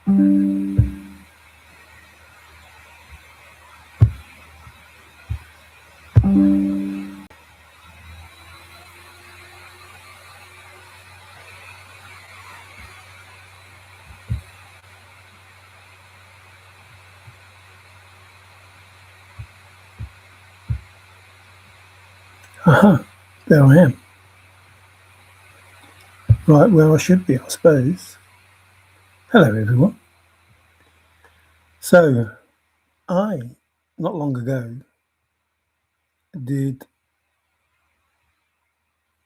Aha, there I am. Right where I should be, I suppose. Hello, everyone. So, I, not long ago, did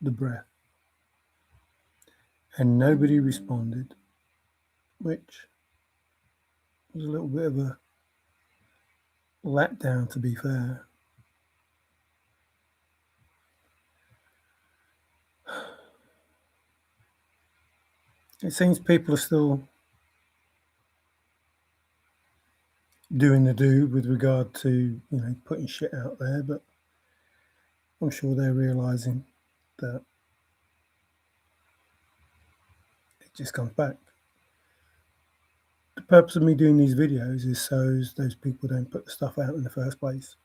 the breath and nobody responded, which was a little bit of a letdown, to be fair. It seems people are still doing the do with regard to, putting shit out there, but I'm sure they're realizing that it just comes back. The purpose of me doing these videos is so those people don't put the stuff out in the first place,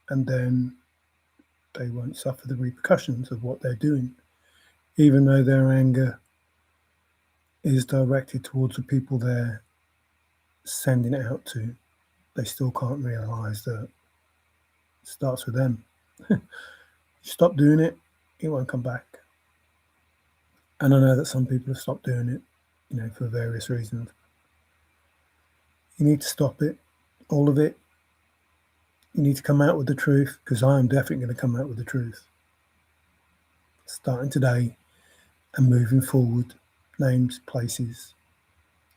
and then they won't suffer the repercussions of what they're doing, even though their anger is directed towards the people they're sending it out to. They still can't realize that it starts with them. You stop doing it, it won't come back. And I know that some people have stopped doing it, for various reasons. You need to stop it, all of it. You need to come out with the truth, because I am definitely going to come out with the truth. Starting today and moving forward, names, places,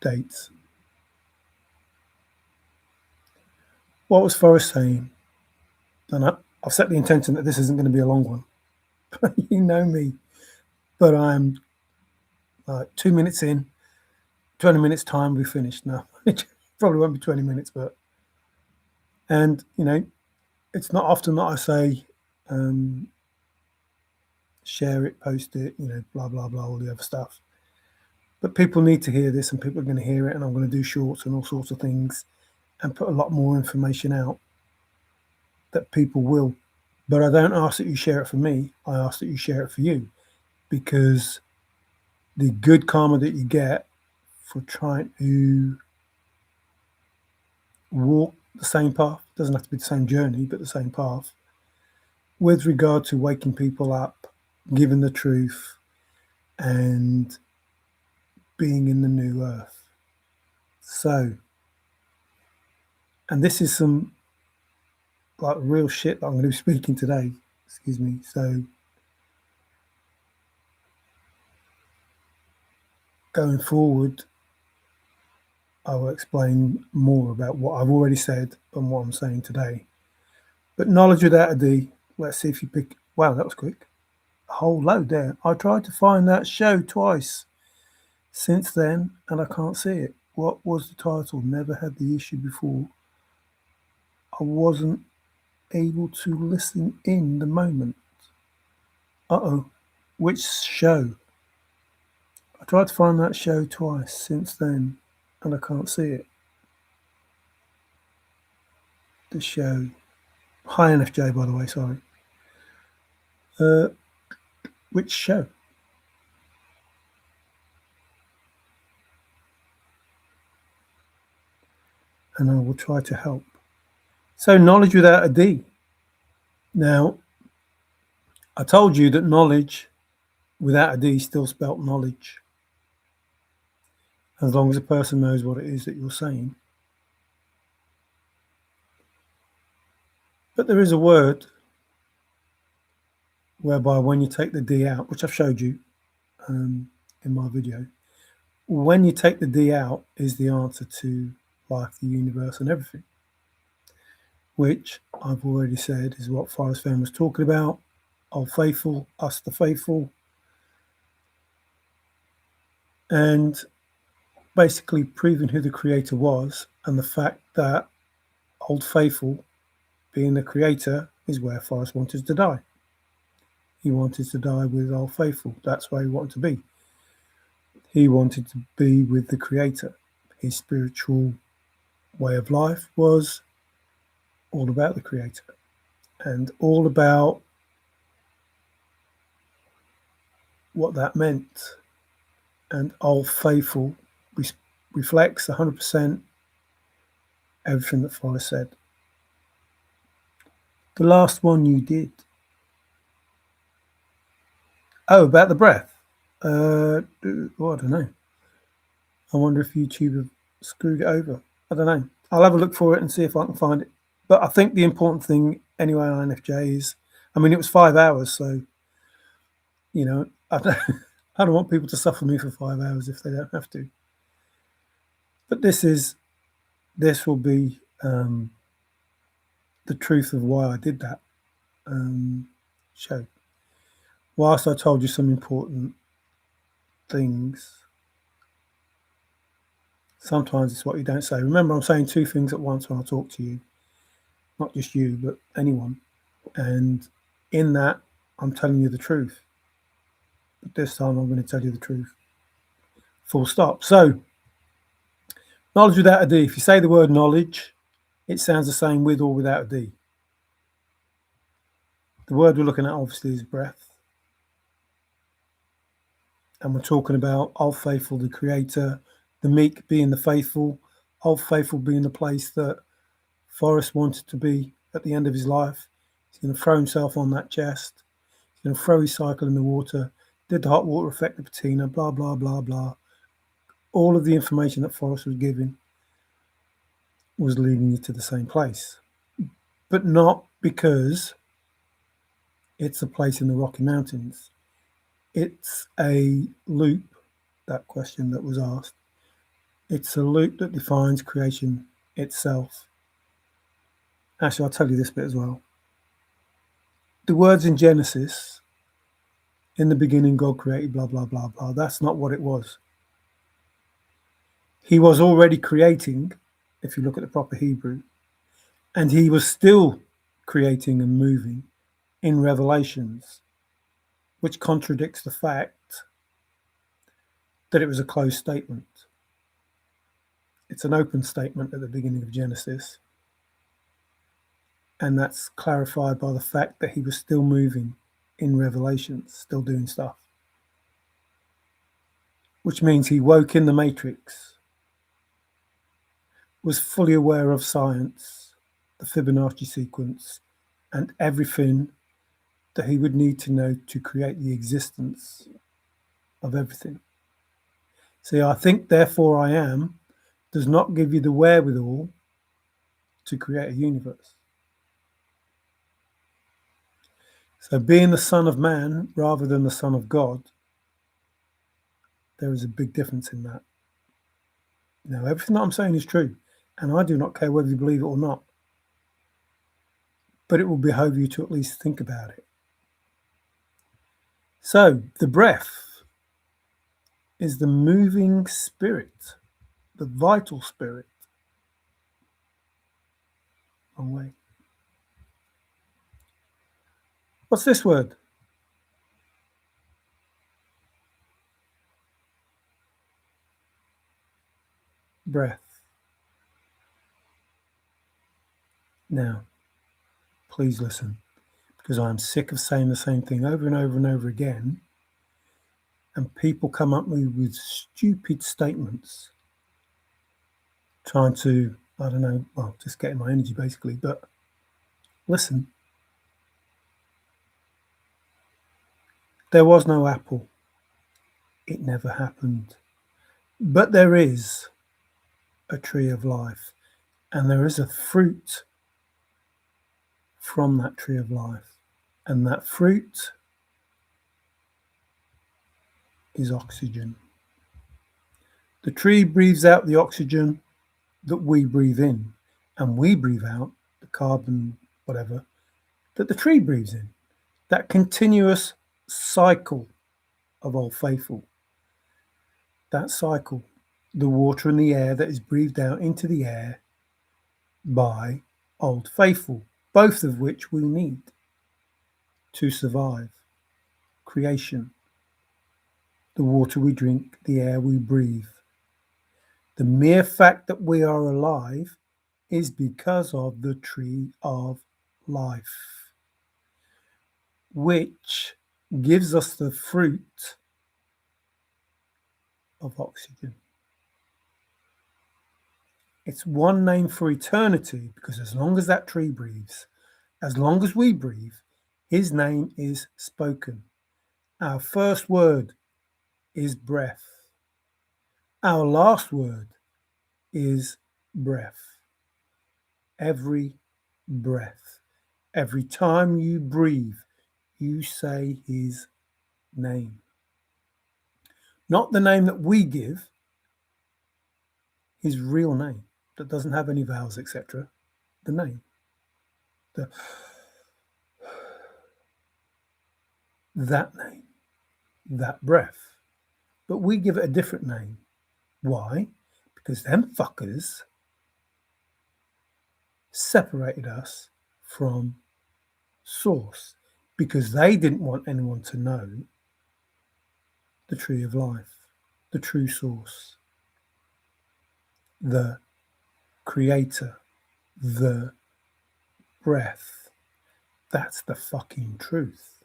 dates. What was Forrest saying? And I've set the intention that this isn't going to be a long one. You know me. But I'm like 2 minutes in, 20 minutes time, we're finished now. It probably won't be 20 minutes, but... And, it's not often that I say, share it, post it, blah, blah, blah, all the other stuff. But people need to hear this, and people are going to hear it, and I'm going to do shorts and all sorts of things and put a lot more information out that people will. But I don't ask that you share it for me. I ask that you share it for you, because the good karma that you get for trying to walk the same path, doesn't have to be the same journey, but the same path, with regard to waking people up, giving the truth, and being in the new earth. So, and this is some like real shit that I'm going to be speaking today. Excuse me. So, going forward, I will explain more about what I've already said and what I'm saying today. But knowledge without a D. Let's see if you pick. Wow, that was quick. A whole load there. I tried to find that show twice since then, and I can't see it. What was the title? Never had the issue before. I wasn't able to listen in the moment. Uh-oh. Which show? I tried to find that show twice since then, and I can't see it. The show. Hi, NFJ, by the way, sorry. Which show? And I will try to help. So, knowledge without a D. Now, I told you that knowledge without a D still spelt knowledge, as long as a person knows what it is that you're saying. But there is a word whereby when you take the D out, which I've showed you in my video, when you take the D out is the answer to life, the universe, and everything, which I've already said is what Forrest Fenn was talking about. All faithful, us the faithful, and basically proving who the creator was, and the fact that Old Faithful, being the creator, is where Forrest wanted to die. He wanted to die with Old Faithful. That's where he wanted to be. He wanted to be with the creator. his spiritual way of life was all about the Creator and all about what that meant. And Old Faithful reflects 100% everything that Forrest said. The last one you did. Oh, about the breath. I don't know. I wonder if YouTube have screwed it over. I don't know. I'll have a look for it and see if I can find it. But I think the important thing, anyway, INFJ is, I mean, it was 5 hours, so I don't, I don't want people to suffer me for 5 hours if they don't have to. But this will be the truth of why I did that show. Whilst I told you some important things, sometimes it's what you don't say. Remember, I'm saying two things at once when I talk to you, not just you, but anyone. And in that, I'm telling you the truth. But this time, I'm going to tell you the truth. Full stop. So, knowledge without a D. If you say the word knowledge, it sounds the same with or without a D. The word we're looking at, obviously, is breath. And we're talking about Old Faithful, the Creator, the Meek being the faithful, Old Faithful being the place that Forrest wanted to be at the end of his life. He's going to throw himself on that chest. He's going to throw his cycle in the water, did the hot water effect of patina, blah, blah, blah, blah. All of the information that Forrest was giving was leading you to the same place. But not because it's a place in the Rocky Mountains. It's a loop, that question that was asked. It's a loop that defines creation itself. Actually, I'll tell you this bit as well. The words in Genesis, in the beginning, God created, blah, blah, blah, blah. That's not what it was. He was already creating, if you look at the proper Hebrew, and he was still creating and moving in Revelations, which contradicts the fact that it was a closed statement. It's an open statement at the beginning of Genesis. And that's clarified by the fact that he was still moving in Revelations, still doing stuff. Which means he woke in the Matrix, was fully aware of science, the Fibonacci sequence, and everything that he would need to know to create the existence of everything. See, I think, therefore I am, does not give you the wherewithal to create a universe. So being the Son of Man rather than the Son of God, there is a big difference in that. Now, everything that I'm saying is true, and I do not care whether you believe it or not, but it will behove you to at least think about it. So, the breath is the moving spirit, the vital spirit. Wrong way. What's this word? Breath. Now, please listen, because I'm sick of saying the same thing over and over and over again, and people come up with stupid statements, trying to, I don't know, well, just getting my energy basically, but listen. There was no apple. It never happened. But there is a tree of life, and there is a fruit from that tree of life. And that fruit is oxygen. The tree breathes out the oxygen that we breathe in, and we breathe out the carbon, whatever, that the tree breathes in. That continuous cycle of Old Faithful. That cycle, the water and the air that is breathed out into the air by Old Faithful, both of which we need to survive. Creation, the water we drink, the air we breathe. The mere fact that we are alive is because of the tree of life, which gives us the fruit of oxygen. It's one name for eternity because as long as that tree breathes, as long as we breathe, his name is spoken. Our first word is breath. Our last word is breath. Every breath, every time you breathe, you say his name. Not the name that we give, his real name that doesn't have any vowels, etc. The name. That name. That breath. But we give it a different name. Why? Because them fuckers separated us from source because they didn't want anyone to know the tree of life, the true source, the creator, the breath. That's the fucking truth.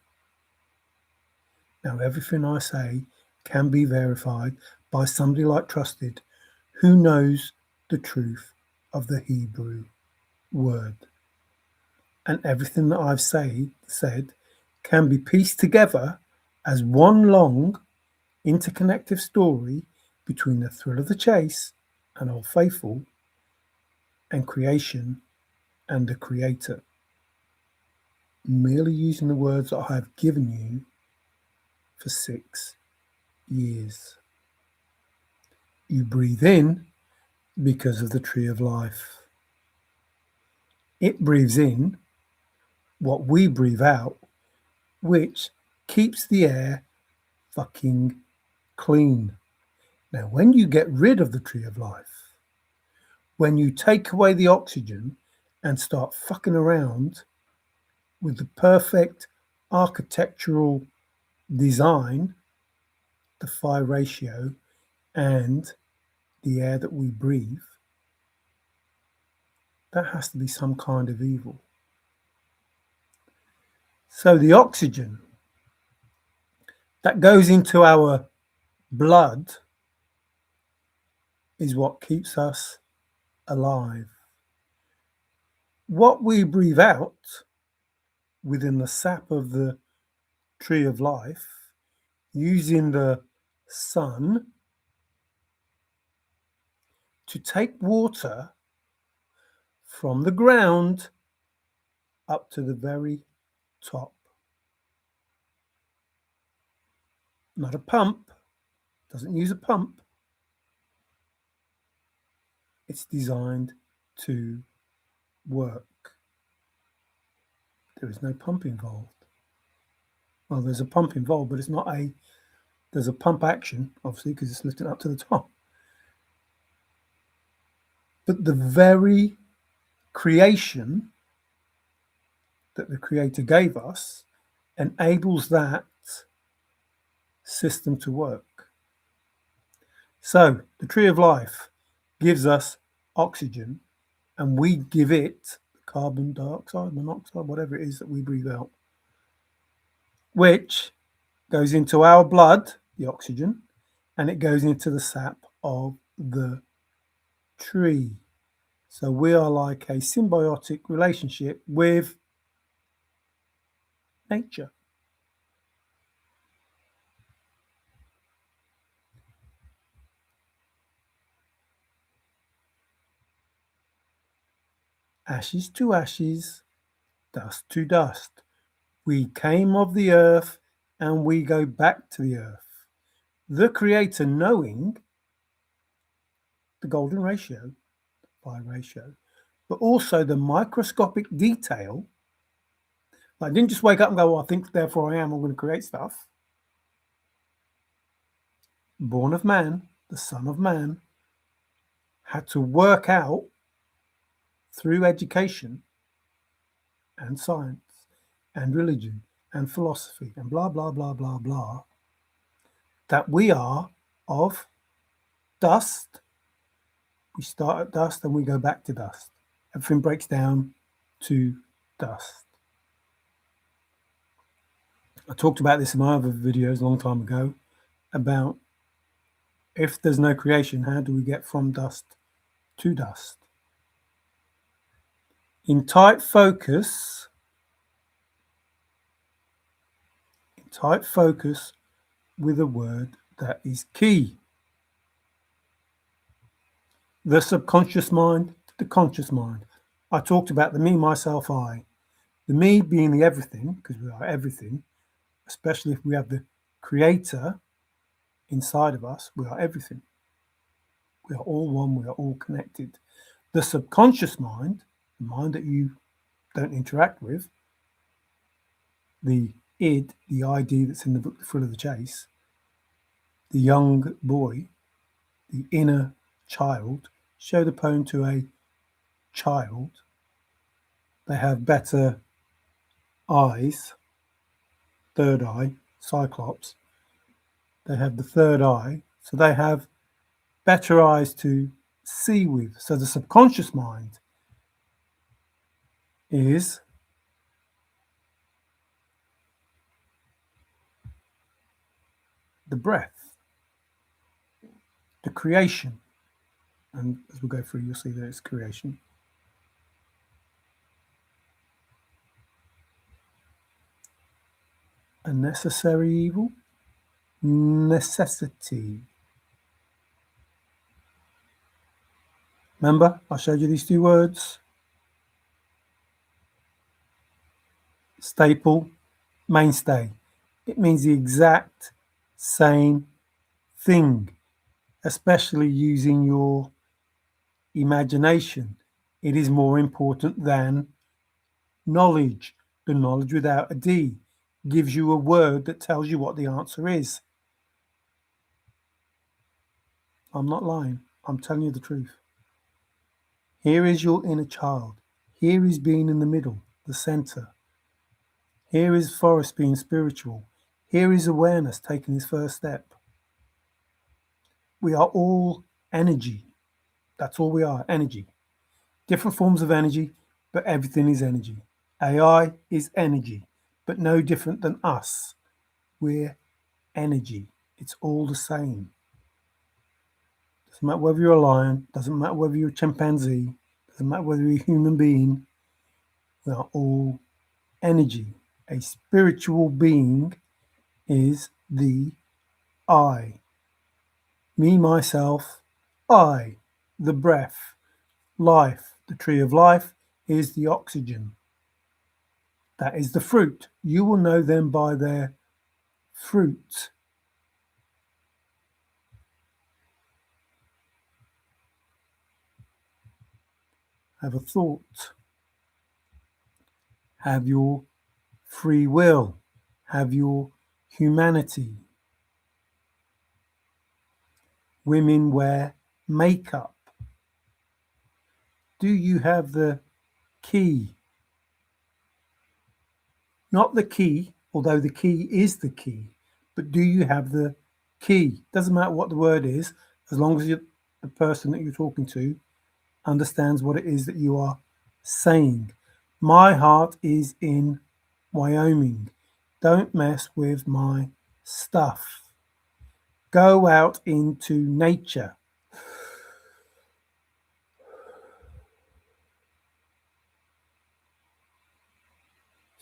Now, everything I say can be verified by somebody like Trusted who knows the truth of the Hebrew word. And everything that I've said can be pieced together as one long interconnective story between the thrill of the chase and Old Faithful and creation and the creator. Merely using the words that I have given you for 6 years. You breathe in because of the tree of life. It breathes in what we breathe out, which keeps the air fucking clean. Now, when you get rid of the tree of life, when you take away the oxygen and start fucking around with the perfect architectural design, the phi ratio, and the air that we breathe, that has to be some kind of evil. So the oxygen that goes into our blood is what keeps us alive. What we breathe out within the sap of the tree of life, using the sun to take water from the ground up to the very top. Not a pump, doesn't use a pump. It's designed to work. There is no pump involved. Well, there's a pump involved, but it's not there's a pump action, obviously, because it's lifting up to the top. But the very creation that the Creator gave us enables that system to work. So the tree of life gives us oxygen and we give it carbon dioxide, monoxide, whatever it is that we breathe out, which goes into our blood, the oxygen, and it goes into the sap of the tree. So we are like a symbiotic relationship with nature. Ashes to ashes, dust to dust. We came of the earth and we go back to the earth. The Creator knowing the golden ratio, pi ratio, but also the microscopic detail. I didn't just wake up and go, well, I think therefore I am, I'm going to create stuff. Born of man, the Son of Man, had to work out through education and science and religion and philosophy and blah, blah, blah, blah, blah, that we are of dust We start at dust and we go back to dust. Everything breaks down to dust. I talked about this in my other videos a long time ago about if there's no creation, how do we get from dust to dust? In tight focus with a word that is key. The subconscious mind, the conscious mind. I talked about the me, myself, I. The me being the everything, because we are everything, especially if we have the creator inside of us, we are everything. We are all one, we are all connected. The subconscious mind, the mind that you don't interact with, the id, the ID that's in the book, The Thrill of the Chase, the young boy, the inner child, show the poem to a child. They have better eyes, third eye, Cyclops. They have the third eye, so they have better eyes to see with. So the subconscious mind is the breath, the creation. And as we go through, you'll see that it's creation. A necessary evil, necessity. Remember, I showed you these two words. Staple, mainstay. It means the exact same thing, especially using your imagination. It is more important than knowledge. The knowledge without a D gives you a word that tells you what the answer is. I'm not lying. I'm telling you the truth. Here is your inner child. Here is being in the middle, the center. Here is Forrest being spiritual. Here is awareness taking his first step. We are all energy. That's all we are, energy. Different forms of energy, but everything is energy. AI is energy, but no different than us. We're energy. It's all the same. Doesn't matter whether you're a lion, doesn't matter whether you're a chimpanzee, doesn't matter whether you're a human being. We are all energy. A spiritual being is the I. Me, myself, I. The breath, life. The tree of life is the oxygen. That is the fruit. You will know them by their fruit. Have a thought. Have your free will. Have your humanity. Women wear makeup. Do you have the key? Not the key, although the key is the key, but do you have the key? Doesn't matter what the word is, as long as the person that you're talking to understands what it is that you are saying. My heart is in Wyoming. Don't mess with my stuff. Go out into nature.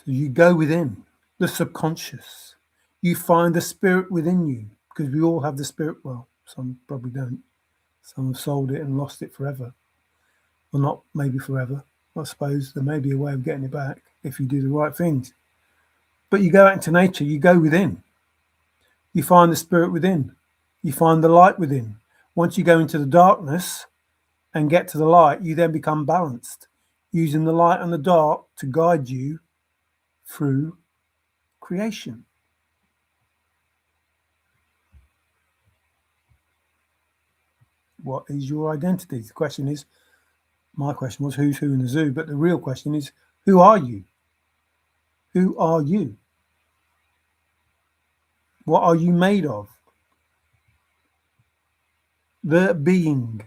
So you go within the subconscious. You find the spirit within you, because we all have the spirit. Well, some probably don't. Some have sold it and lost it forever. Well, not maybe forever. I suppose there may be a way of getting it back if you do the right things. But you go out into nature, you go within. You find the spirit within. You find the light within. Once you go into the darkness and get to the light, you then become balanced, using the light and the dark to guide you through creation. What is your identity? The question is, my question was who's who in the zoo, but the real question is, who are you? Who are you? What are you made of? The being.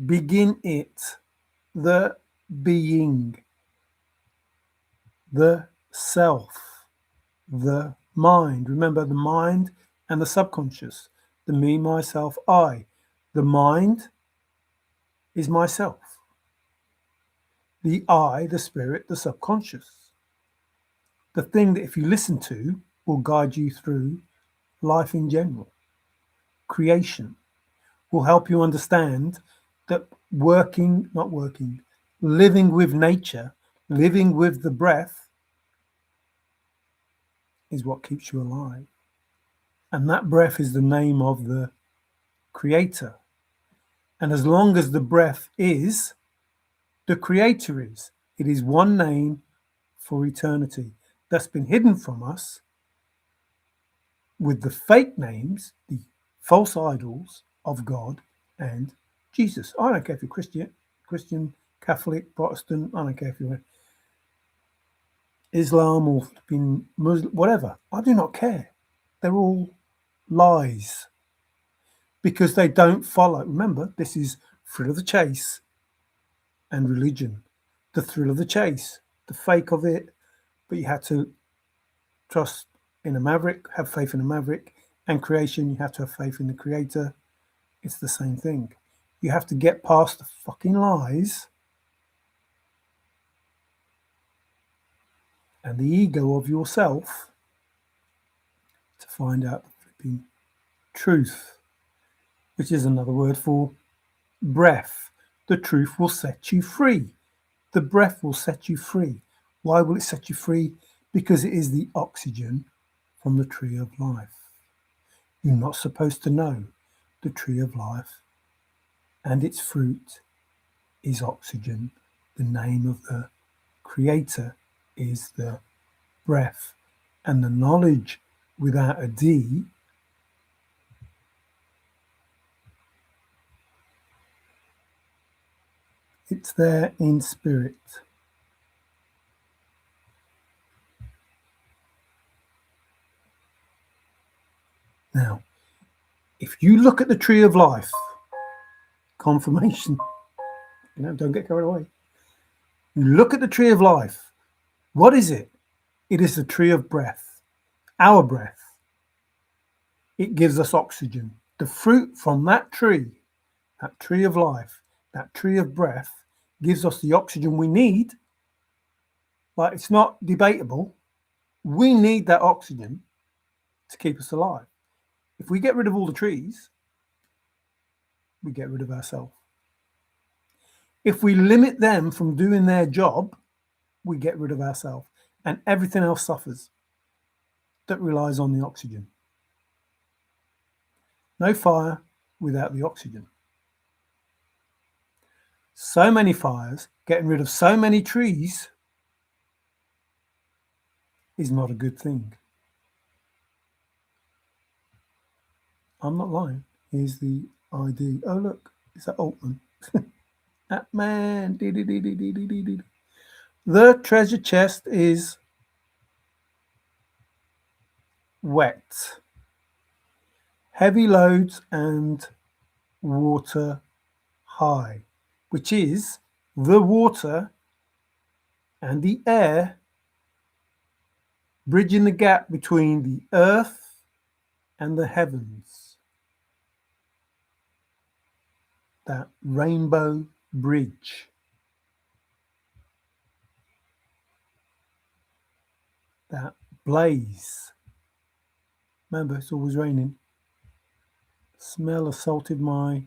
begin it, the being, the self, the mind. Remember the mind and the subconscious, the me, myself, I. The mind is myself. The I, the spirit, the subconscious. The thing that if you listen to will guide you through life in general. Creation will help you understand that living with nature, living with the breath is what keeps you alive. And that breath is the name of the creator. And as long as the breath is, the creator is. It is one name for eternity that's been hidden from us with the fake names, the false idols of God and Jesus. I don't care if you're Christian, Catholic, Protestant, I don't care if you're Islam or been Muslim, whatever. I do not care. They're all lies because they don't follow. Remember, this is thrill of the chase and religion. The thrill of the chase, the fake of it, but you had to trust in a maverick, have faith in a maverick, and creation, you have to have faith in the creator. It's the same thing. You have to get past the fucking lies and the ego of yourself to find out the flipping truth, which is another word for breath. The truth will set you free. The breath will set you free. Why will it set you free? Because it is the oxygen from the tree of life. You're not supposed to know the tree of life and its fruit is oxygen. The name of the creator is the breath. And the knowledge without a D it's there in spirit. Now, if you look at the tree of life, confirmation, don't get carried away. You look at the tree of life. What is it? It is the tree of breath, our breath. It gives us oxygen. The fruit from that tree of life, that tree of breath, gives us the oxygen we need. But it's not debatable. We need that oxygen to keep us alive. If we get rid of all the trees, we get rid of ourselves. If we limit them from doing their job, we get rid of ourselves. And everything else suffers that relies on the oxygen. No fire without the oxygen. So many fires, getting rid of so many trees is not a good thing. I'm not lying. Here's the ID. Oh, look, is that Altman? That man. The treasure chest is wet. Heavy loads and water high, which is the water and the air bridging the gap between the earth and the heavens. That rainbow bridge. That blaze. Remember, it's always raining. Smell assaulted my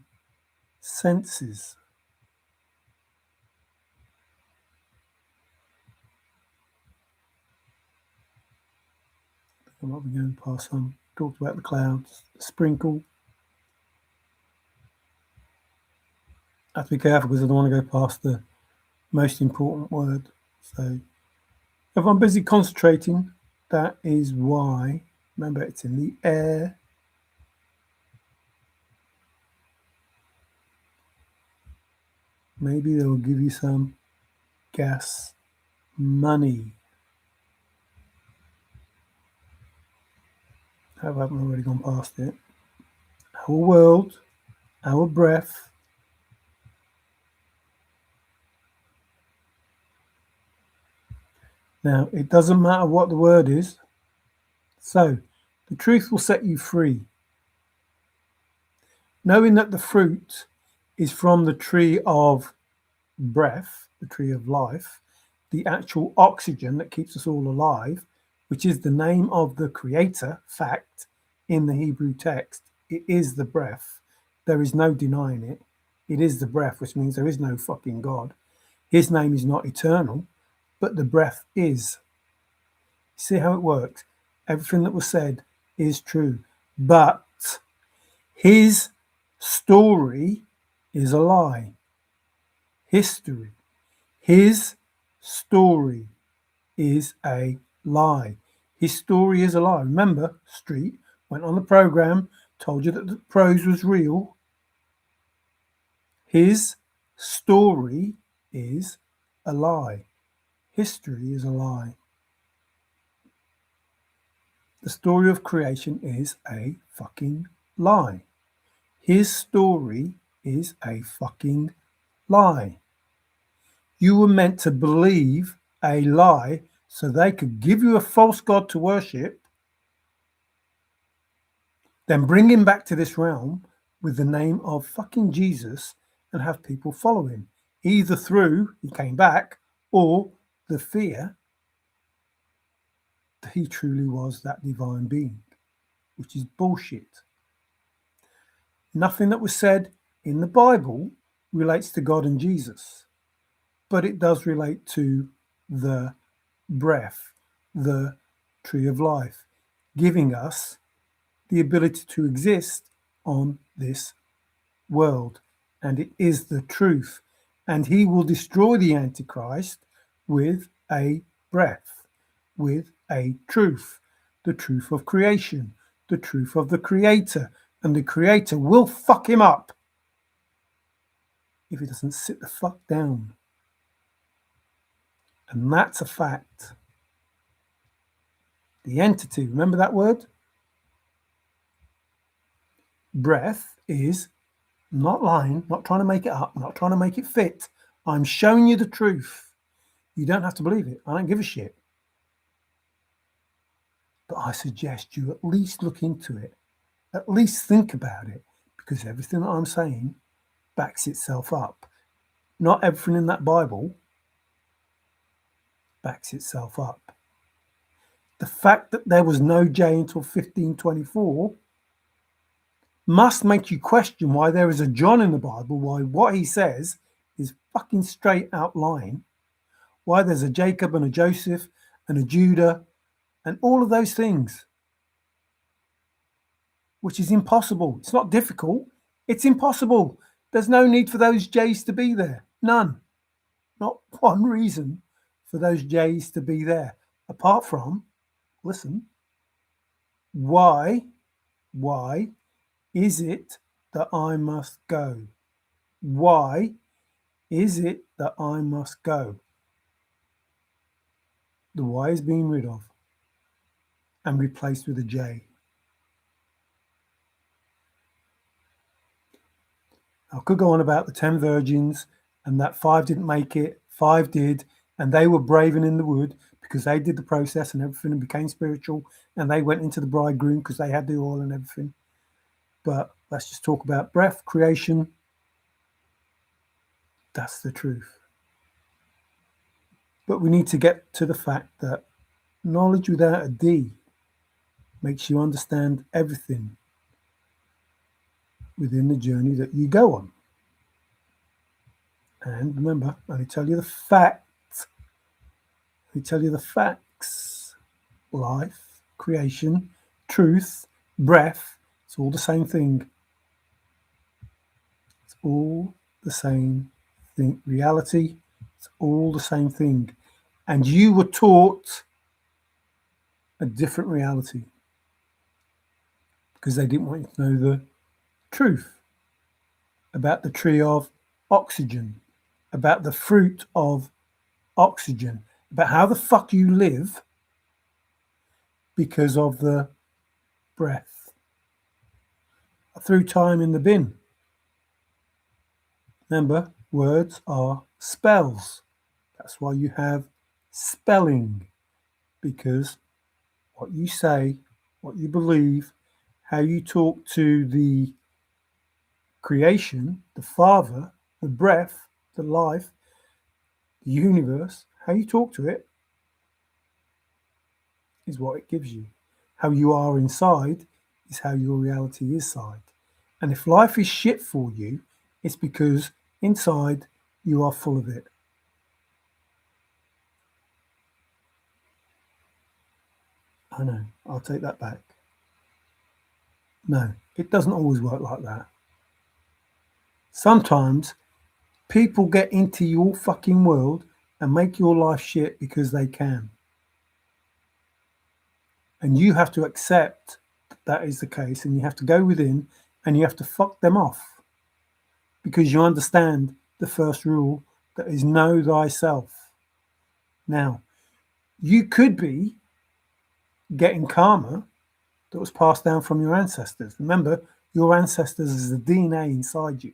senses. I might be going past some. Talked about the clouds, the sprinkle. I have to be careful because I don't want to go past the most important word. So if I'm busy concentrating, that is why. Remember, it's in the air. Maybe they'll give you some gas money. I haven't already gone past it. Our world, our breath, Now, it doesn't matter what the word is. So, the truth will set you free. Knowing that the fruit is from the tree of breath, the tree of life, the actual oxygen that keeps us all alive, which is the name of the creator, fact, in the Hebrew text. It is the breath. There is no denying it. It is the breath, which means there is no fucking God. His name is not eternal, but the breath is. See how it works? Everything that was said is true, but his story is a lie. History. His story is a lie. His story is a lie. Remember, Street went on the program, told you that the prose was real. His story is a lie. History is a lie. The story of creation is a fucking lie. His story is a fucking lie. You were meant to believe a lie so they could give you a false god to worship, then bring him back to this realm with the name of fucking Jesus and have people follow him, either through he came back or the fear that he truly was that divine being, which is bullshit. Nothing that was said in the Bible relates to God and Jesus, but it does relate to the breath, the tree of life, giving us the ability to exist on this world. And it is the truth. And he will destroy the Antichrist with a breath, with a truth, the truth of creation, the truth of the Creator. And the Creator will fuck him up if he doesn't sit the fuck down. And that's a fact. The entity, remember that word? Breath is not lying, not trying to make it up, not trying to make it fit. I'm showing you the truth. You don't have to believe it. I don't give a shit. But I suggest you at least look into it. At least think about it, because everything that I'm saying backs itself up. Not everything in that Bible backs itself up. The fact that there was no J until 1524 must make you question why there is a John in the Bible, why what he says is fucking straight out lying, why there's a Jacob and a Joseph and a Judah and all of those things, which is impossible. It's not difficult. It's impossible. There's no need for those J's to be there. None. Not one reason for those J's to be there. Apart from, listen, why is it that I must go? Why is it that I must go? The Y is being rid of and replaced with a J. I could go on about the 10 virgins and that 5 didn't make it, 5 did, and they were brave and in the wood because they did the process and everything and became spiritual, and they went into the bridegroom because they had the oil and everything. But let's just talk about breath, creation. That's the truth. But we need to get to the fact that knowledge without a D makes you understand everything within the journey that you go on. And remember, I only tell you the facts. I tell you the facts. Life, creation, truth, breath. It's all the same thing. It's all the same thing. Reality, it's all the same thing. And you were taught a different reality because they didn't want you to know the truth about the tree of oxygen, about the fruit of oxygen, about how the fuck you live because of the breath. I threw time in the bin. Remember, words are spells. That's why you have spelling. because what you say, what you believe, how you talk to the creation, the Father, the breath, the life, the universe, how you talk to it is what it gives you. How you are inside is how your reality is inside. And if life is shit for you, it's because inside you are full of it. I know, I'll take that back. No, it doesn't always work like that. Sometimes people get into your fucking world and make your life shit because they can. And you have to accept that is the case, and you have to go within and you have to fuck them off because you understand the first rule that is know thyself. Now, you could be getting karma that was passed down from your ancestors. Remember, your ancestors is the DNA inside you.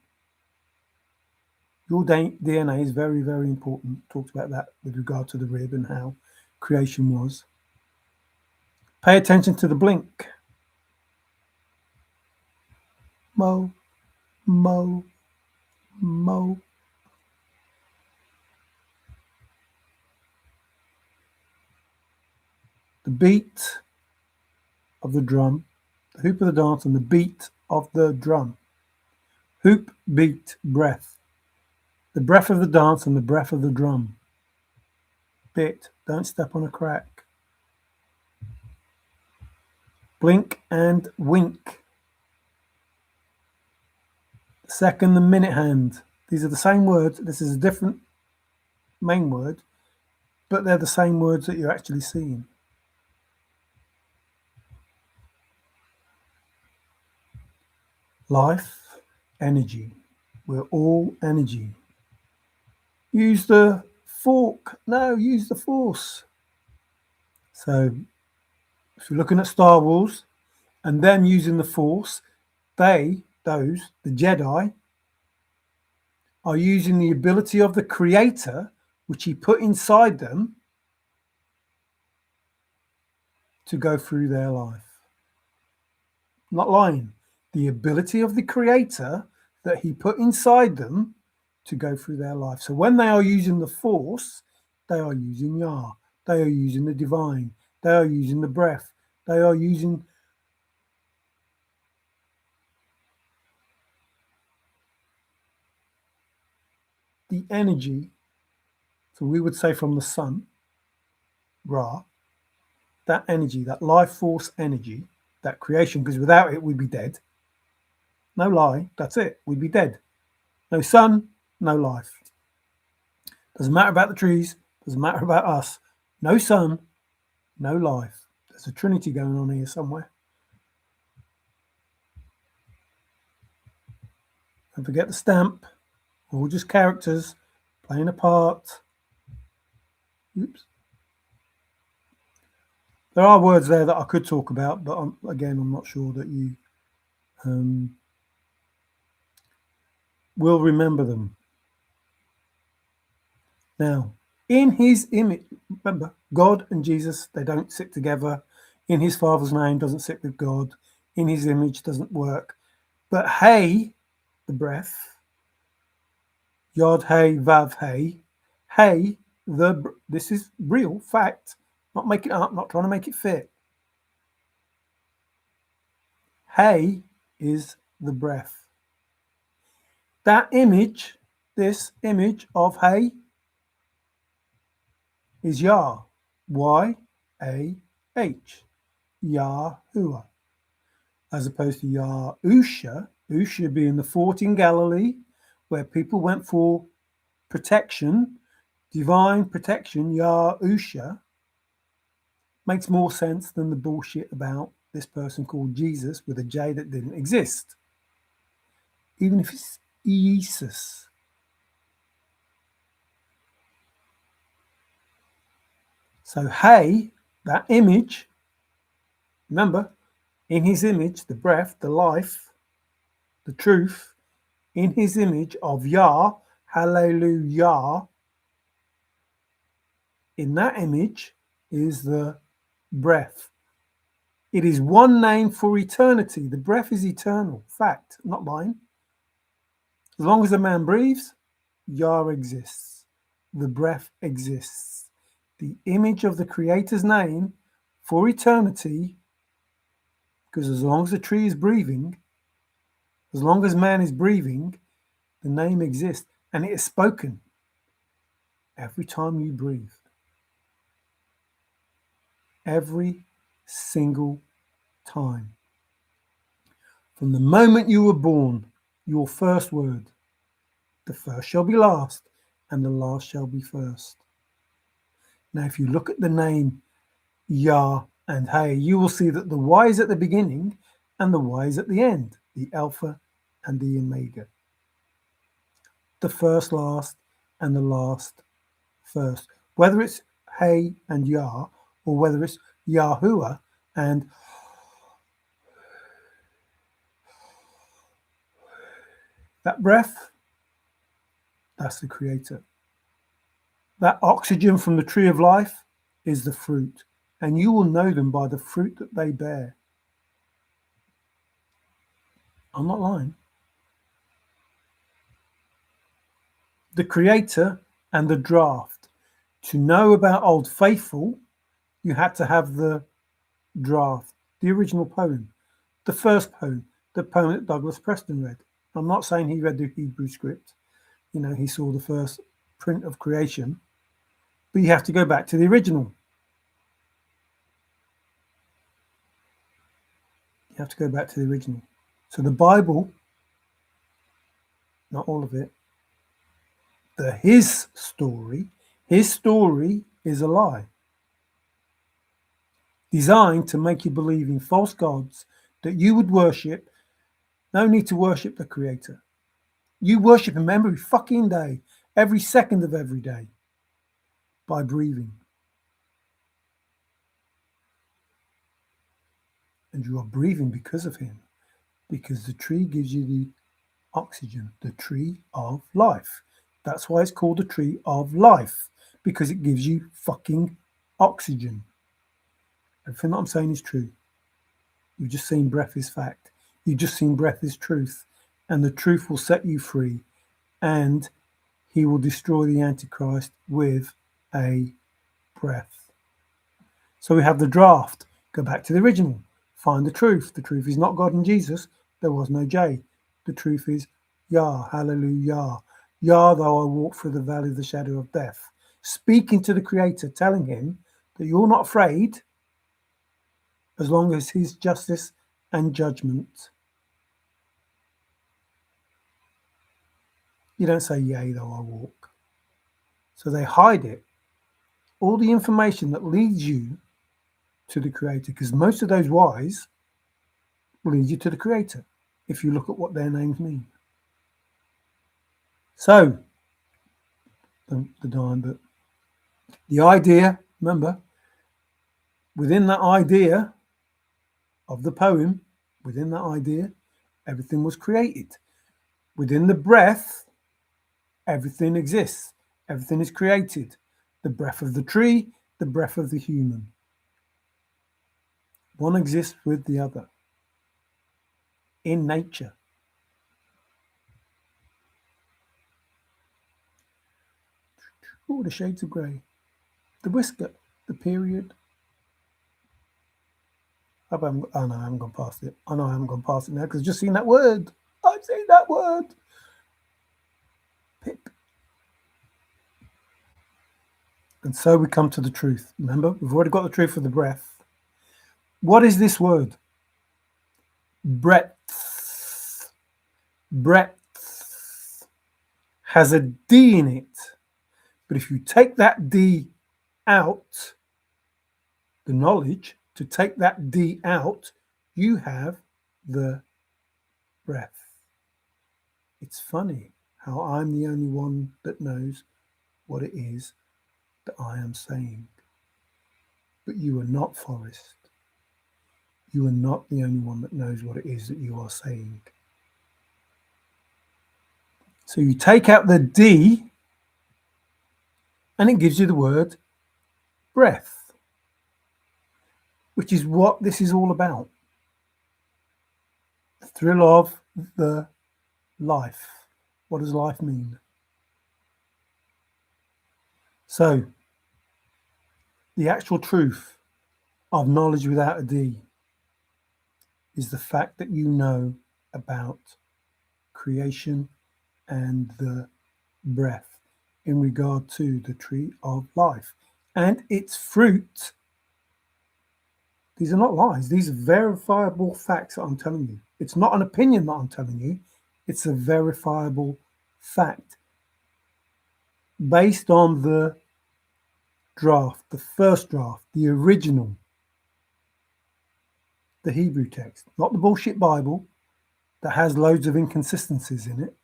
Your DNA is very, very important. Talked about that with regard to the rib and how creation was. Pay attention to the blink. Mo, mo, mo. The beat of the drum, the hoop of the dance, and the beat of the drum. Hoop, beat, breath. The breath of the dance and the breath of the drum. Bit, don't step on a crack. Blink and wink. The second, the minute hand. These are the same words. This is a different main word, but they're the same words that you're actually seeing. Life, energy. We're all energy. Use the fork. No, use the force. So if you're looking at Star Wars and them using the force, the Jedi, are using the ability of the creator, which he put inside them, to go through their life. Not lying. The ability of the creator that he put inside them to go through their life. So when they are using the force, they are using Yah. They are using the divine. They are using the breath. They are using the energy. So we would say from the sun, Ra, that energy, that life force energy, that creation, because without it, we'd be dead. No lie, that's it. We'd be dead. No sun, no life. Doesn't matter about the trees, doesn't matter about us. No sun, no life. There's a trinity going on here somewhere. Don't forget the stamp. All just characters playing a part. Oops. There are words there that I could talk about, but I'm not sure that you will remember them. Now, in his image, remember, God and Jesus, they don't sit together. In his Father's name doesn't sit with God. In his image doesn't work. But hey, the breath, Yod, hey, Vav, hey, hey, this is real fact. Not making it up, not trying to make it fit. Hey is the breath. That image, this image of hey, is Yah. Y-A-H. Yahuwah. As opposed to Yahusha. Usha being the fort in Galilee, where people went for protection, divine protection. Yahusha makes more sense than the bullshit about this person called Jesus with a J that didn't exist. Even if it's Jesus. So, hey, that image, remember, in his image, the breath, the life, the truth, in his image of Yah, hallelujah, in that image, is the breath. It is one name for eternity. The breath is eternal. Fact, not lying. As long as a man breathes, Yah exists. The breath exists. The image of the Creator's name for eternity, because as long as the tree is breathing, as long as man is breathing, the name exists, and it is spoken every time you breathe. Every single time. From the moment you were born, your first word, the first shall be last, and the last shall be first. Now, if you look at the name Yah and Hey, you will see that the Y is at the beginning and the Y is at the end, the Alpha and the Omega. The first last and the last first. Whether it's Hey and Yah, or whether it's Yahuwah and that breath, that's the Creator. That oxygen from the tree of life is the fruit, and you will know them by the fruit that they bear. I'm not lying. The Creator and the draft. To know about Old Faithful, you had to have the draft, the original poem, the first poem, the poem that Douglas Preston read. I'm not saying he read the Hebrew script. You know, he saw the first print of creation, but you have to go back to the original. You have to go back to the original. So the Bible, not all of it, his story is a lie. Designed to make you believe in false gods that you would worship. No need to worship the Creator. You worship him every fucking day, every second of every day, by breathing. And you are breathing because of him, because the tree gives you the oxygen, the tree of life. That's why it's called the tree of life, because it gives you fucking oxygen. Everything that I'm saying is true. You've just seen breath is fact. You've just seen breath is truth. And the truth will set you free. And he will destroy the Antichrist with a breath. So we have the draft. Go back to the original. Find the truth. The truth is not God and Jesus. There was no J. The truth is Yah. Hallelujah. Yah, though I walk through the valley of the shadow of death. Speaking to the Creator, telling him that you're not afraid as long as his justice and judgment. You don't say, yea, though I walk. So they hide it. All the information that leads you to the Creator, because most of those whys lead you to the Creator, if you look at what their names mean. So, the idea, remember, within that idea of the poem, within that idea, everything was created. Within the breath, everything exists. Everything is created. The breath of the tree, the breath of the human. One exists with the other in nature. Oh, the shades of grey. The whisker, the period. Oh no, I haven't gone past it. I know I haven't gone past it now because I've just seen that word. I've seen that word. Pip. And so we come to the truth. Remember, we've already got the truth of the breath. What is this word? Breath. Breath has a D in it. But if you take that D out, the knowledge, to take that D out, you have the breath. It's funny how I'm the only one that knows what it is that I am saying. But you are not, Forrest. You are not the only one that knows what it is that you are saying. So you take out the D and it gives you the word breath. which is what this is all about. The thrill of the life. What does life mean? So, the actual truth of knowledge without a D is the fact that you know about creation and the breath in regard to the tree of life and its fruit. These are not lies. These are verifiable facts that I'm telling you. It's not an opinion that I'm telling you. It's a verifiable fact based on the draft, the first draft, the original, the Hebrew text, not the bullshit Bible that has loads of inconsistencies in it.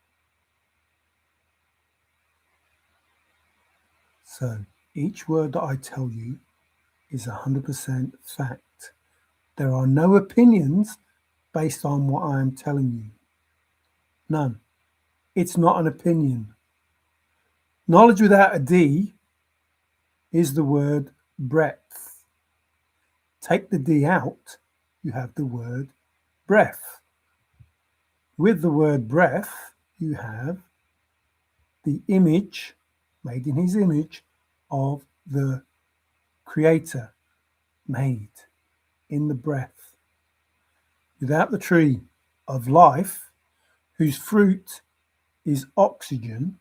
So each word that I tell you is 100% fact. There are no opinions based on what I am telling you. None. It's not an opinion. Knowledge without a D is the word breadth. Take the D out, you have the word breath. With the word breath, you have the image, made in his image, of the Creator, made in the breath. Without the tree of life, whose fruit is oxygen,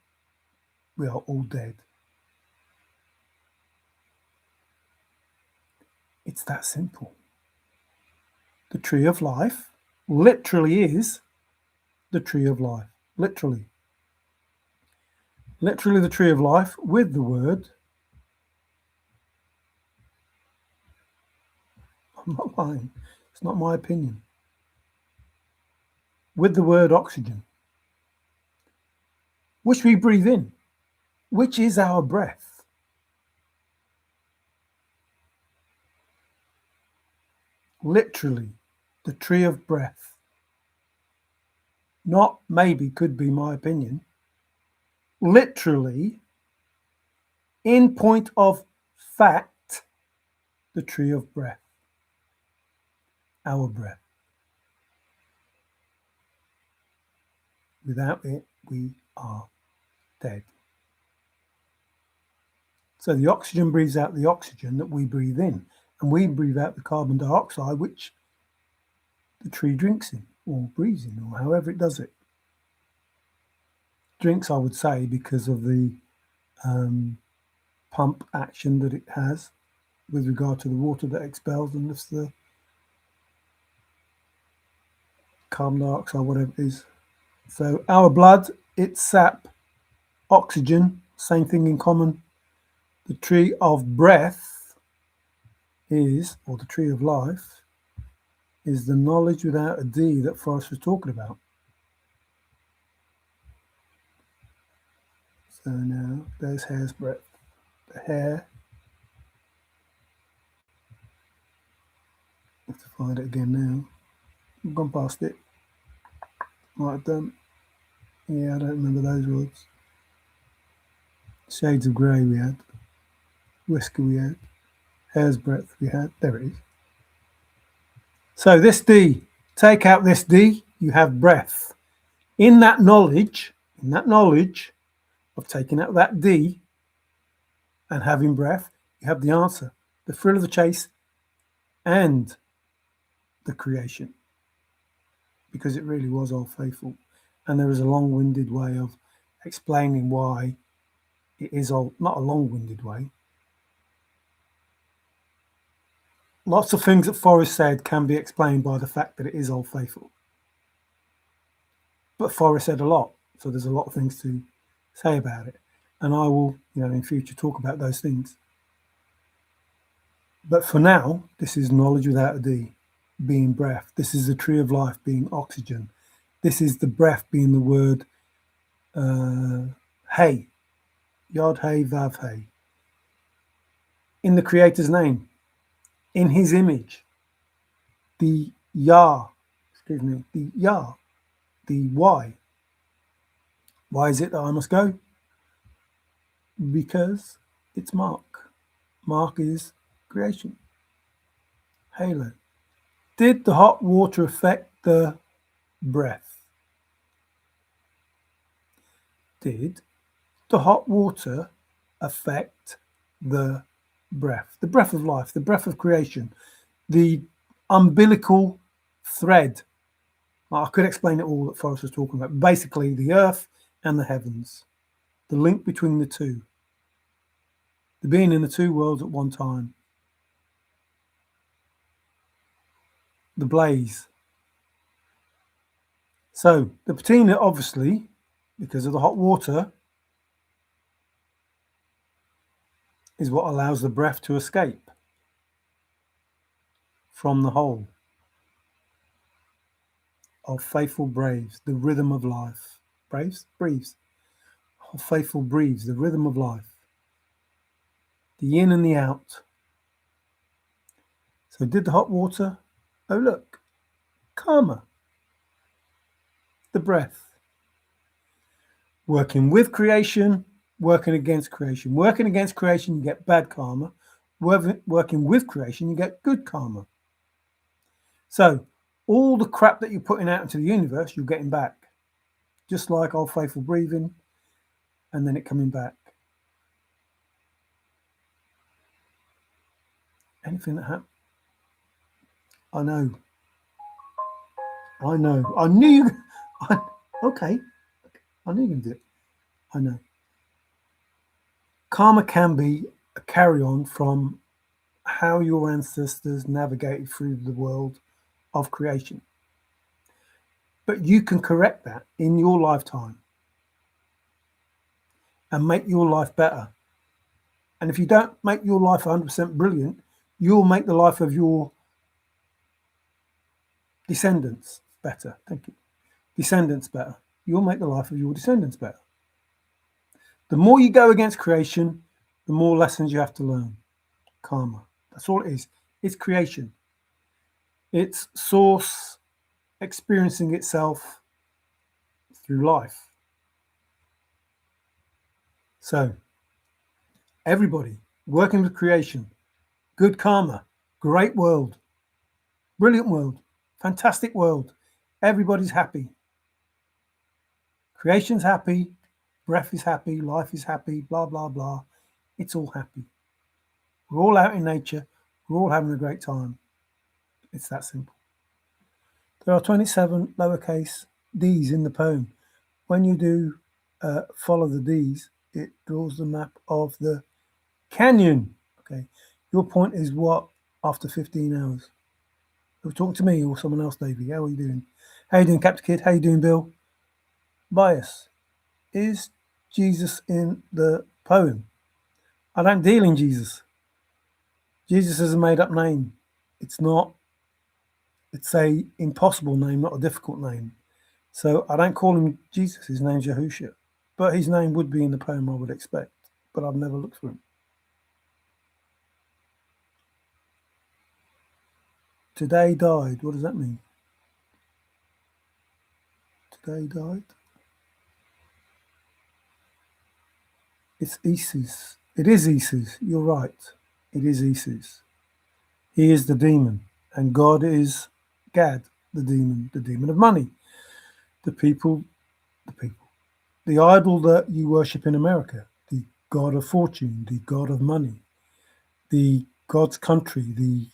we are all dead. It's that simple. The tree of life literally is the tree of life. Literally. Literally the tree of life with the word, I'm not lying, it's not my opinion, with the word oxygen, which we breathe in, which is our breath. Literally, the tree of breath. Not maybe, could be my opinion. Literally, in point of fact, the tree of breath. Our breath. Without it, we are dead. So the oxygen breathes out the oxygen that we breathe in, and we breathe out the carbon dioxide, which the tree drinks in, or breathes in, or however it does it. Drinks, I would say, because of the pump action that it has with regard to the water that expels and lifts the carbon dioxide, whatever it is. So our blood, it's sap, oxygen, same thing in common. The tree of breath is, or the tree of life, is the knowledge without a D that Forrest was talking about. So now there's hair's breadth. The hair, I have to find it again now. I've gone past it. Might have done. Yeah, I don't remember those words. Shades of grey we had. Whisker we had. Hair's breadth we had. There it is. So this D, take out this D, you have breath. In that knowledge of taking out that D and having breath, you have the answer, the thrill of the chase and the creation, because it really was all faithful. And there is a long-winded way of explaining why it is all, not a long-winded way. Lots of things that Forrest said can be explained by the fact that it is all faithful. But Forrest said a lot, so there's a lot of things to say about it. And I will, in future talk about those things. But for now, this is knowledge without a D, being breath. This is the tree of life, being oxygen. This is the breath, being the word hey, yod hey, vav hey. In the Creator's name, in his image, the Yah, the Yah, the why. Why is it that I must go? Because it's Mark. Mark is creation. Halo. Did the hot water affect the breath? Did the hot water affect the breath? The breath of life, the breath of creation, the umbilical thread. I could explain it all that Forrest was talking about. Basically, the earth and the heavens, the link between the two, the being in the two worlds at one time, the blaze. So the patina, obviously, because of the hot water, is what allows the breath to escape from the hole of faithful braves, the rhythm of life. Braves? Breathes. Oh, faithful breathes, the rhythm of life. The in and the out. So did the hot water? Oh look, karma. The breath. Working with creation, working against creation. Working against creation, you get bad karma. Working with creation, you get good karma. So all the crap that you're putting out into the universe, you're getting back. Just like old faithful breathing and then it coming back. Anything that happens. I know. I knew you. Okay. I knew you can do it. I know. Karma can be a carry on from how your ancestors navigated through the world of creation. But you can correct that in your lifetime and make your life better. And if you don't make your life 100% brilliant, you'll make the life of your descendants better. Thank you. Descendants better. You'll make the life of your descendants better. The more you go against creation, the more lessons you have to learn. Karma. That's all it is. It's creation. It's source experiencing itself through life. So, everybody working with creation, good karma, great world, brilliant world, fantastic world. Everybody's happy. Creation's happy, breath is happy, life is happy, blah, blah, blah. It's all happy. We're all out in nature. We're all having a great time. It's that simple. There are 27 lowercase d's in the poem. When you do follow the d's, it draws the map of the canyon. Okay. Your point is what after 15 hours? Talk to me or someone else, Davey. How are you doing? How you doing, Captain Kid? How you doing, Bill? Bias. Is Jesus in the poem? I don't deal in Jesus. Jesus is a made-up name. It's not. It's a impossible name, not a difficult name. So I don't call him Jesus. His name's Yahushua. But his name would be in the poem, I would expect. But I've never looked for him. Today died. What does that mean? Today died? It's Isis. It is Isis. You're right. It is Isis. He is the demon. And God is Gad, the demon of money. The people. The idol that you worship in America, the god of fortune, the god of money, the God's country, the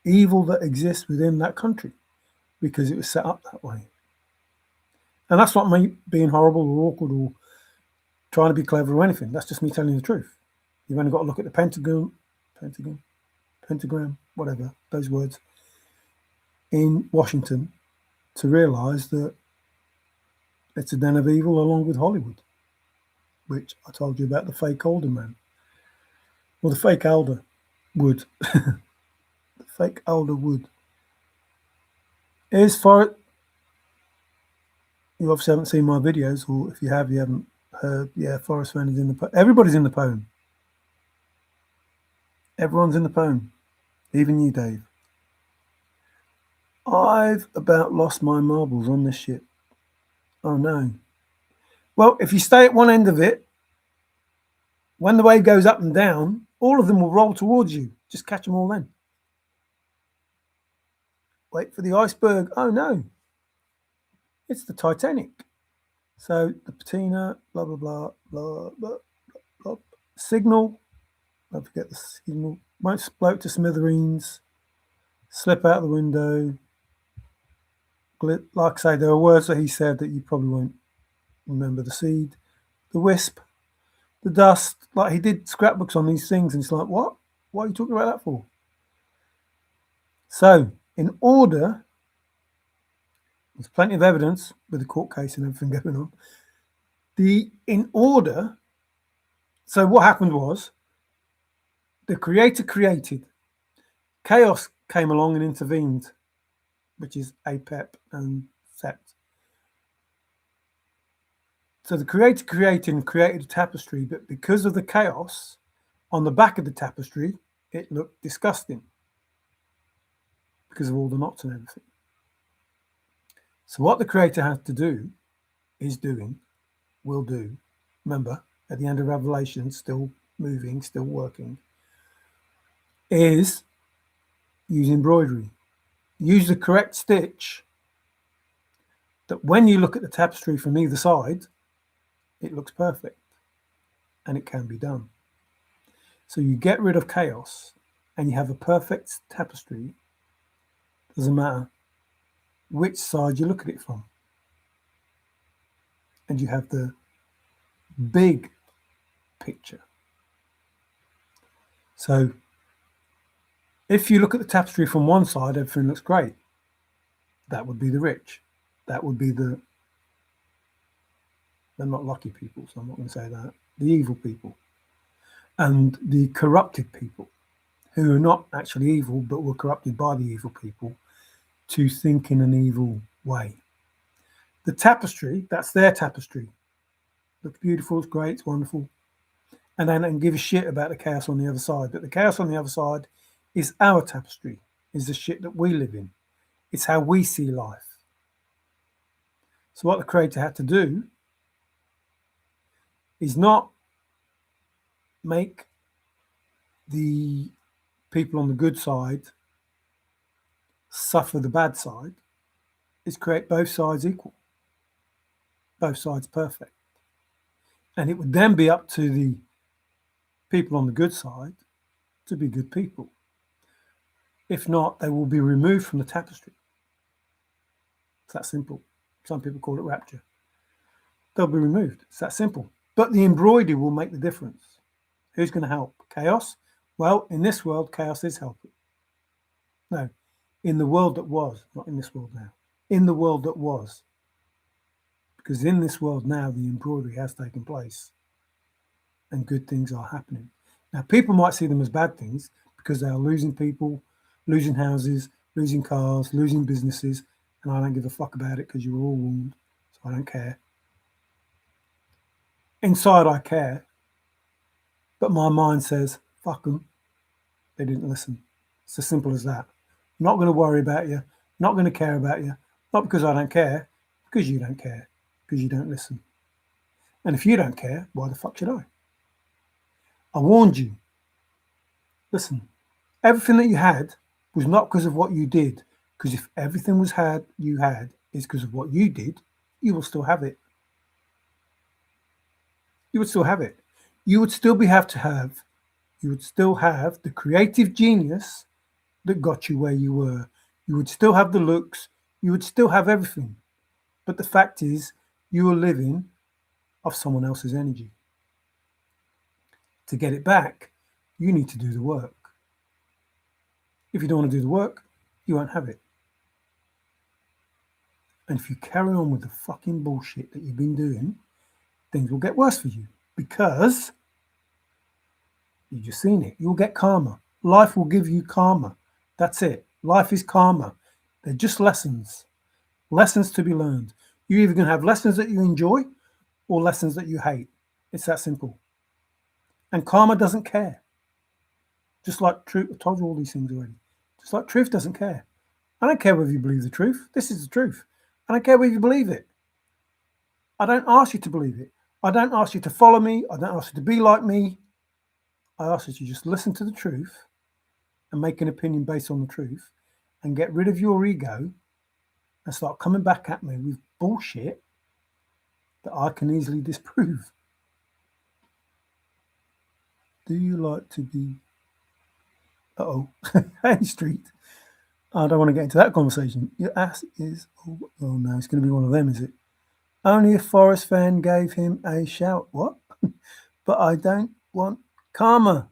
evil that exists within that country because it was set up that way. And that's not me being horrible or awkward or trying to be clever or anything. That's just me telling you the truth. You've only got to look at the pentagram, whatever, those words, in Washington to realise that it's a den of evil along with Hollywood, which I told you about the fake older man. Well, the fake elder would. The fake elder would. Is Forrest. You obviously haven't seen my videos, or if you have, you haven't heard. Yeah, Forrest Fenn is in the poem. Everybody's in the poem. Everyone's in the poem. Even you, Dave. I've about lost my marbles on this ship. Oh no. Well, if you stay at one end of it, when the wave goes up and down, all of them will roll towards you. Just catch them all then. Wait for the iceberg. Oh no, it's the Titanic. So the patina, blah blah blah blah blah blah. Signal. Don't forget the signal. Won't float to smithereens. Slip out the window. Like I say, there are words that he said that you probably won't remember. The seed, the wisp, the dust. Like he did scrapbooks on these things, and it's like, what? What are you talking about that for? So, in order, there's plenty of evidence with the court case and everything going on. So what happened was the creator created. Chaos came along and intervened, which is APEP and SEPT. So the creator created and created a tapestry, but because of the chaos on the back of the tapestry, it looked disgusting because of all the knots and everything. So what the creator has to do, is doing, will do. Remember, at the end of Revelation, still moving, still working, is use embroidery. Use the correct stitch that when you look at the tapestry from either side, it looks perfect and it can be done. So you get rid of chaos and you have a perfect tapestry. Doesn't matter which side you look at it from. And you have the big picture. So if you look at the tapestry from one side, everything looks great. That would be the rich. That would be they're not lucky people, so I'm not going to say that. The evil people. And the corrupted people, who are not actually evil, but were corrupted by the evil people to think in an evil way. The tapestry, that's their tapestry. Looks beautiful, it's great, it's wonderful. And they don't give a shit about the chaos on the other side. But the chaos on the other side is our tapestry, is the shit that we live in. It's how we see life. So what the creator had to do is not make the people on the good side suffer the bad side, is create both sides equal, both sides perfect. And it would then be up to the people on the good side to be good people. If not, they will be removed from the tapestry. It's that simple. Some people call it rapture. They'll be removed. It's that simple. But the embroidery will make the difference. Who's going to help? Chaos? Well, in this world, chaos is helping. No, in the world that was, not in this world now. In the world that was. Because in this world now, the embroidery has taken place. And good things are happening. Now, people might see them as bad things because they are losing people, losing houses, losing cars, losing businesses. And I don't give a fuck about it because you were all warned. So I don't care. Inside, I care. But my mind says, fuck them. They didn't listen. It's as simple as that. I'm not going to worry about you. I'm not going to care about you. Not because I don't care, because you don't care. Because you don't listen. And if you don't care, why the fuck should I? I warned you. Listen, everything that you had was not because of what you did. Because if everything you had is because of what you did, you will still have it. You would still have it. You would still you would still have the creative genius that got you where you were. You would still have the looks. You would still have everything. But the fact is, you are living off someone else's energy. To get it back, you need to do the work. If you don't want to do the work, you won't have it. And if you carry on with the fucking bullshit that you've been doing, things will get worse for you because you've just seen it. You'll get karma. Life will give you karma. That's it. Life is karma. They're just lessons. Lessons to be learned. You're either going to have lessons that you enjoy or lessons that you hate. It's that simple. And karma doesn't care. Just like truth. I told you all these things already. Just like truth doesn't care. I don't care whether you believe the truth. This is the truth. I don't care whether you believe it. I don't ask you to believe it. I don't ask you to follow me. I don't ask you to be like me. I ask you to just listen to the truth and make an opinion based on the truth and get rid of your ego and start coming back at me with bullshit that I can easily disprove. Do you like to be... Hey, Street. I don't want to get into that conversation. Your ass is... Oh, no, it's going to be one of them, is it? Only a Forrest fan gave him a shout. What? But I don't want karma.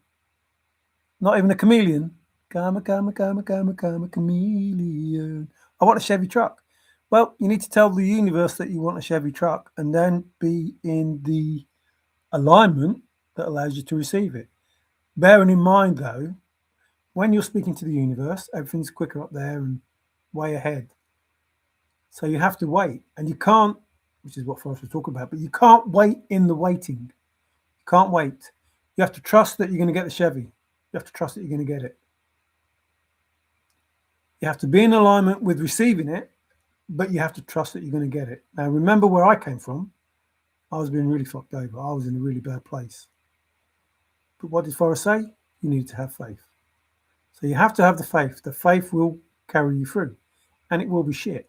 Not even a chameleon. Karma, karma, karma, karma, karma, chameleon. I want a Chevy truck. Well, you need to tell the universe that you want a Chevy truck and then be in the alignment that allows you to receive it. Bearing in mind, though, when you're speaking to the universe, everything's quicker up there and way ahead. So you have to wait, and you can't, which is what Forrest was talking about, but you can't wait in the waiting. You can't wait. You have to trust that you're going to get the Chevy. You have to trust that you're going to get it. You have to be in alignment with receiving it, but you have to trust that you're going to get it. Now, remember where I came from. I was being really fucked over. I was in a really bad place. But what did Forrest say? You need to have faith. So you have to have the faith. The faith will carry you through, and it will be shit.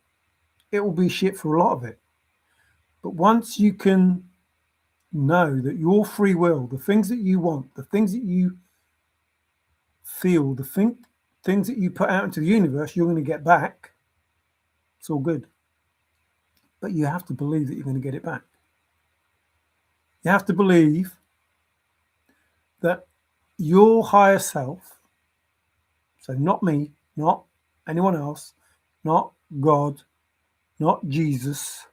It will be shit for a lot of it. But once you can know that your free will, the things that you want, the things that you feel, the things that you put out into the universe, you're going to get back. It's all good. But you have to believe that you're going to get it back. You have to believe that your higher self, so not me, not anyone else, not God, not Jesus,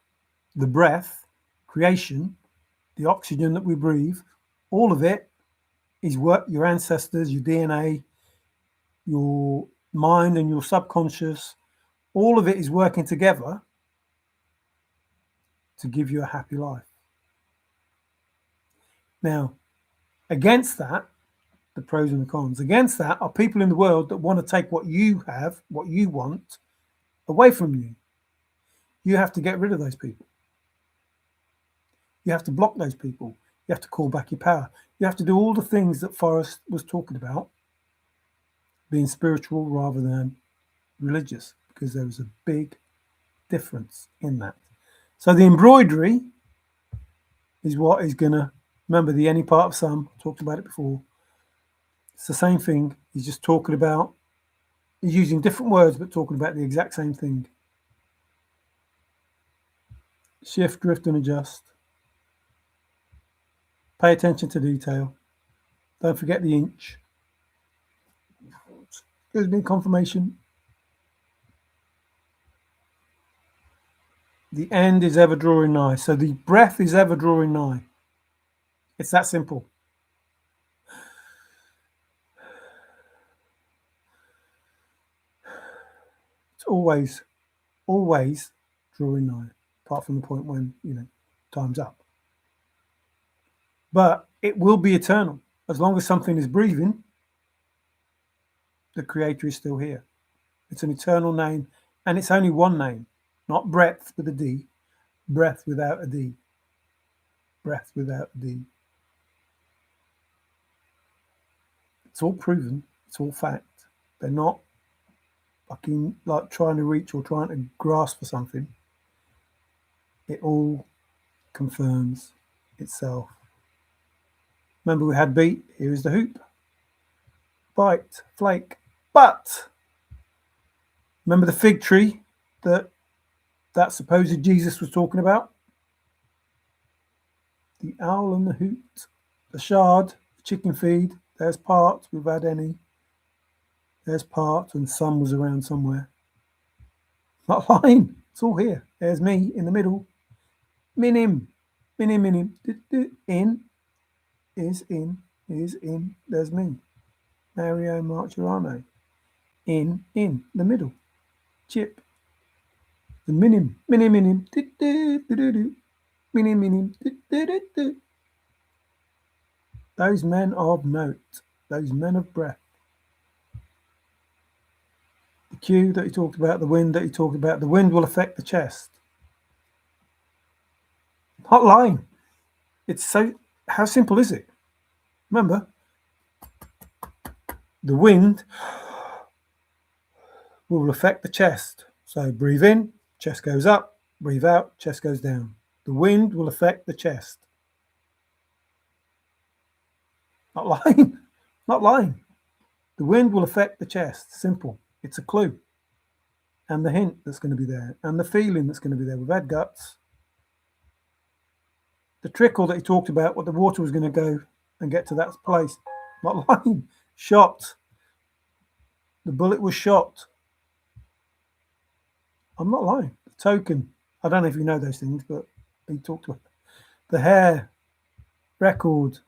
the breath, creation, the oxygen that we breathe, all of it is what your ancestors, your DNA, your mind and your subconscious, all of it is working together to give you a happy life. Now, against that, the pros and the cons, against that are people in the world that want to take what you have, what you want, away from you. You have to get rid of those people. You have to block those people. You have to call back your power. You have to do all the things that Forrest was talking about, being spiritual rather than religious, because there is a big difference in that. So the embroidery is what is going to, remember the any part of some, I talked about it before. It's the same thing. He's just talking about, he's using different words, but talking about the exact same thing. Shift, drift, and adjust. Pay attention to detail. Don't forget the inch. Excuse me, confirmation. The end is ever drawing nigh. So the breath is ever drawing nigh. It's that simple. It's always drawing nigh, apart from the point when, time's up. But it will be eternal. As long as something is breathing, the Creator is still here. It's an eternal name, and it's only one name, not breadth with a D, breath without a D. Breath without a D. It's all proven. It's all fact. They're not fucking like trying to reach or trying to grasp for something. It all confirms itself. Remember we had beat, here is the hoop. Bite, flake, but remember the fig tree that supposed Jesus was talking about? The owl and the hoot, the shard, the chicken feed, there's part, we've had any. There's part, and some was around somewhere. Not lying, it's all here. There's me in the middle. Minim. In is in. There's me. Mario Marturano. In the middle. Chip. The minim. Minim. Minim. Those men of note. Those men of breath. The Q that he talked about, the wind that he talked about, the wind will affect the chest. Not lying. It's so, how simple is it? Remember, the wind will affect the chest. So breathe in, chest goes up, breathe out, chest goes down. The wind will affect the chest. Not lying, not lying. The wind will affect the chest. Simple. It's a clue. And the hint that's going to be there, and the feeling that's going to be there. We've had guts. The trickle that he talked about, what the water was going to go and get to that place. Not lying. Shot. The bullet was shot. I'm not lying. The token. I don't know if you know those things, but he talked about the hair. Record.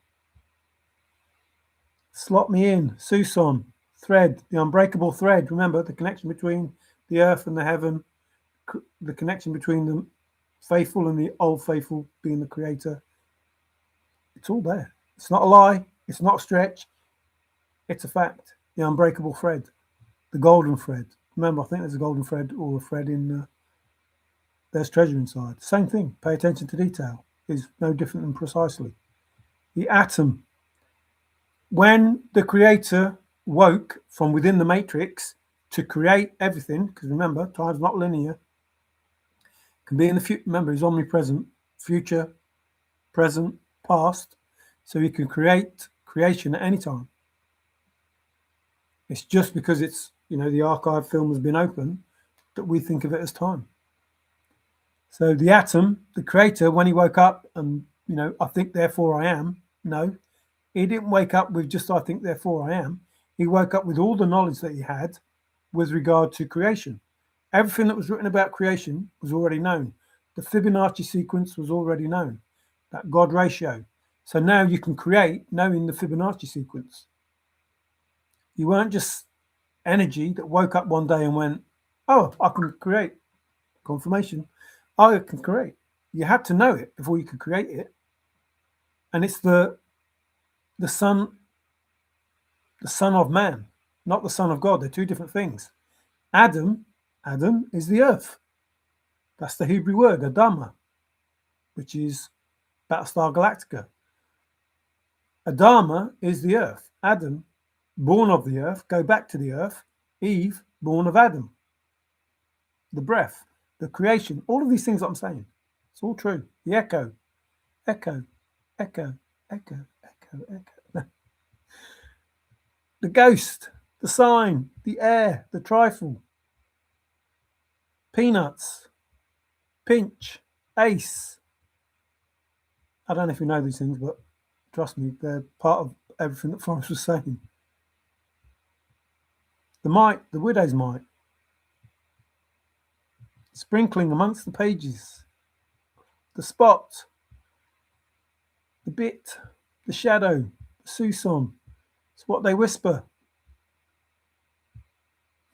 Slot me in. Susan. Thread. The unbreakable thread. Remember the connection between the earth and the heaven. The connection between the faithful and the old faithful being the creator. It's all there. It's not a lie. It's not a stretch. It's a fact. The unbreakable thread. The golden thread. Remember, I think there's a golden thread or a thread in there's treasure inside. Same thing. Pay attention to detail. Is no different than precisely. The atom. When the creator woke from within the matrix to create everything, because remember, time's not linear, can be in the future. Remember, he's omnipresent, future, present, past, so he can create creation at any time. It's just because it's, the archive film has been open that we think of it as time. So the atom, the creator, when he woke up and, I think, therefore I am, no, he didn't wake up with just I think, therefore I am. He woke up with all the knowledge that he had with regard to creation. Everything that was written about creation was already known. The Fibonacci sequence was already known, that God ratio. So now you can create knowing the Fibonacci sequence. You weren't just energy that woke up one day and went, oh, I can create. Confirmation. I can create. You had to know it before you could create it. And it's the son of man, not the son of God. They're two different things. Adam is the earth. That's the Hebrew word, Adama, which is Battlestar Galactica. Adama is the earth. Adam, born of the earth, go back to the earth. Eve, born of Adam. The breath, the creation, all of these things that I'm saying, it's all true. The echo. The ghost, the sign, the air, the trifle. Peanuts, pinch, ace. I don't know if you know these things, but trust me, they're part of everything that Forrest was saying. The mite, the widow's mite. Sprinkling amongst the pages. The spot, the bit, the shadow, the Susan. It's what they whisper.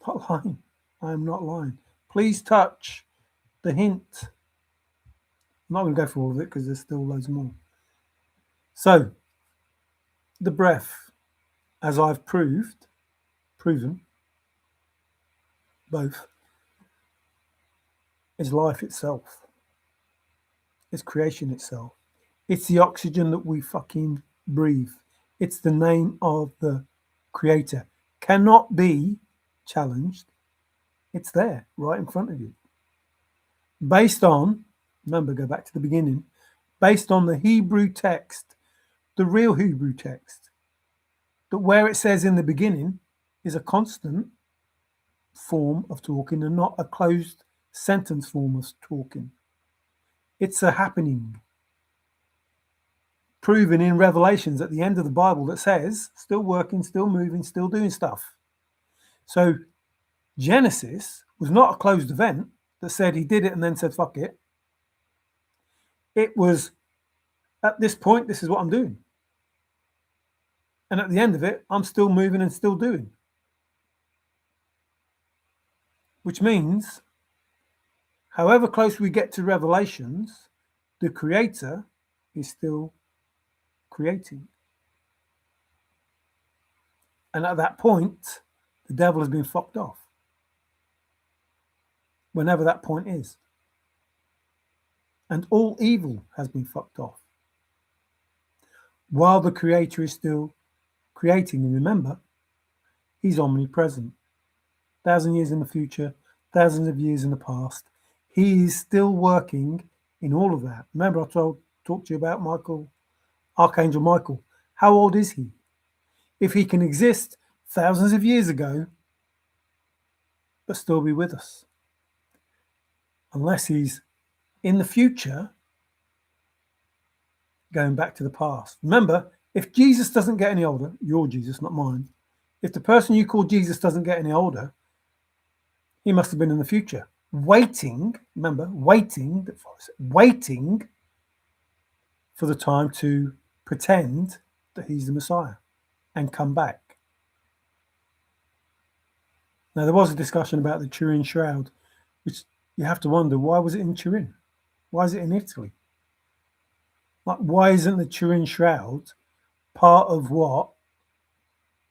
Not lying. I am not lying. Please touch the hint. I'm not going to go through all of it because there's still loads more. So, the breath, as I've proven, both, is life itself. It's creation itself. It's the oxygen that we fucking breathe. It's the name of the creator. Cannot be challenged. It's there, right in front of you. Based on, remember, go back to the beginning, based on the Hebrew text, the real Hebrew text, that where it says in the beginning is a constant form of talking and not a closed sentence form of talking. It's a happening. Proven in Revelations at the end of the Bible that says, still working, still moving, still doing stuff. So Genesis was not a closed event that said he did it and then said, fuck it. It was, at this point, this is what I'm doing. And at the end of it, I'm still moving and still doing. Which means, however close we get to Revelations, the creator is still creating. And at that point, the devil has been fucked off. Whenever that point is. And all evil has been fucked off. While the creator is still creating. And remember, he's omnipresent. 1,000 years in the future, thousands of years in the past. He is still working in all of that. Remember, I talked to you about Michael, Archangel Michael. How old is he? If he can exist thousands of years ago, but still be with us, unless he's in the future, going back to the past. Remember, if Jesus doesn't get any older, your Jesus, not mine, if the person you call Jesus doesn't get any older, he must have been in the future, waiting, remember, waiting for the time to pretend that he's the Messiah and come back. Now, there was a discussion about the Turin Shroud, which you have to wonder, why was it in Turin? Why is it in Italy? Like, why isn't the Turin Shroud part of what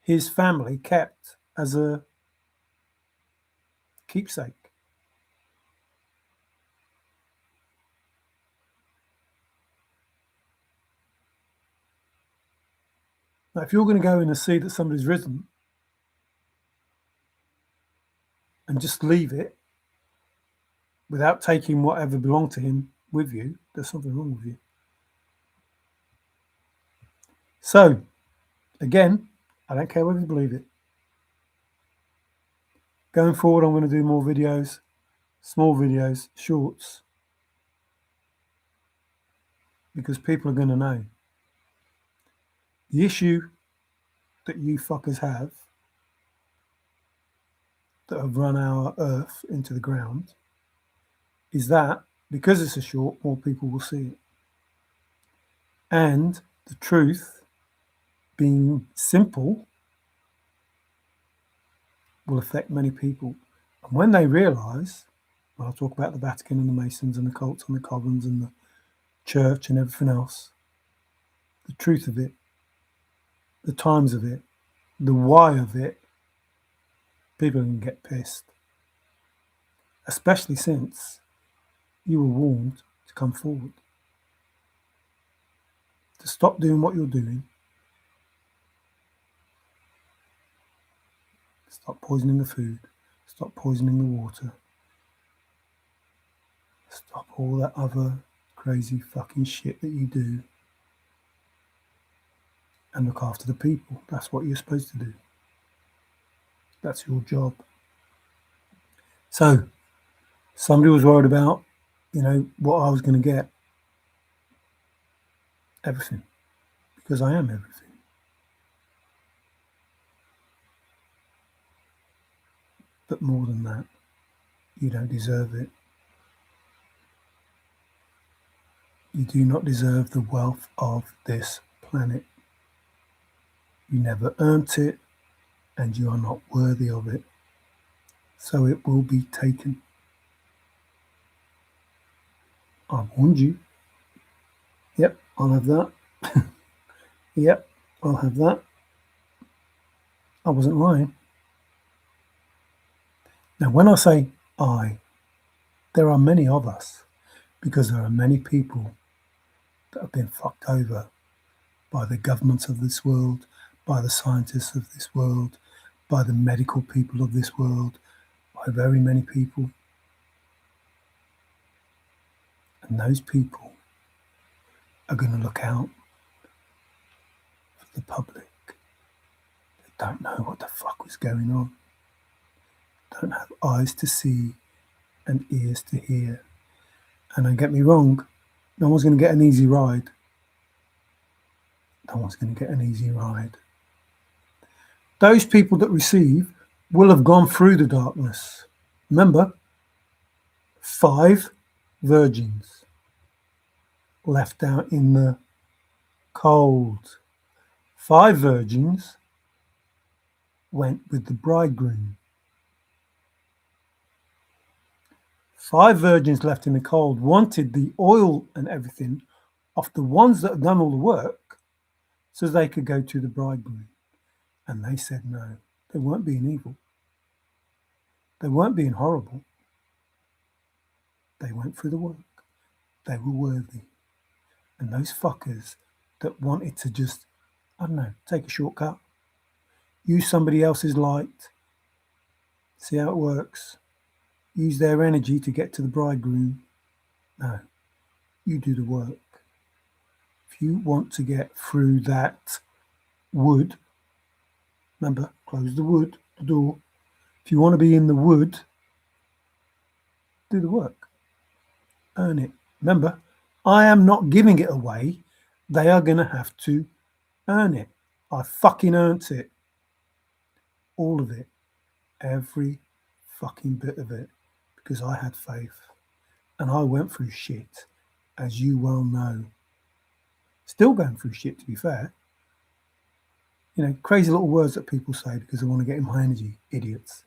his family kept as a keepsake? Now, if you're going to go in and see that somebody's risen and just leave it without taking whatever belonged to him with you, there's something wrong with you. So, again, I don't care whether you believe it. Going forward, I'm going to do more videos, small videos, shorts, because people are going to know. The issue that you fuckers have that have run our earth into the ground is that because it's a short, more people will see it. And the truth, being simple, will affect many people. And when they realise, when I talk about the Vatican and the Masons and the cults and the Covens and the church and everything else, the truth of it, the times of it, the why of it, people can get pissed. Especially since you were warned to come forward, to stop doing what you're doing, stop poisoning the food, stop poisoning the water, stop all that other crazy fucking shit that you do, and look after the people. That's what you're supposed to do. That's your job. So, somebody was worried about, what I was going to get. Everything. Because I am everything. But more than that, you don't deserve it. You do not deserve the wealth of this planet. You never earned it, and you are not worthy of it. So it will be taken. I warned you. Yep, I'll have that. Yep, I'll have that. I wasn't lying. Now, when I say I, there are many of us, because there are many people that have been fucked over by the governments of this world, by the scientists of this world, by the medical people of this world, by very many people. And those people are going to look out for the public that don't know what the fuck was going on, don't have eyes to see and ears to hear. And don't get me wrong, no one's going to get an easy ride. No one's going to get an easy ride. Those people that receive will have gone through the darkness. Remember, 5 virgins left out in the cold. 5 virgins went with the bridegroom. 5 virgins left in the cold wanted the oil and everything off the ones that had done all the work so they could go to the bridegroom. And they said no. They weren't being evil. They weren't being horrible. They went through the work. They were worthy. And those fuckers that wanted to just, I don't know, take a shortcut, use somebody else's light, See how it works? Use their energy to get to the bridegroom. No, you do the work. If you want to get through that wood, remember, close the door. If you want to be in the wood, do the work. Earn it. Remember, I am not giving it away. They are going to have to earn it. I fucking earned it. All of it. Every fucking bit of it. Because I had faith. And I went through shit, as you well know. Still going through shit, to be fair. You know, crazy little words that people say because they want to get in my energy. Idiots.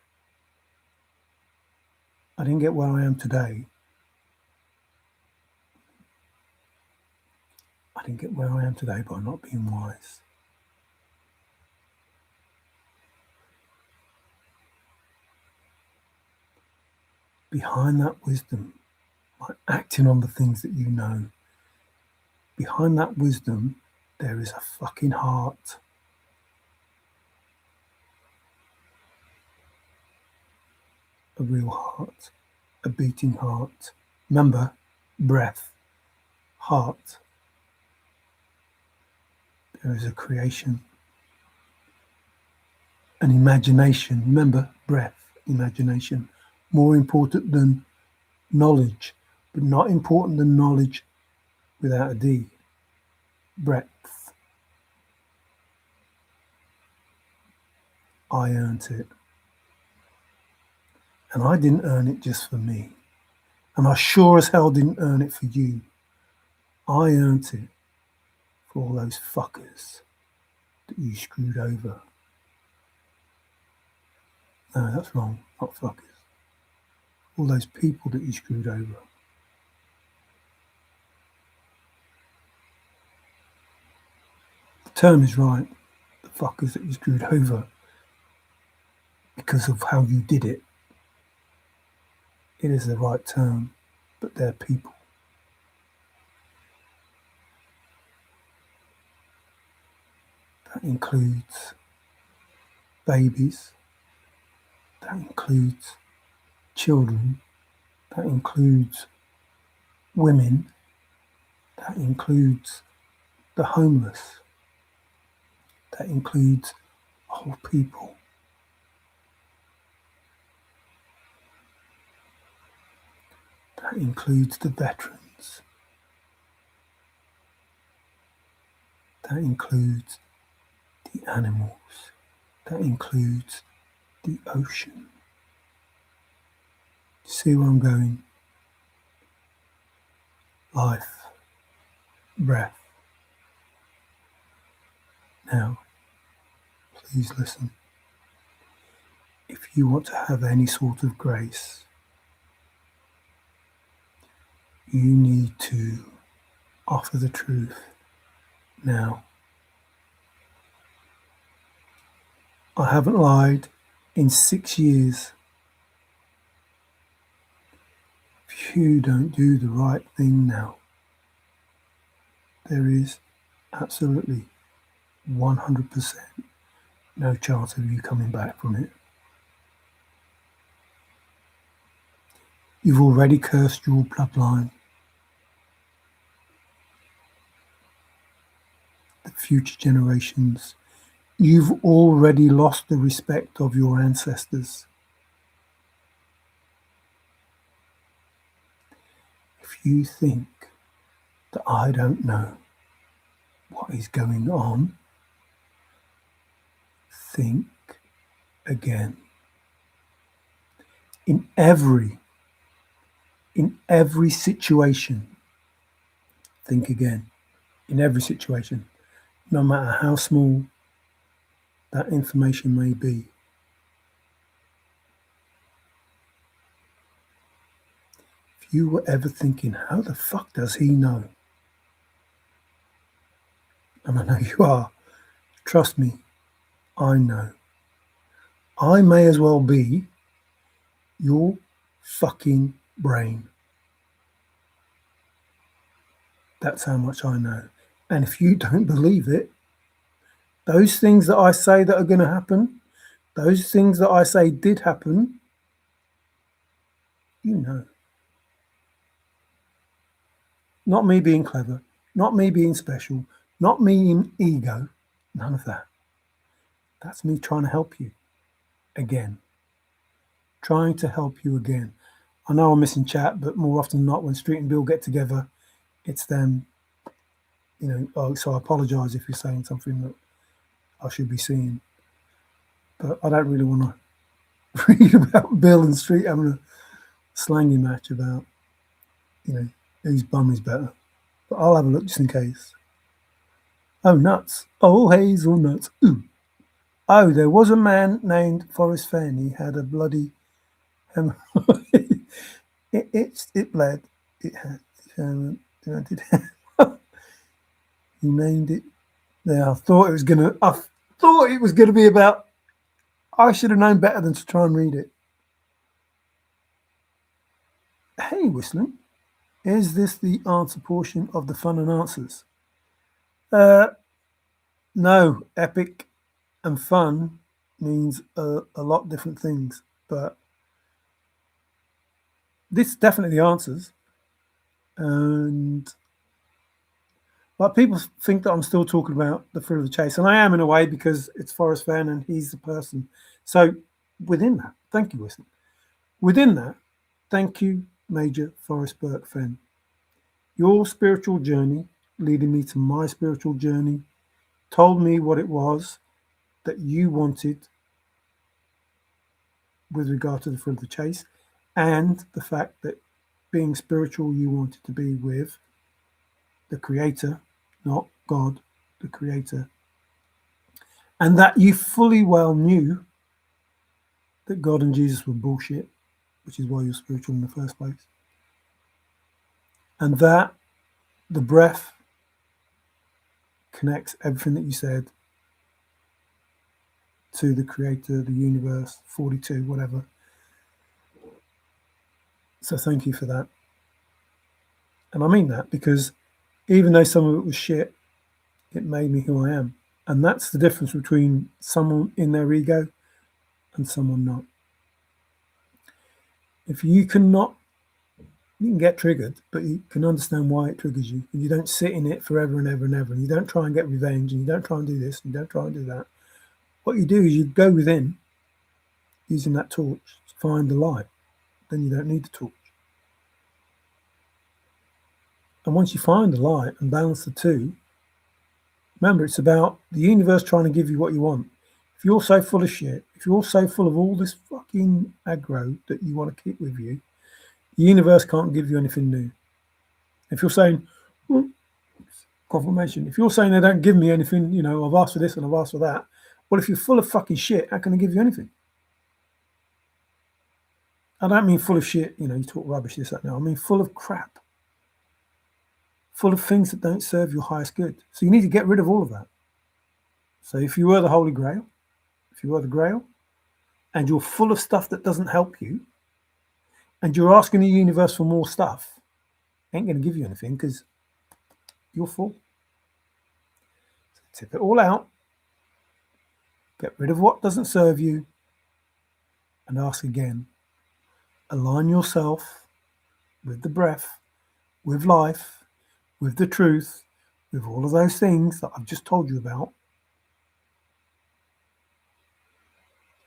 I didn't get where I am today. I didn't get where I am today by not being wise. Behind that wisdom, by acting on the things that you know, behind that wisdom, there is a fucking heart. A real heart. A beating heart. Remember, breath, heart. There is a creation. An imagination. Remember, breath, imagination. More important than knowledge, but not important than knowledge without a D. Breadth. I earned it. And I didn't earn it just for me. And I sure as hell didn't earn it for you. I earned it for all those fuckers that you screwed over. No, that's wrong. Not fuckers. All those people that you screwed over. The term is right. The fuckers that you screwed over. Because of how you did it. It is the right term, but they're people. That includes babies. That includes children. That includes women. That includes the homeless. That includes whole people. That includes the veterans. That includes the animals. That includes the ocean. See where I'm going? Life, breath. Now, please listen. If you want to have any sort of grace, you need to offer the truth now. I haven't lied in 6 years. If you don't do the right thing now, there is absolutely 100% no chance of you coming back from it. You've already cursed your bloodline. The future generations. You've already lost the respect of your ancestors. If you think that I don't know what is going on, think again. In every situation, think again. In every situation, no matter how small that information may be. If you were ever thinking, how the fuck does he know? And I know you are. Trust me, I know. I may as well be your fucking brain. That's how much I know. And if you don't believe it, those things that I say that are going to happen, those things that I say did happen, You know. Not me being clever, not me being special, not me in ego. None of that. That's me trying to help you again. Trying to help you again. I know I'm missing chat, but more often than not, when Street and Bill get together, it's them, Oh, so I apologise if you're saying something that I should be seeing. But I don't really want to read about Bill and Street having a slangy match about, whose bum is better. But I'll have a look just in case. Oh, nuts. Oh, hazelnuts. Ooh. Oh, there was a man named Forrest Fenn. He had a bloody hemorrhoid. it bled. It had. He named it. Yeah, I thought it was gonna be about. I should have known better than to try and read it. Hey, Whistling, is this the answer portion of the fun and answers? No, epic and fun means a lot of different things, but this is definitely the answers. And but people think that I'm still talking about the thrill of the chase, and I am in a way because it's Forrest Fenn and he's the person. So within that, thank you, Whistling. Within that, thank you, Major Forrest Burke Fenn. Your spiritual journey, leading me to my spiritual journey, told me what it was that you wanted with regard to the thrill of the chase, and the fact that being spiritual, you wanted to be with the Creator, not God, the Creator, and that you fully well knew that God and Jesus were bullshit, which is why you're spiritual in the first place, and that the breath connects everything that you said to the Creator, the universe, 42, whatever. So thank you for that. And I mean that because even though some of it was shit, it made me who I am. And that's the difference between someone in their ego and someone not. If you cannot, you can get triggered, but you can understand why it triggers you. And you don't sit in it forever and ever and ever. And you don't try and get revenge. And you don't try and do this. And you don't try and do that. What you do is you go within using that torch to find the light. Then you don't need the torch. And once you find the light and balance the two, remember, it's about the universe trying to give you what you want. If you're so full of shit, if you're so full of all this fucking aggro that you want to keep with you, the universe can't give you anything new. If you're saying, well, confirmation, if you're saying they don't give me anything, I've asked for this and I've asked for that, well, if you're full of fucking shit, how can they give you anything? I don't mean full of shit, you talk rubbish, this, that, no. I mean full of crap. Full of things that don't serve your highest good. So you need to get rid of all of that. So if you were the Holy Grail, if you were the Grail, and you're full of stuff that doesn't help you, and you're asking the universe for more stuff, ain't going to give you anything because you're full. So tip it all out, get rid of what doesn't serve you, and ask again. Align yourself with the breath, with life, with the truth, with all of those things that I've just told you about,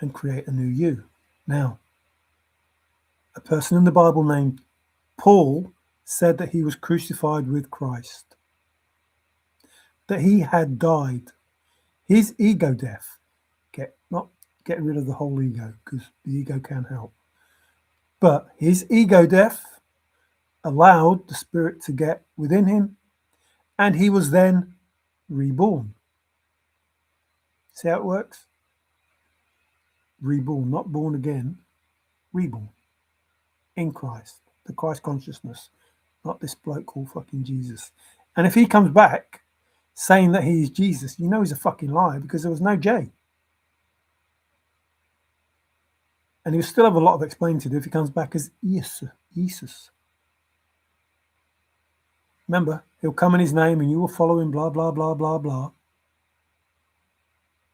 and create a new you. Now, a person in the Bible named Paul said that he was crucified with Christ, that he had died. His ego death, not getting rid of the whole ego, because the ego can help, but his ego death allowed the spirit to get within him, and he was then reborn. See how it works? Reborn, not born again, reborn in Christ, the Christ consciousness, not this bloke called fucking Jesus. And if he comes back saying that he is Jesus, he's a fucking liar because there was no J. And he'll still have a lot of explaining to do if he comes back as Jesus. Remember, he'll come in his name and you will follow him, blah, blah, blah, blah, blah.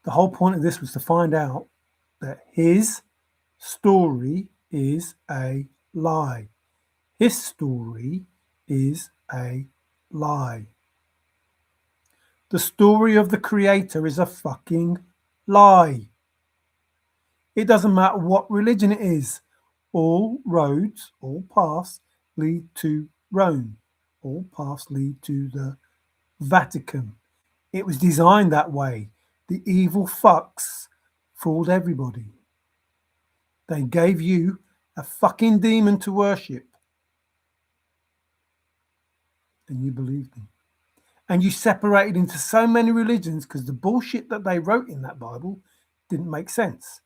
The whole point of this was to find out that his story is a lie. History is a lie. The story of the Creator is a fucking lie. It doesn't matter what religion it is. All roads, all paths lead to Rome. All paths lead to the Vatican. It was designed that way. The evil fucks fooled everybody. They gave you a fucking demon to worship. And you believed them. And you separated into so many religions because the bullshit that they wrote in that Bible didn't make sense.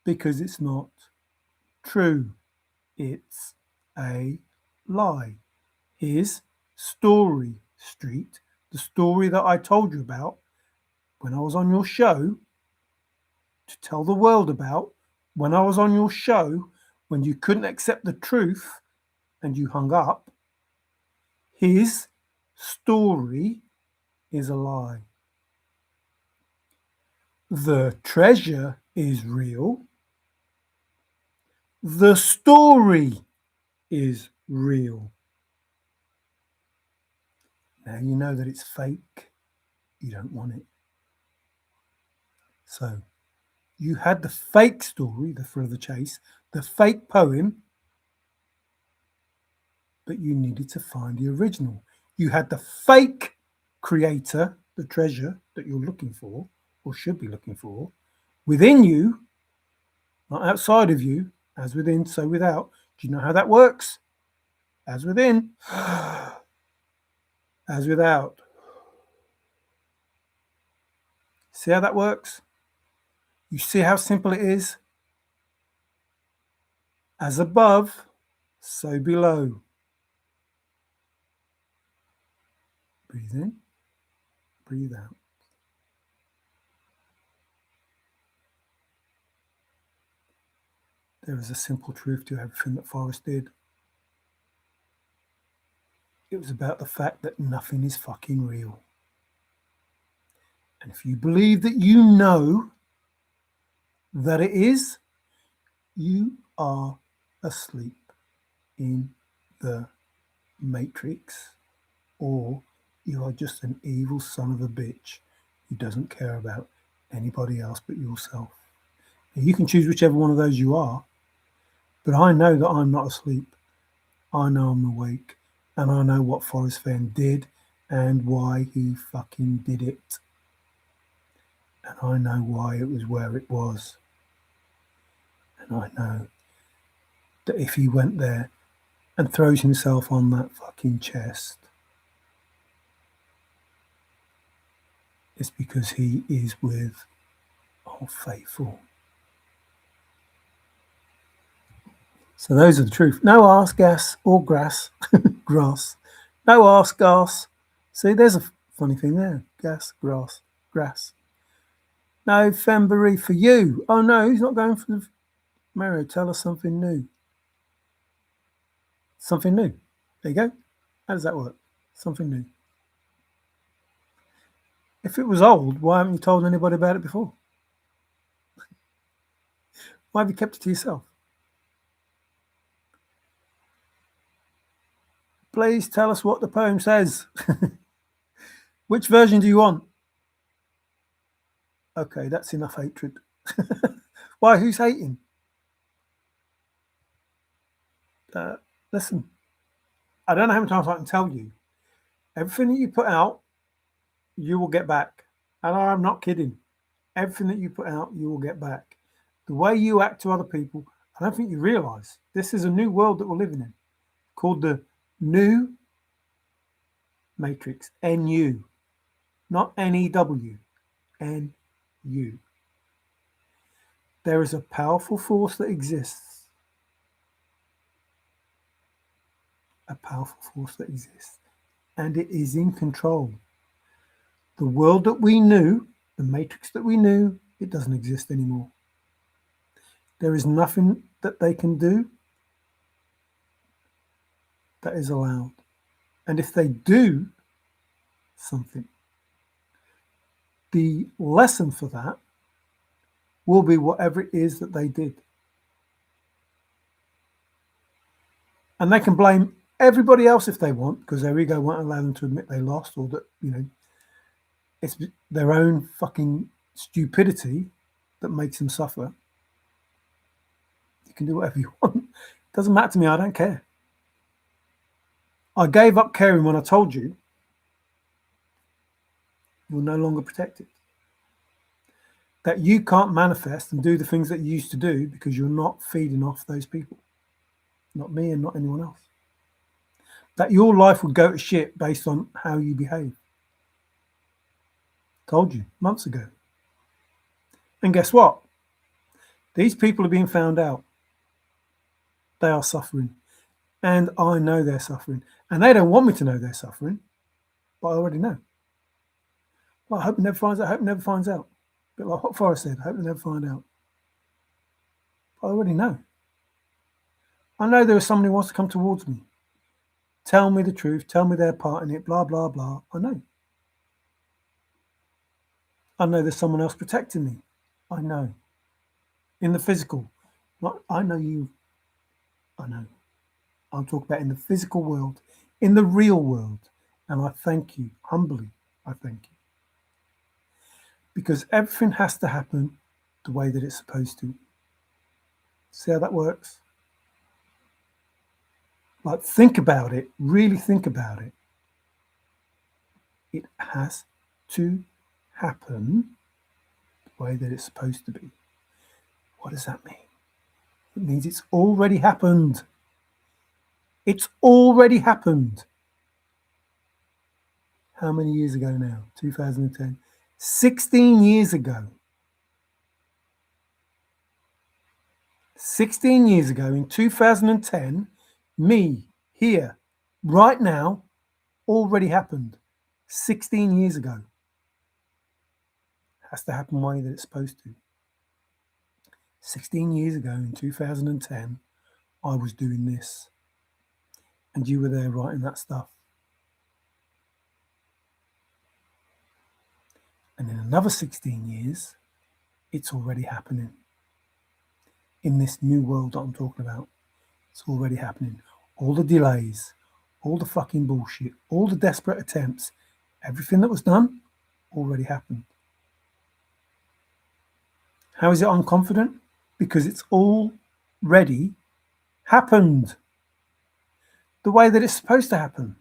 Because it's not true. It's a lie. Here's Story Street, the story that I told you about when I was on your show, to tell the world about when I was on your show, when you couldn't accept the truth and you hung up. His story is a lie. The treasure is real. The story is real. Now you know that it's fake. You don't want it. So you had the fake story, the thrill of the chase, the fake poem, but you needed to find the original. You had the fake creator, the treasure that you're looking for, or should be looking for, within you, not outside of you, as within, so without. Do you know how that works? As within, as without. See how that works? You see how simple it is? As above, so below. Breathe in, breathe out. There is a simple truth to everything that Forrest did. It was about the fact that nothing is fucking real. And if you believe that you know that it is, you are asleep in the Matrix, or you are just an evil son of a bitch who doesn't care about anybody else but yourself. Now, you can choose whichever one of those you are, but I know that I'm not asleep. I know I'm awake, and I know what Forrest Fenn did and why he fucking did it. And I know why it was where it was. And I know that if he went there and throws himself on that fucking chest, it's because he is with all faithful. So those are the truth. No arse, gas, or grass. Grass. No arse, gas. See, there's a funny thing there. Gas, grass, grass. No Fembury for you. Oh no, he's not going for the Mario. Tell us something new. Something new. There you go. How does that work? Something new. If it was old, why haven't you told anybody about it before? Why have you kept it to yourself? Please tell us what the poem says. Which version do you want? Okay, that's enough hatred. Why? Who's hating? Listen, I don't know how many times I can tell you. Everything that you put out, you will get back. And I'm not kidding. Everything that you put out, you will get back. The way you act to other people, I don't think you realise. This is a new world that we're living in, called the New Matrix, NU, not NEW, NU. There is a powerful force that exists. A powerful force that exists. And it is in control. The world that we knew, the Matrix that we knew, it doesn't exist anymore. There is nothing that they can do that is allowed. And if they do something, the lesson for that will be whatever it is that they did. And they can blame everybody else if they want, because their ego won't allow them to admit they lost, or that, it's their own fucking stupidity that makes them suffer. You can do whatever you want. Doesn't matter to me. I don't care. I gave up caring when I told you you're no longer protected. That you can't manifest and do the things that you used to do because you're not feeding off those people. Not me and not anyone else. That your life would go to shit based on how you behave. Told you months ago. And guess what? These people are being found out. They are suffering. And I know they're suffering. And they don't want me to know they're suffering. But I already know. Well, I hope it never finds out. I hope it never finds out. A bit like what Forrest said. I hope they never find out. But I already know. I know there is someone who wants to come towards me. Tell me the truth. Tell me their part in it. Blah, blah, blah. I know. I know there's someone else protecting me. I know. In the physical. I know you. I know. I'm talking about in the physical world. In the real world. And I thank you. Humbly, I thank you. Because everything has to happen the way that it's supposed to. See how that works? Like, think about it. Really think about it. It has to happen the way that it's supposed to be. What does that mean? It means it's already happened. It's already happened. How many years ago now? 2010. 16 years ago. 16 years ago in 2010, me here, right now, already happened. 16 years ago. Has to happen the way that it's supposed to. 16 years ago in 2010, I was doing this. And you were there writing that stuff. And in another 16 years, it's already happening. In this new world that I'm talking about, it's already happening. All the delays, all the fucking bullshit, all the desperate attempts, everything that was done already happened. How is it I'm confident? Because it's already happened. The way that it's supposed to happen.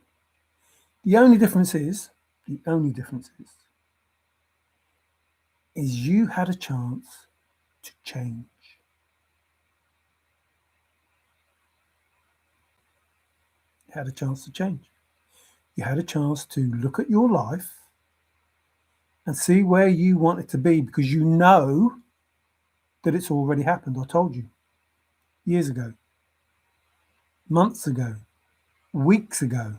The only difference is you had a chance to change. You had a chance to change. You had a chance to look at your life and see where you want it to be, because you know that it's already happened. I told you years ago, months ago, weeks ago.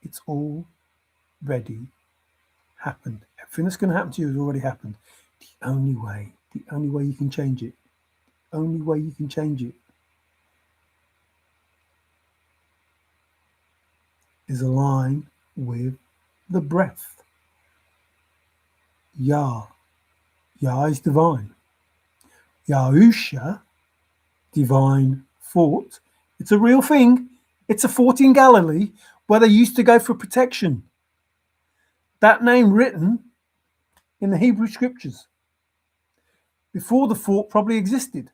It's already happened. Everything that's going to happen to you has already happened. The only way you can change it, is align with the breath. Yah. Yah is divine. Yahusha, divine thought. It's a real thing. It's a fort in Galilee where they used to go for protection. That name written in the Hebrew scriptures before the fort probably existed.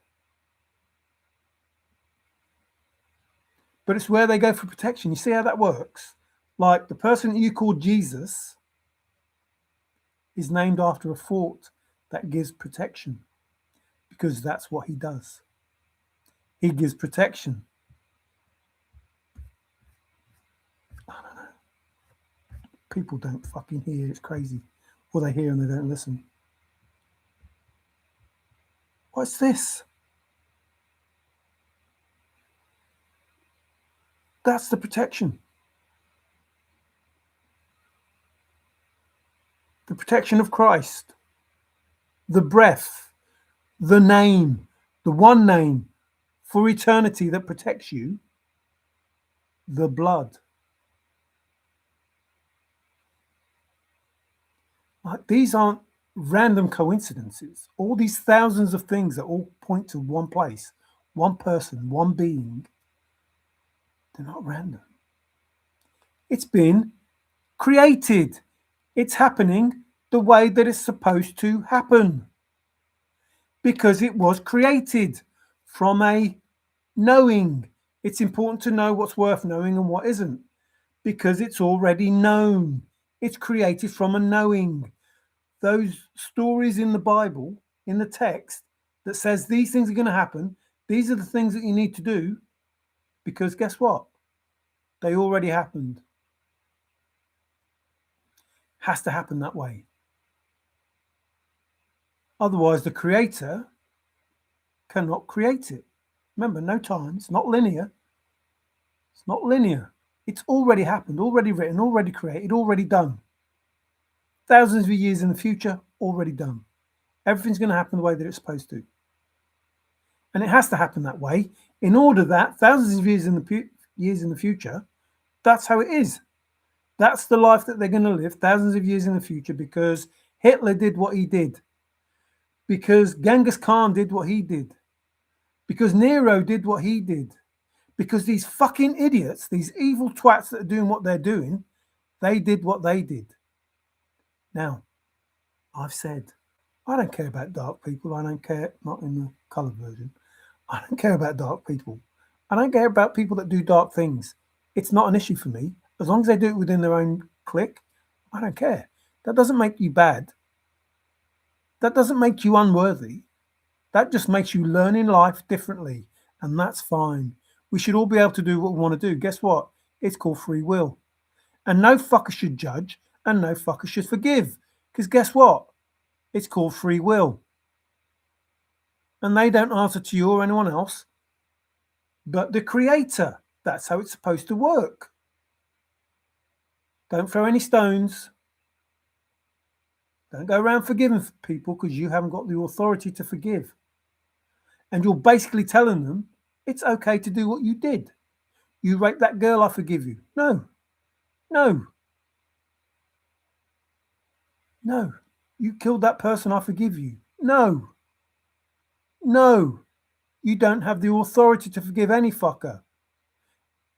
But it's where they go for protection. You see how that works? Like, the person that you call Jesus is named after a fort that gives protection, because that's what he does. He gives protection. I don't know. People don't fucking hear. It's crazy. Or they hear and they don't listen. What's this? That's the protection. The protection of Christ. The breath. The name. The one name for eternity that protects you. The blood. Like, these aren't random coincidences. All these thousands of things that all point to one place, one person, one being. They're not random. It's been created. It's happening the way that it's supposed to happen because it was created from a knowing. It's important to know what's worth knowing and what isn't because it's already known. It's created from a knowing. Those stories in the Bible, in the text, that says these things are going to happen, these are the things that you need to do because guess what? They already happened. Has to happen that way. Otherwise, the creator cannot create it. Remember, no time. It's not linear. It's not linear. It's already happened, already written, already created, already done. Thousands of years in the future, already done. Everything's going to happen the way that it's supposed to. And it has to happen that way in order that thousands of years in the future, that's how it is. That's the life that they're going to live thousands of years in the future because Hitler did what he did. Because Genghis Khan did what he did. Because Nero did what he did. Because these fucking idiots, these evil twats that are doing what they're doing, they did what they did. Now, I've said, I don't care about dark people. I don't care, not in the coloured version. I don't care about dark people. I don't care about people that do dark things. It's not an issue for me. As long as they do it within their own clique, I don't care. That doesn't make you bad. That doesn't make you unworthy. That just makes you learn in life differently. And that's fine. We should all be able to do what we want to do. Guess what? It's called free will. And no fucker should judge and no fucker should forgive. Because guess what? It's called free will. And they don't answer to you or anyone else but the creator. That's how it's supposed to work. Don't throw any stones. Don't go around forgiving people because you haven't got the authority to forgive. And you're basically telling them it's okay to do what you did. You raped that girl, I forgive you. No. You killed that person, I forgive you. No. You don't have the authority to forgive any fucker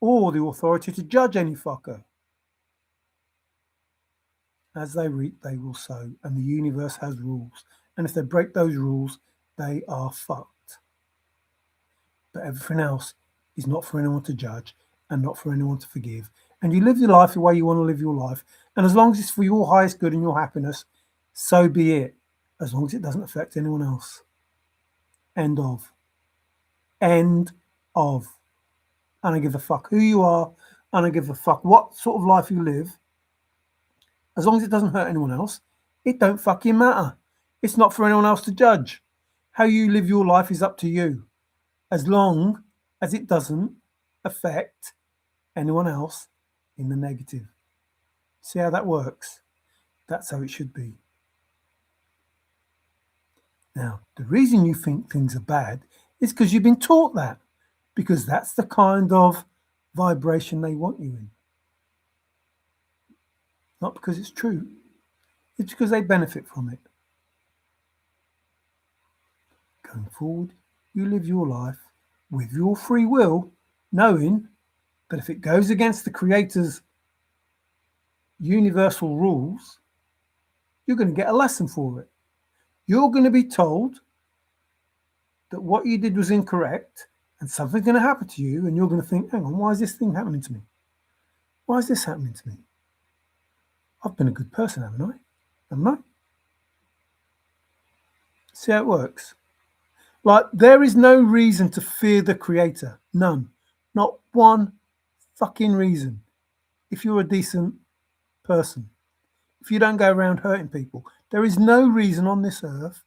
or the authority to judge any fucker. As they reap, they will sow, and the universe has rules. And if they break those rules, they are fucked. But everything else is not for anyone to judge and not for anyone to forgive. And you live your life the way you want to live your life. And as long as it's for your highest good and your happiness, so be it. As long as it doesn't affect anyone else. End of. End of. I don't give a fuck who you are. I don't give a fuck what sort of life you live. As long as it doesn't hurt anyone else, it don't fucking matter. It's not for anyone else to judge. How you live your life is up to you. As long as it doesn't affect anyone else in the negative. See how that works? That's how it should be. Now, the reason you think things are bad is because you've been taught that. Because that's the kind of vibration they want you in. Not because it's true. It's because they benefit from it. Going forward, you live your life with your free will, knowing that if it goes against the Creator's universal rules, you're going to get a lesson for it. You're going to be told that what you did was incorrect and something's going to happen to you, and you're going to think, hang on, why is this thing happening to me? Why is this happening to me? I've been a good person, haven't I? Haven't I? See how it works? Like, there is no reason to fear the Creator. None. Not one fucking reason. If you're a decent person. If you don't go around hurting people. There is no reason on this earth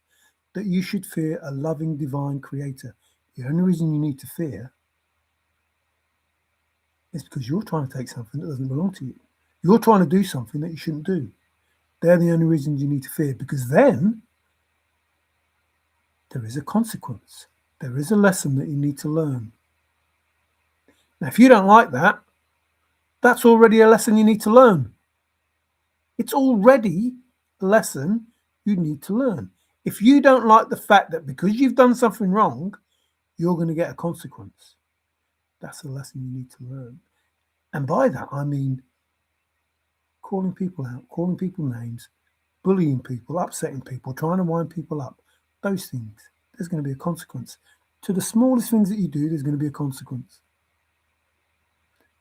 that you should fear a loving divine Creator. The only reason you need to fear is because you're trying to take something that doesn't belong to you. You're trying to do something that you shouldn't do. They're the only reasons you need to fear, because then there is a consequence. There is a lesson that you need to learn. Now, if you don't like that, that's already a lesson you need to learn. It's already a lesson you need to learn. If you don't like the fact that because you've done something wrong, you're going to get a consequence, That's a lesson you need to learn. And by that, I mean calling people out, calling people names, bullying people, upsetting people, trying to wind people up. Those things, there's going to be a consequence. To the smallest things that you do, there's going to be a consequence.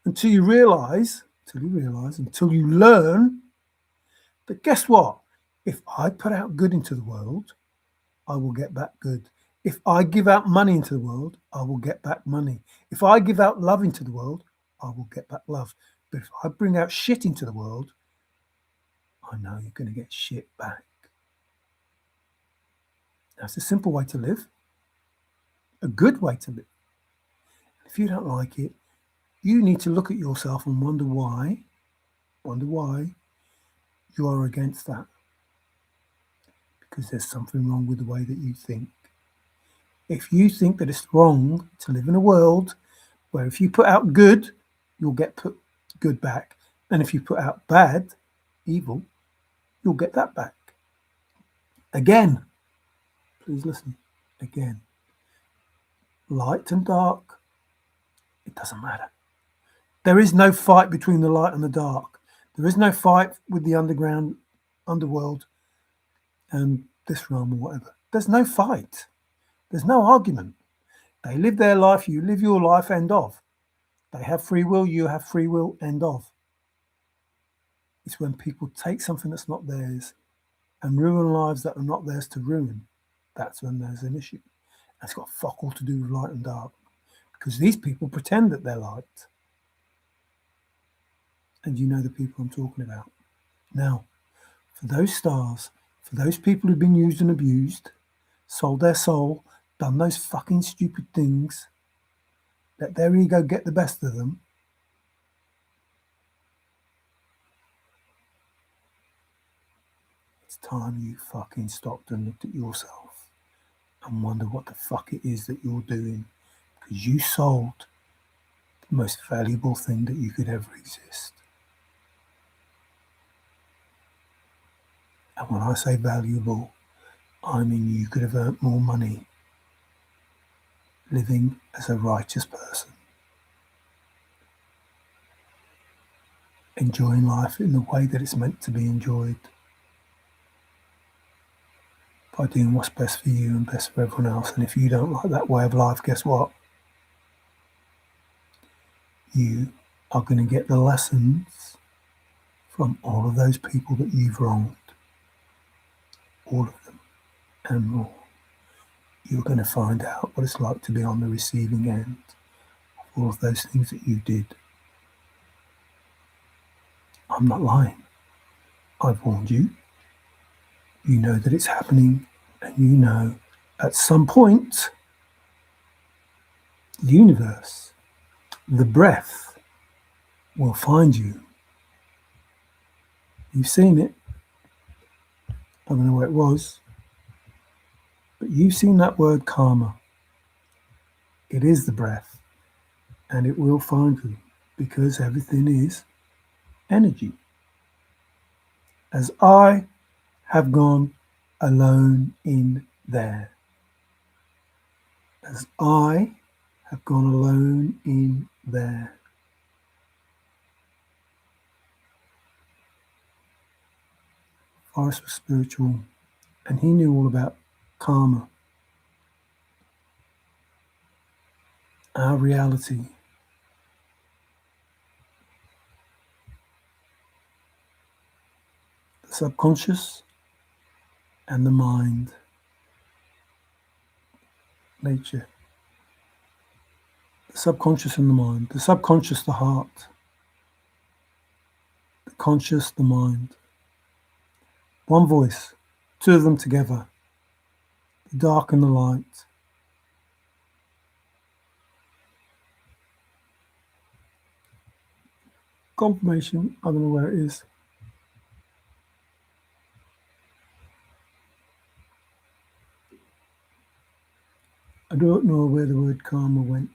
Until you realise, until you learn that guess what? If I put out good into the world, I will get back good. If I give out money into the world, I will get back money. If I give out love into the world, I will get back love. But if I bring out shit into the world, I know you're going to get shit back. That's a simple way to live, a good way to live. If you don't like it, you need to look at yourself and wonder why you are against that. Because there's something wrong with the way that you think. If you think that it's wrong to live in a world where if you put out good, you'll get put good back. And if you put out bad, evil, you'll get that back. Again, please listen, again, light and dark, it doesn't matter. There is no fight between the light and the dark. There is no fight with the underworld, and this realm or whatever. There's no fight. There's no argument. They live their life, you live your life, end of. They have free will, you have free will, end of. It's when people take something that's not theirs and ruin lives that are not theirs to ruin. That's when there's an issue. That's got fuck all to do with light and dark. Because these people pretend that they're light. And you know the people I'm talking about. Now, for those stars, for those people who've been used and abused, sold their soul, done those fucking stupid things, let their ego get the best of them, it's time you fucking stopped and looked at yourself and wonder what the fuck it is that you're doing, because you sold the most valuable thing that you could ever exist. And when I say valuable, I mean you could have earned more money living as a righteous person, enjoying life in the way that it's meant to be enjoyed, by doing what's best for you and best for everyone else. And if you don't like that way of life, guess what? You are going to get the lessons from all of those people that you've wronged, all of them and more. You're going to find out what it's like to be on the receiving end of all of those things that you did. I'm not lying. I've warned you. You know that it's happening, and you know at some point the universe, the breath, will find you. You've seen it. I don't know where it was, but you've seen that word karma. It is the breath, and it will find you, because everything is energy. As I have gone alone in there. As I have gone alone in there. Forrest was spiritual, and he knew all about karma, our reality. The subconscious and the mind, nature. The subconscious and the mind. The subconscious, the heart. The conscious, the mind. One voice, two of them together. The dark and the light. Confirmation, I don't know where it is. I don't know where the word karma went.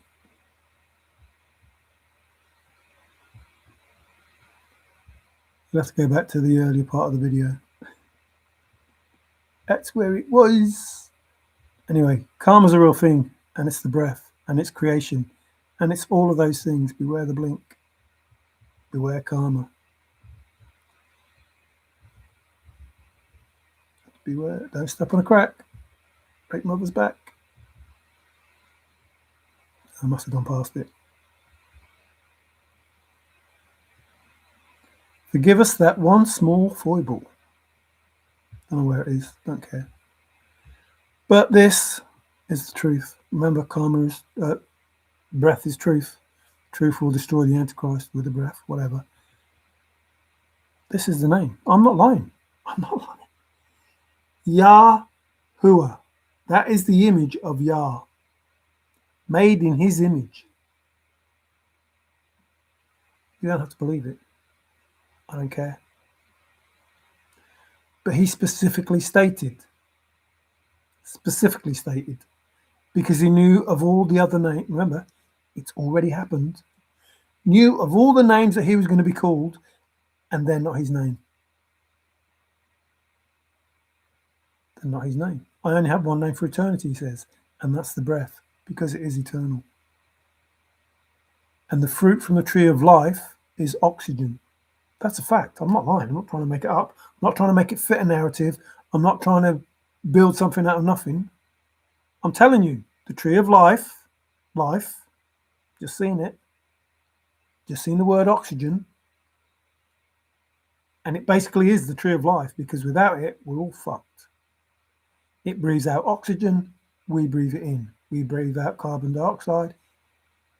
You'll have to go back to the earlier part of the video. That's where it was. Anyway, karma's a real thing, and it's the breath, and it's creation. And it's all of those things. Beware the blink. Beware karma. Beware. Don't step on a crack. Break mother's back. I must have gone past it. Forgive us that one small foible. Don't know where it is. Don't care. But this is the truth. Remember, karma is breath is truth. Truth will destroy the Antichrist with the breath, whatever. This is the name. I'm not lying. I'm not lying. Yahuwah. That is the image of Yah. Made in his image. You don't have to believe it. I don't care. But he specifically stated, because he knew of all the other names. Remember, it's already happened. Knew of all the names that he was going to be called, and they're not his name. They're not his name. I only have one name for eternity, he says, and that's the breath, because it is eternal. And the fruit from the tree of life is oxygen. That's a fact. I'm not lying. I'm not trying to make it up. I'm not trying to make it fit a narrative. I'm not trying to build something out of nothing. I'm telling you, the tree of life, just seen it, just seen the word oxygen, and it basically is the tree of life, because without it, we're all fucked. It breathes out oxygen, we breathe it in. We breathe out carbon dioxide,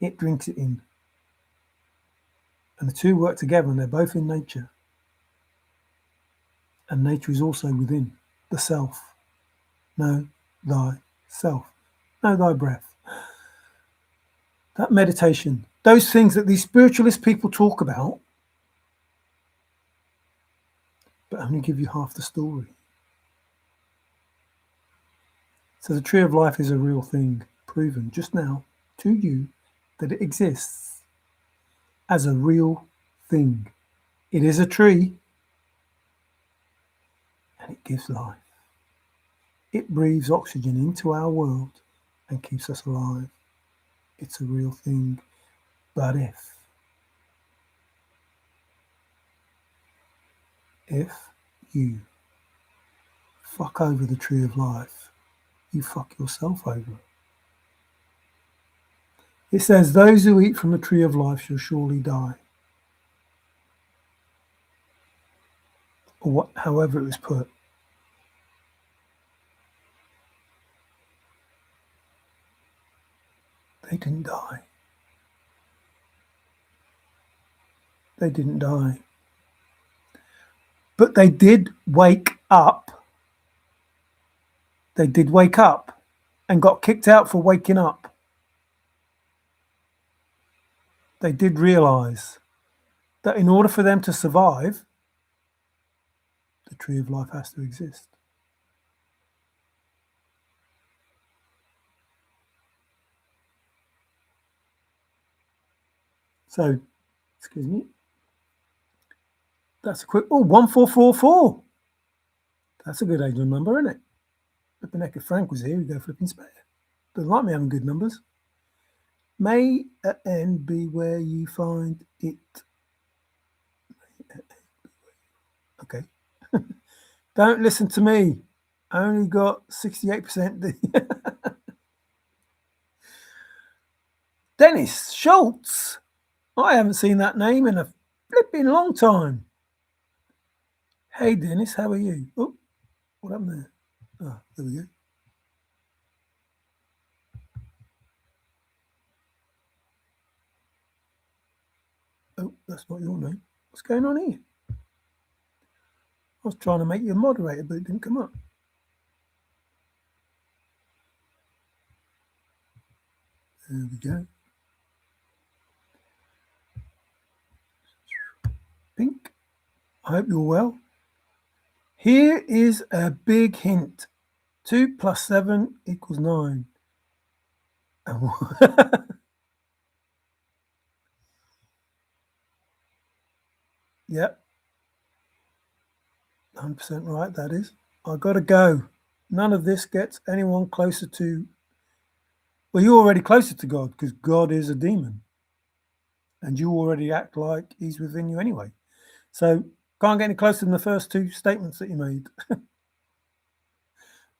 it drinks it in. And the two work together, and they're both in nature. And nature is also within the self. Know thyself. Know thy breath. That meditation, those things that these spiritualist people talk about, but only give you half the story. So the tree of life is a real thing, proven just now to you that it exists as a real thing. It is a tree, and it gives life. It breathes oxygen into our world and keeps us alive. It's a real thing. But if you fuck over the tree of life, you fuck yourself over. It says, those who eat from the tree of life shall surely die. Or however it was put. They didn't die. They didn't die. But they did wake up. They did wake up and got kicked out for waking up. They did realize that in order for them to survive, the tree of life has to exist. So, excuse me. That's a quick, 1444. That's a good angel number, isn't it? Flipping heck, if Frank was here, he'd go flipping spare. Doesn't like me having good numbers. May at end be where you find it. Okay. Don't listen to me. I only got 68%. Dennis Schultz. I haven't seen that name in a flipping long time. Hey, Dennis, how are you? Oh, what happened there? Oh, there we go. Oh, that's not your name. What's going on here? I was trying to make you a moderator, but it didn't come up. There we go. Pink. I hope you're well. Here is a big hint. 2 + 7 = 9. Yep. 100% right, that is. I got to go. None of this gets anyone closer to Well, you're already closer to God because God is a demon. And you already act like he's within you anyway. So can't get any closer than the first two statements that you made.